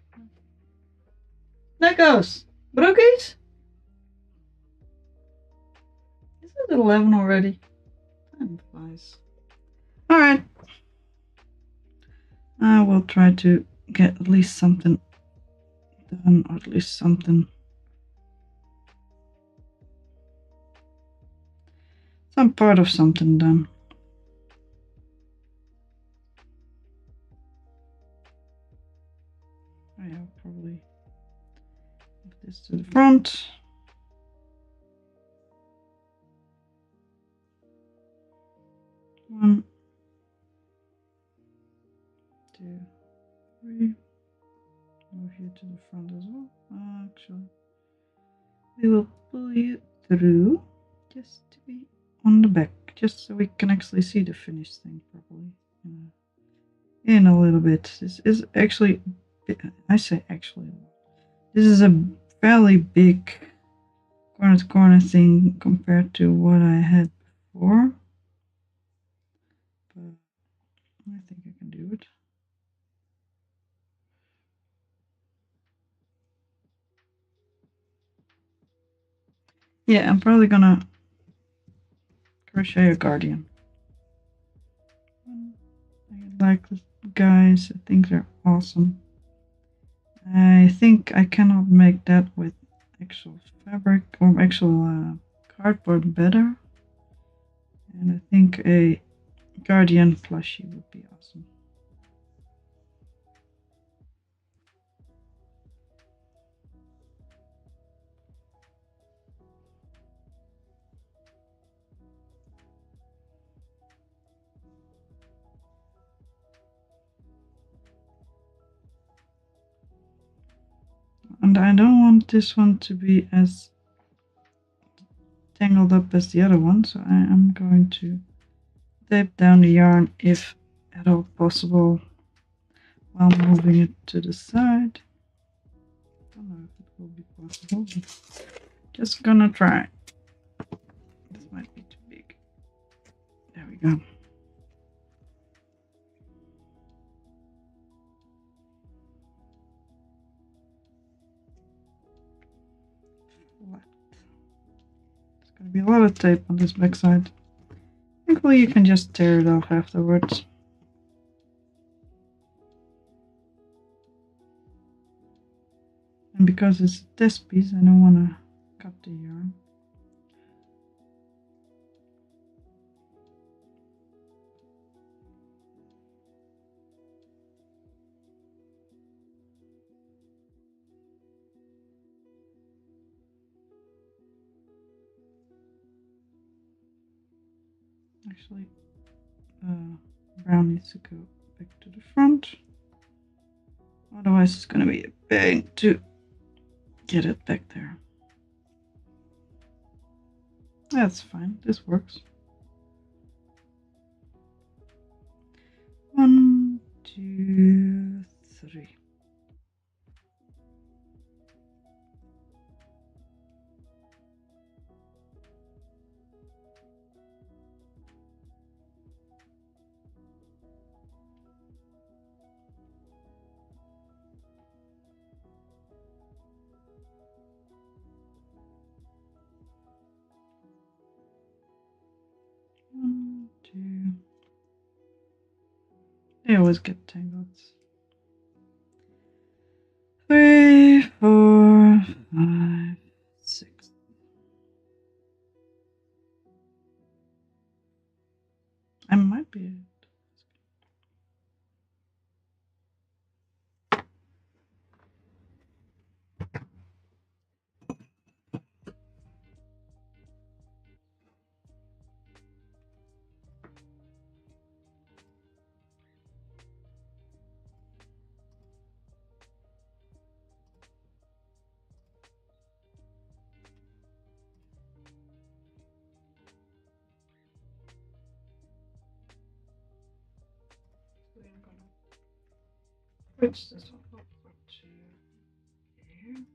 Necos! Brookies? Is it 11 already? Time flies. Alright. I will try to get at least something done, or at least something. Some part of something done. I'll probably move this to the front. One, two, three. Move you to the front as well. Actually, we will pull you through just to be on the back, just so we can actually see the finished thing properly. In a little bit. This is actually, I say actually, this is a fairly big corner to corner thing compared to what I had before. But I think I can do it. Yeah, I'm probably gonna crochet a guardian. I like the guys. I think they're awesome. I think I cannot make that with actual fabric or actual cardboard better. And I think a guardian plushie would be awesome. And I don't want this one to be as tangled up as the other one, so I am going to tape down the yarn if at all possible while moving it to the side. I don't know if it will be possible, but just gonna try. This might be too big. There we go. Flat. There's gonna be a lot of tape on this back side. Thankfully you can just tear it off afterwards. And because it's a test piece, I don't want to cut the yarn. Actually, brown needs to go back to the front. Otherwise it's going to be a pain to get it back there. That's fine, this works. 1, 2, 3. I always get tangled. 3, 4, 5, 6. I might be. I'm gonna switch this one up to here.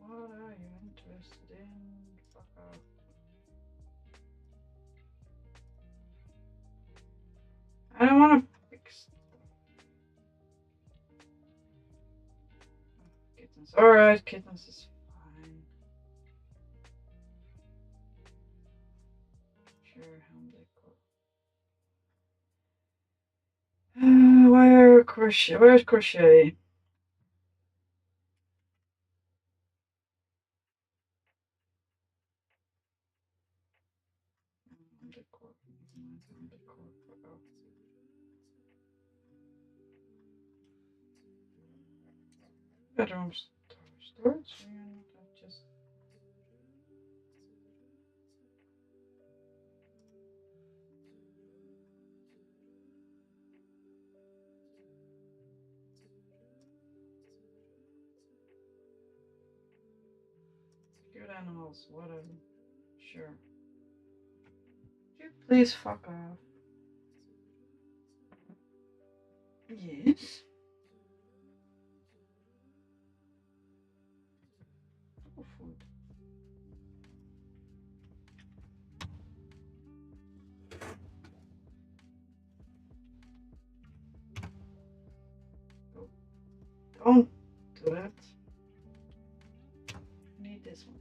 What are you interested in? Fuck off. I don't want to fix kittens. Alright, kittens is fine. Sure, home decor. Wire crochet. Where's crochet? Decor. Decor. Bedroom storage. Just cute animals. Whatever. Sure. Could you please fuck off? Yes. Oh, food. Oh, don't do that. I need this one.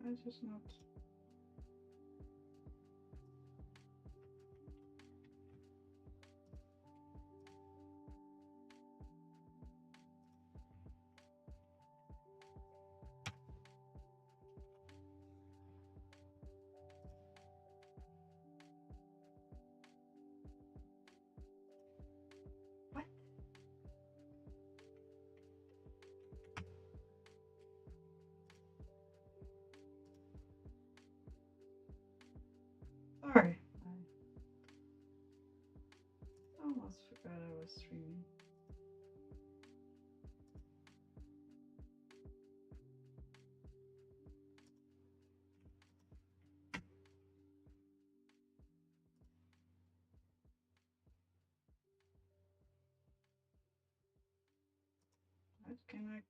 I just not. was streaming. What can I?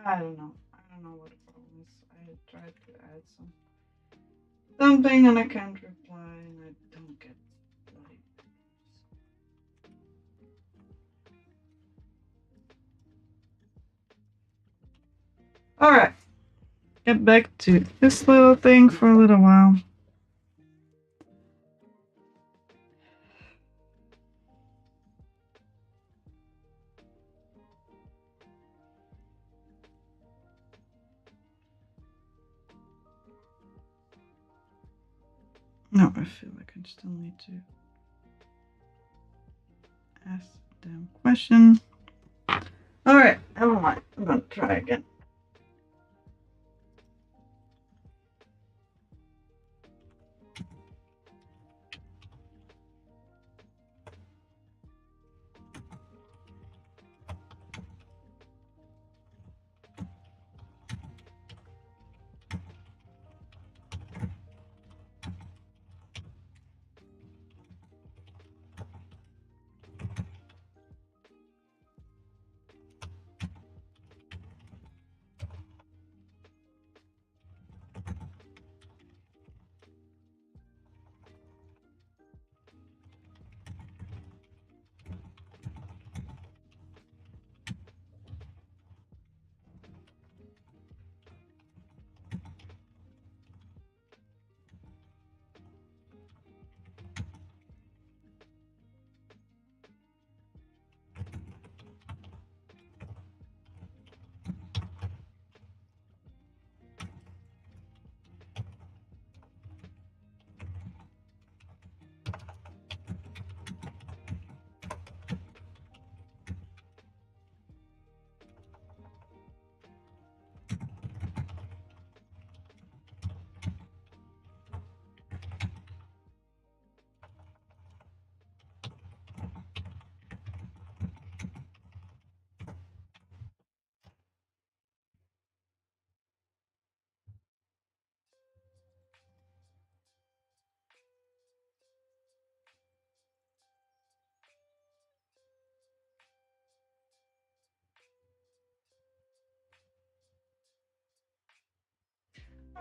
I don't know. I don't know what the problem is. I tried to add something and I can't reply and I don't get bloody. Alright. Get back to this little thing for a little while. No, I feel like I still need to ask the damn question. Alright, never mind. I'm gonna try again.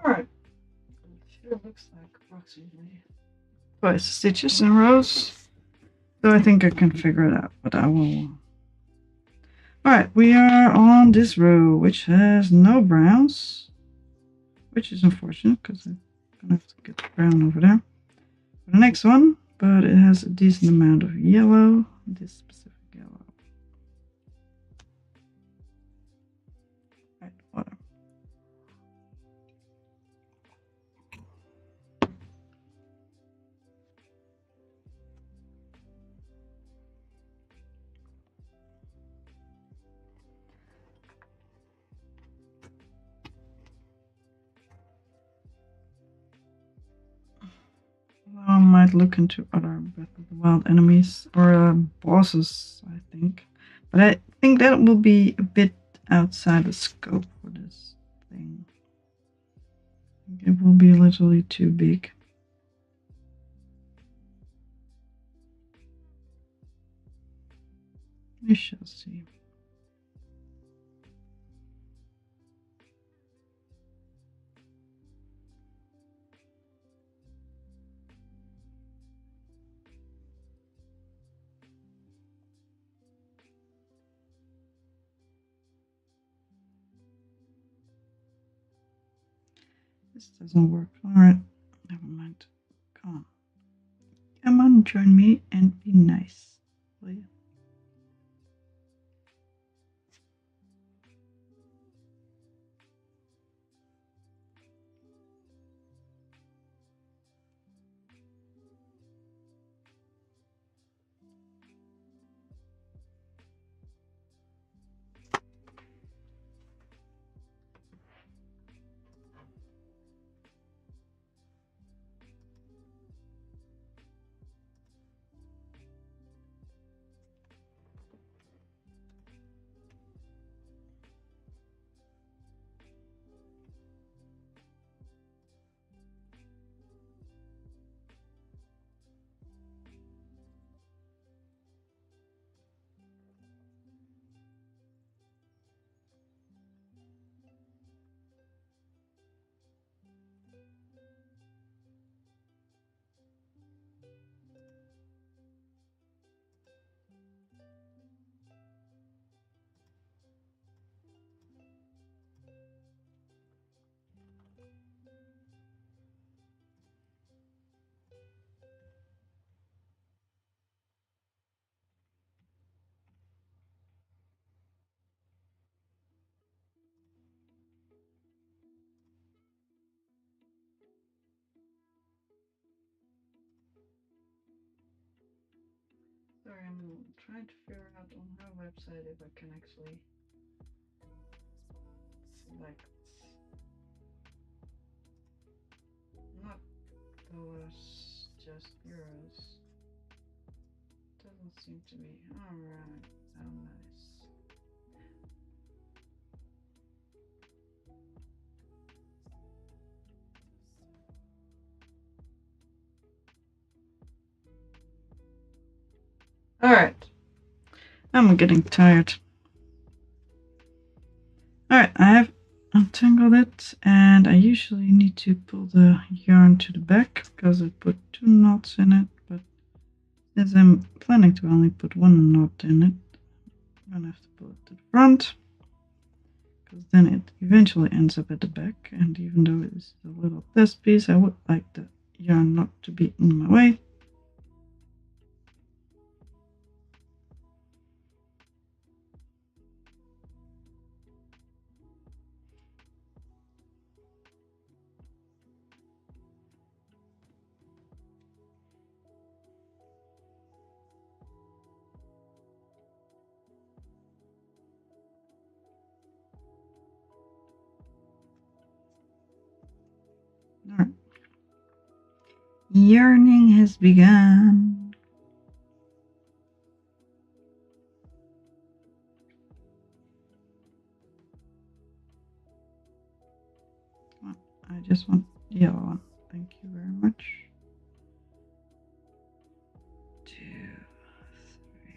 Alright. It looks like approximately twice the stitches in rows. So I think I can figure it out, but I will. Alright, we are on this row, which has no browns, which is unfortunate because I'm gonna have to get the brown over there for the next one, but it has a decent amount of yellow, this specific yellow. Right, water. I might look into other Breath of the Wild enemies or bosses, I think. But I think that will be a bit outside the scope for this thing. It will be literally too big. We shall see. This doesn't work. Alright, never mind. Come on. Come on, join me and be nice. Will you? Sorry, I'm trying to figure out on her website if I can actually select not those just euros. Doesn't seem to be. Alright, how nice. Alright, I'm getting tired. Alright, I have untangled it, and I usually need to pull the yarn to the back because I put 2 knots in it, but since I'm planning to only put 1 knot in it, I'm gonna have to pull it to the front, because then it eventually ends up at the back, and even though it is a little test piece, I would like the yarn not to be in my way. Alright. Yarning has begun. Well, I just want the yellow one. Thank you very much. 2, 3.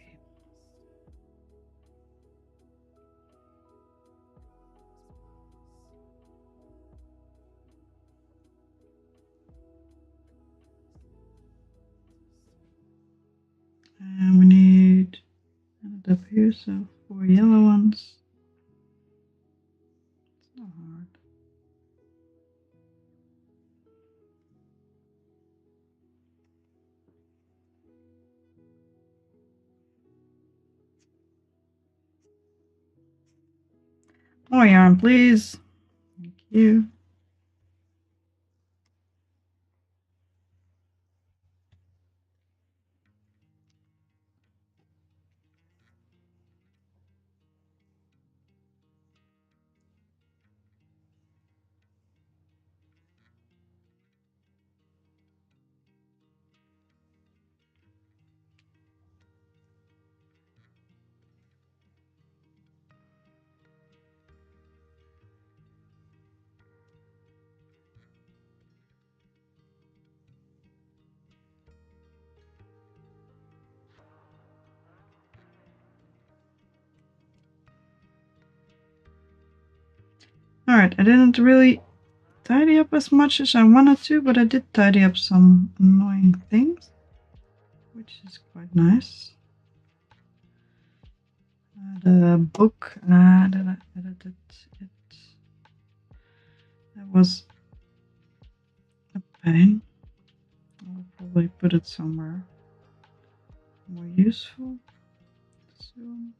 And we need it up here, so 4 yellow ones. It's not hard. More yarn, please. Thank you. Alright, I didn't really tidy up as much as I wanted to, but I did tidy up some annoying things, which is quite nice. The book that I edited, that was a pain. I'll probably put it somewhere more useful soon.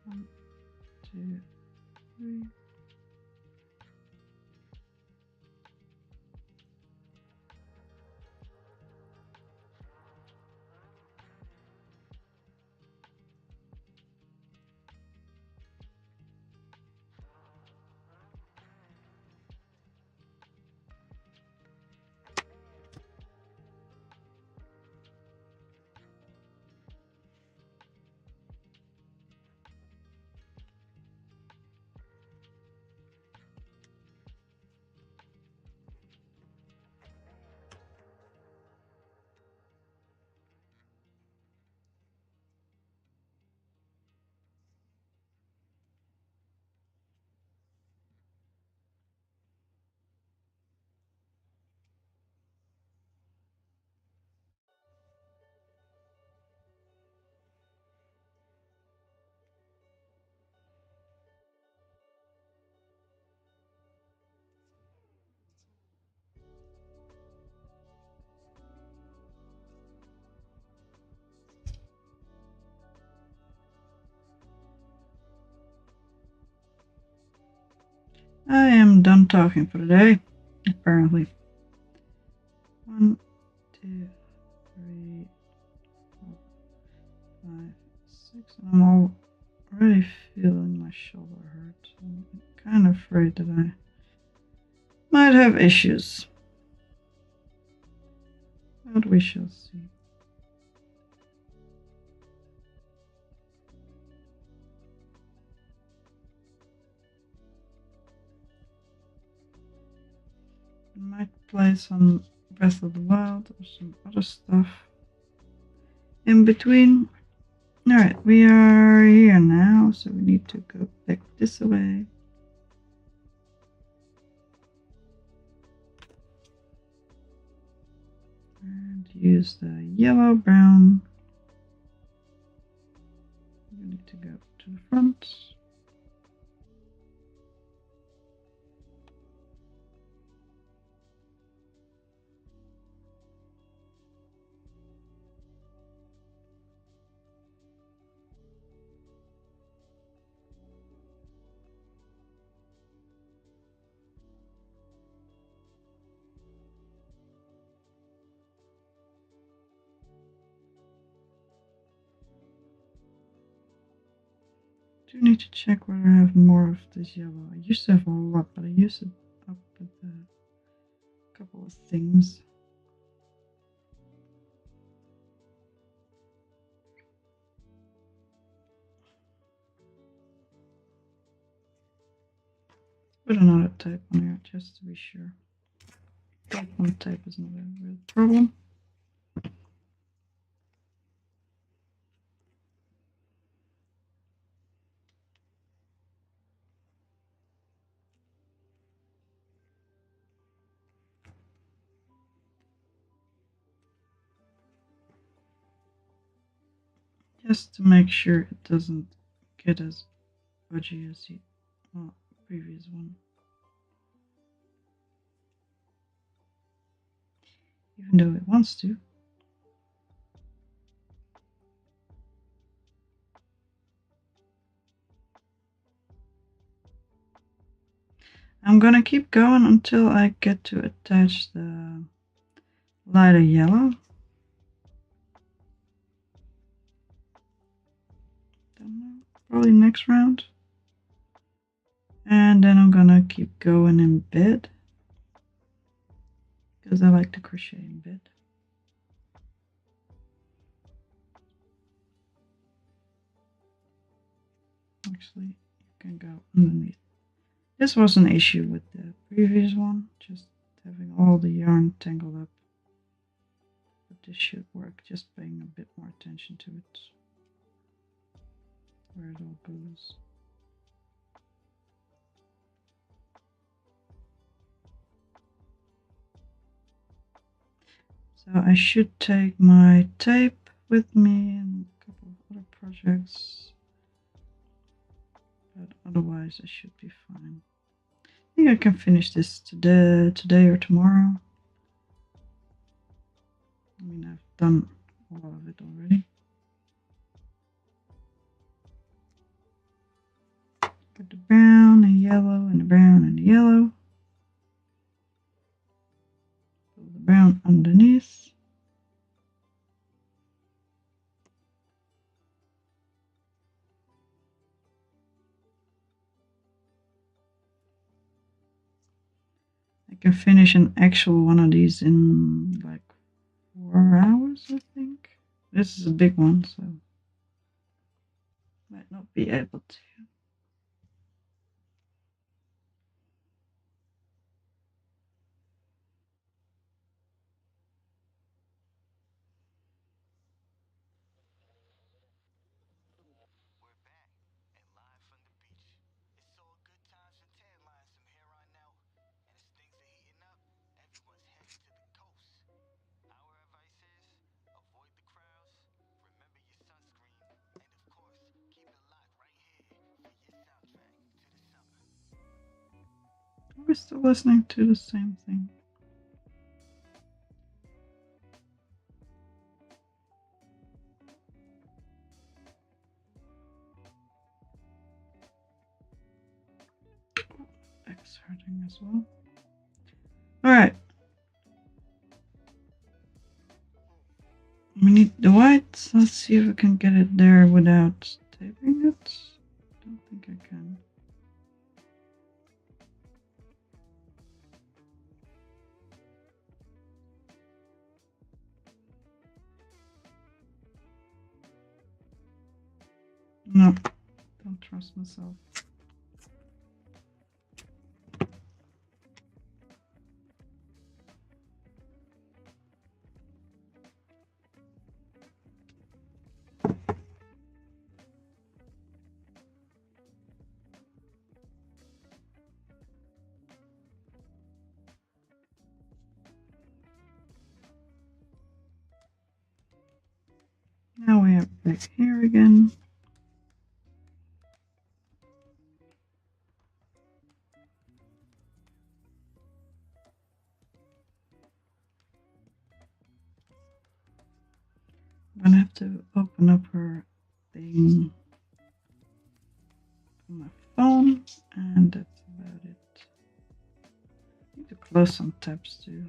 1, 2, 3. I am done talking for the day, apparently. 1, 2, 3, I'm already feeling my shoulder hurt. I'm kind of afraid that I might have issues. But we shall see. I might play some Breath of the Wild or some other stuff in between. Alright, we are here now, so we need to go back this way. And use the yellow, brown. We need to go to the front. Do need to check whether I have more of this yellow. I used to have a lot, but I used it up with a couple of things. Put another type on here just to be sure. One type is not a real problem. Just to make sure it doesn't get as budgy as the previous one. Even though it wants to. I'm gonna keep going until I get to attach the lighter yellow. Don't know, probably next round. And then I'm gonna keep going in bed, because I like to crochet in bed. Actually, you can go underneath. This was an issue with the previous one, just having all the yarn tangled up. But this should work, just paying a bit more attention to it, where it all goes. So I should take my tape with me and a couple of other projects, but otherwise I should be fine. I think I can finish this today or tomorrow. I mean, I've done a lot of it already. Got the brown and yellow and the brown and the yellow. Pull the brown underneath. I can finish an actual one of these in like 4 hours, I think. This is a big one, so might not be able to. We're still listening to the same thing. Back's hurting as well. Alright. We need the white. Let's see if we can get it there without think I can. No, don't trust myself. Now we have back here again. I'm gonna have to open up her thing on my phone, and that's about it. I need to close some tabs too.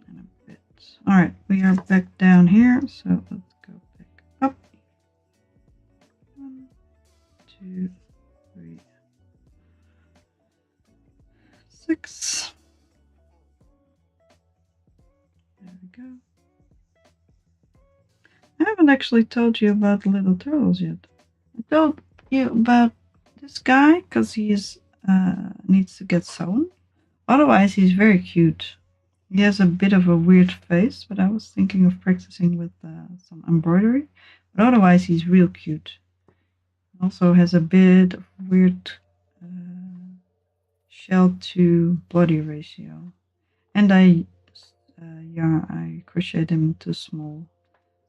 And a bit. Alright, we are back down here, so let's go back up. 1, 2, 3, 6. There we go. I haven't actually told you about the little turtles yet. I told you about this guy because he needs to get sewn. Otherwise, he's very cute. He has a bit of a weird face, but I was thinking of practicing with some embroidery. But otherwise, he's real cute. Also has a bit of weird shell to body ratio. And I crocheted him too small.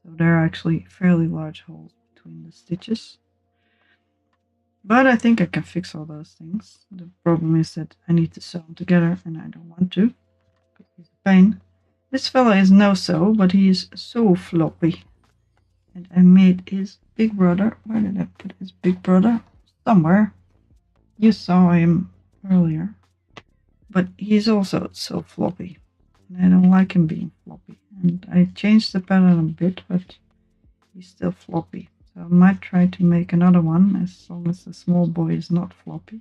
So there are actually fairly large holes between the stitches. But I think I can fix all those things. The problem is that I need to sew them together and I don't want to. Because he's a pain. This fella is no sew, but he is so floppy. And I made his big brother. Where did I put his big brother? Somewhere. You saw him earlier. But he's also so floppy. And I don't like him being floppy. And I changed the pattern a bit, but he's still floppy. So I might try to make another one as long as the small boy is not floppy.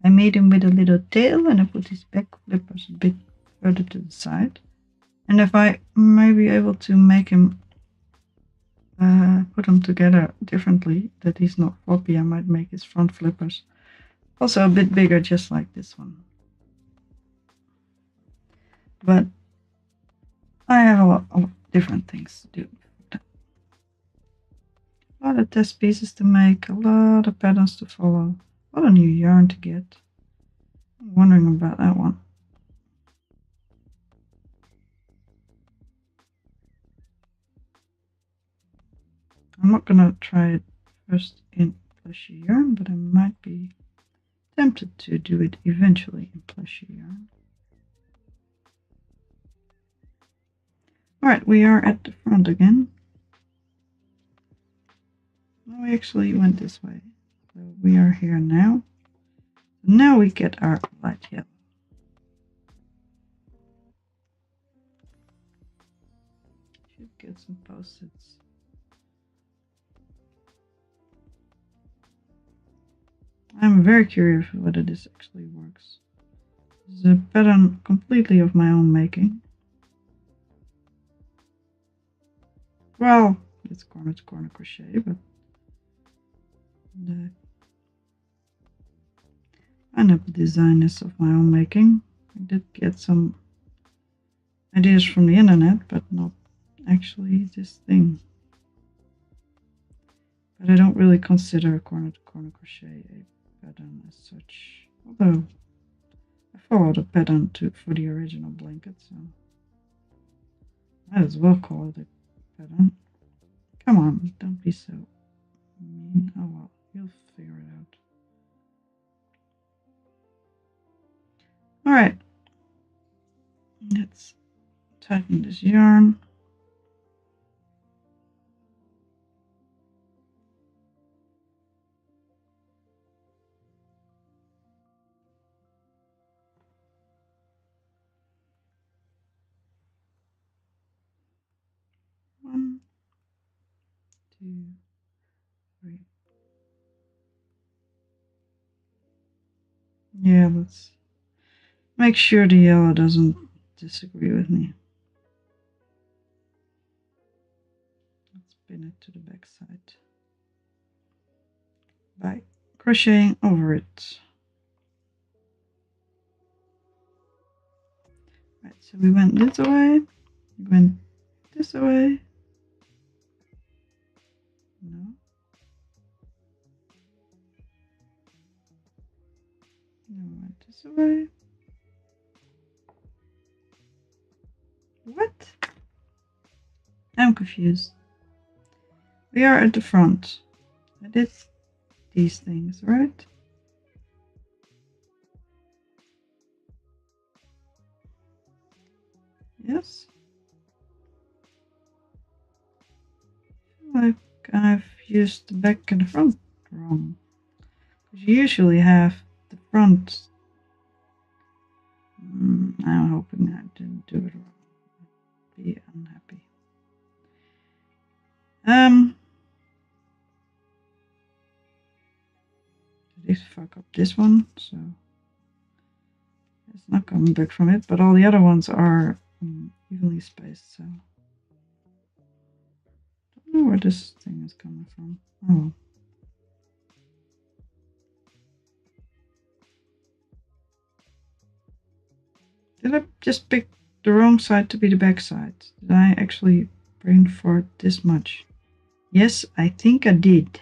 I made him with a little tail and I put his back flippers a bit further to the side. And if I may be able to make him put them together differently, that he's not floppy, I might make his front flippers also a bit bigger, just like this one. But I have a lot of different things to do. A lot of test pieces to make, a lot of patterns to follow, a lot of new yarn to get. I'm wondering about that one. I'm not gonna try it first in plushy yarn, but I might be tempted to do it eventually in plushy yarn. Alright, we are at the front again. No, we actually went this way. So we are here now. Now we get our light yellow. Should get some post-its. I'm very curious whether this actually works. This is a pattern completely of my own making. Well, it's corner to corner crochet, but the pineapple design is of my own making. I did get some ideas from the internet, but not actually this thing. But I don't really consider corner to corner crochet a pattern as such. Although I followed a pattern for the original blanket, so might as well call it a pattern. Come on, don't be so mean. Oh well, you'll figure it out. Alright, let's tighten this yarn. One, two, three, Yeah, let's make sure the yellow doesn't disagree with me. Let's pin it to the back side by crocheting over it. Right, so we went this way, we went this way. No. No, we went this way. What? I'm confused. We are at the front. I did these things, right? Yes. Like I've used the back and the front wrong. Because you usually have the front. I'm hoping I didn't do it wrong. Be unhappy. I did fuck up this one, so it's not coming back from it, but all the other ones are evenly spaced, so I don't know where this thing is coming from. Oh. Did I just pick the wrong side to be the back side? Did I actually brain fart this much? Yes, I think I did.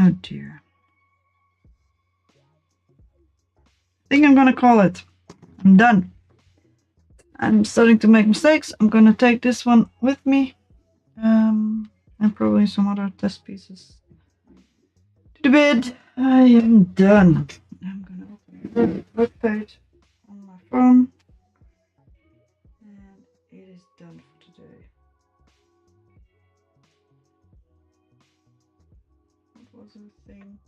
Oh dear. I think I'm gonna call it. I'm done. I'm starting to make mistakes. I'm gonna take this one with me. And probably some other test pieces to the bed. I am done. I'm gonna open the web page on my phone. And it is done for today. What was the thing?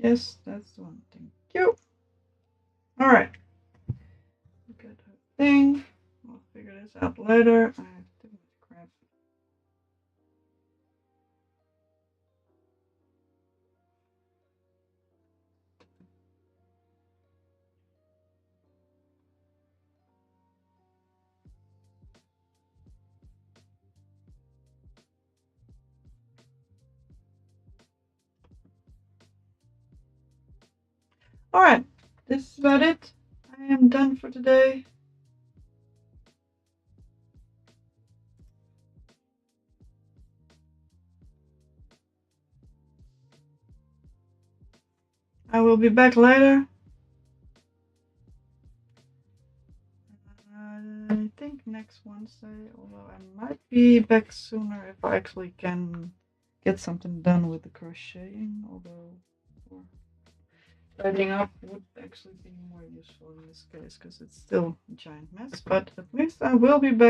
Yes, that's the one. Thank you. Alright. Good thing. We'll figure this out later. I have too much crap. Alright, this is about it. I am done for today. I will be back later. I think next Wednesday, although I might be back sooner if I actually can get something done with the crocheting, although tidying up would actually be more useful in this case because it's still a giant mess, but at least I will be back.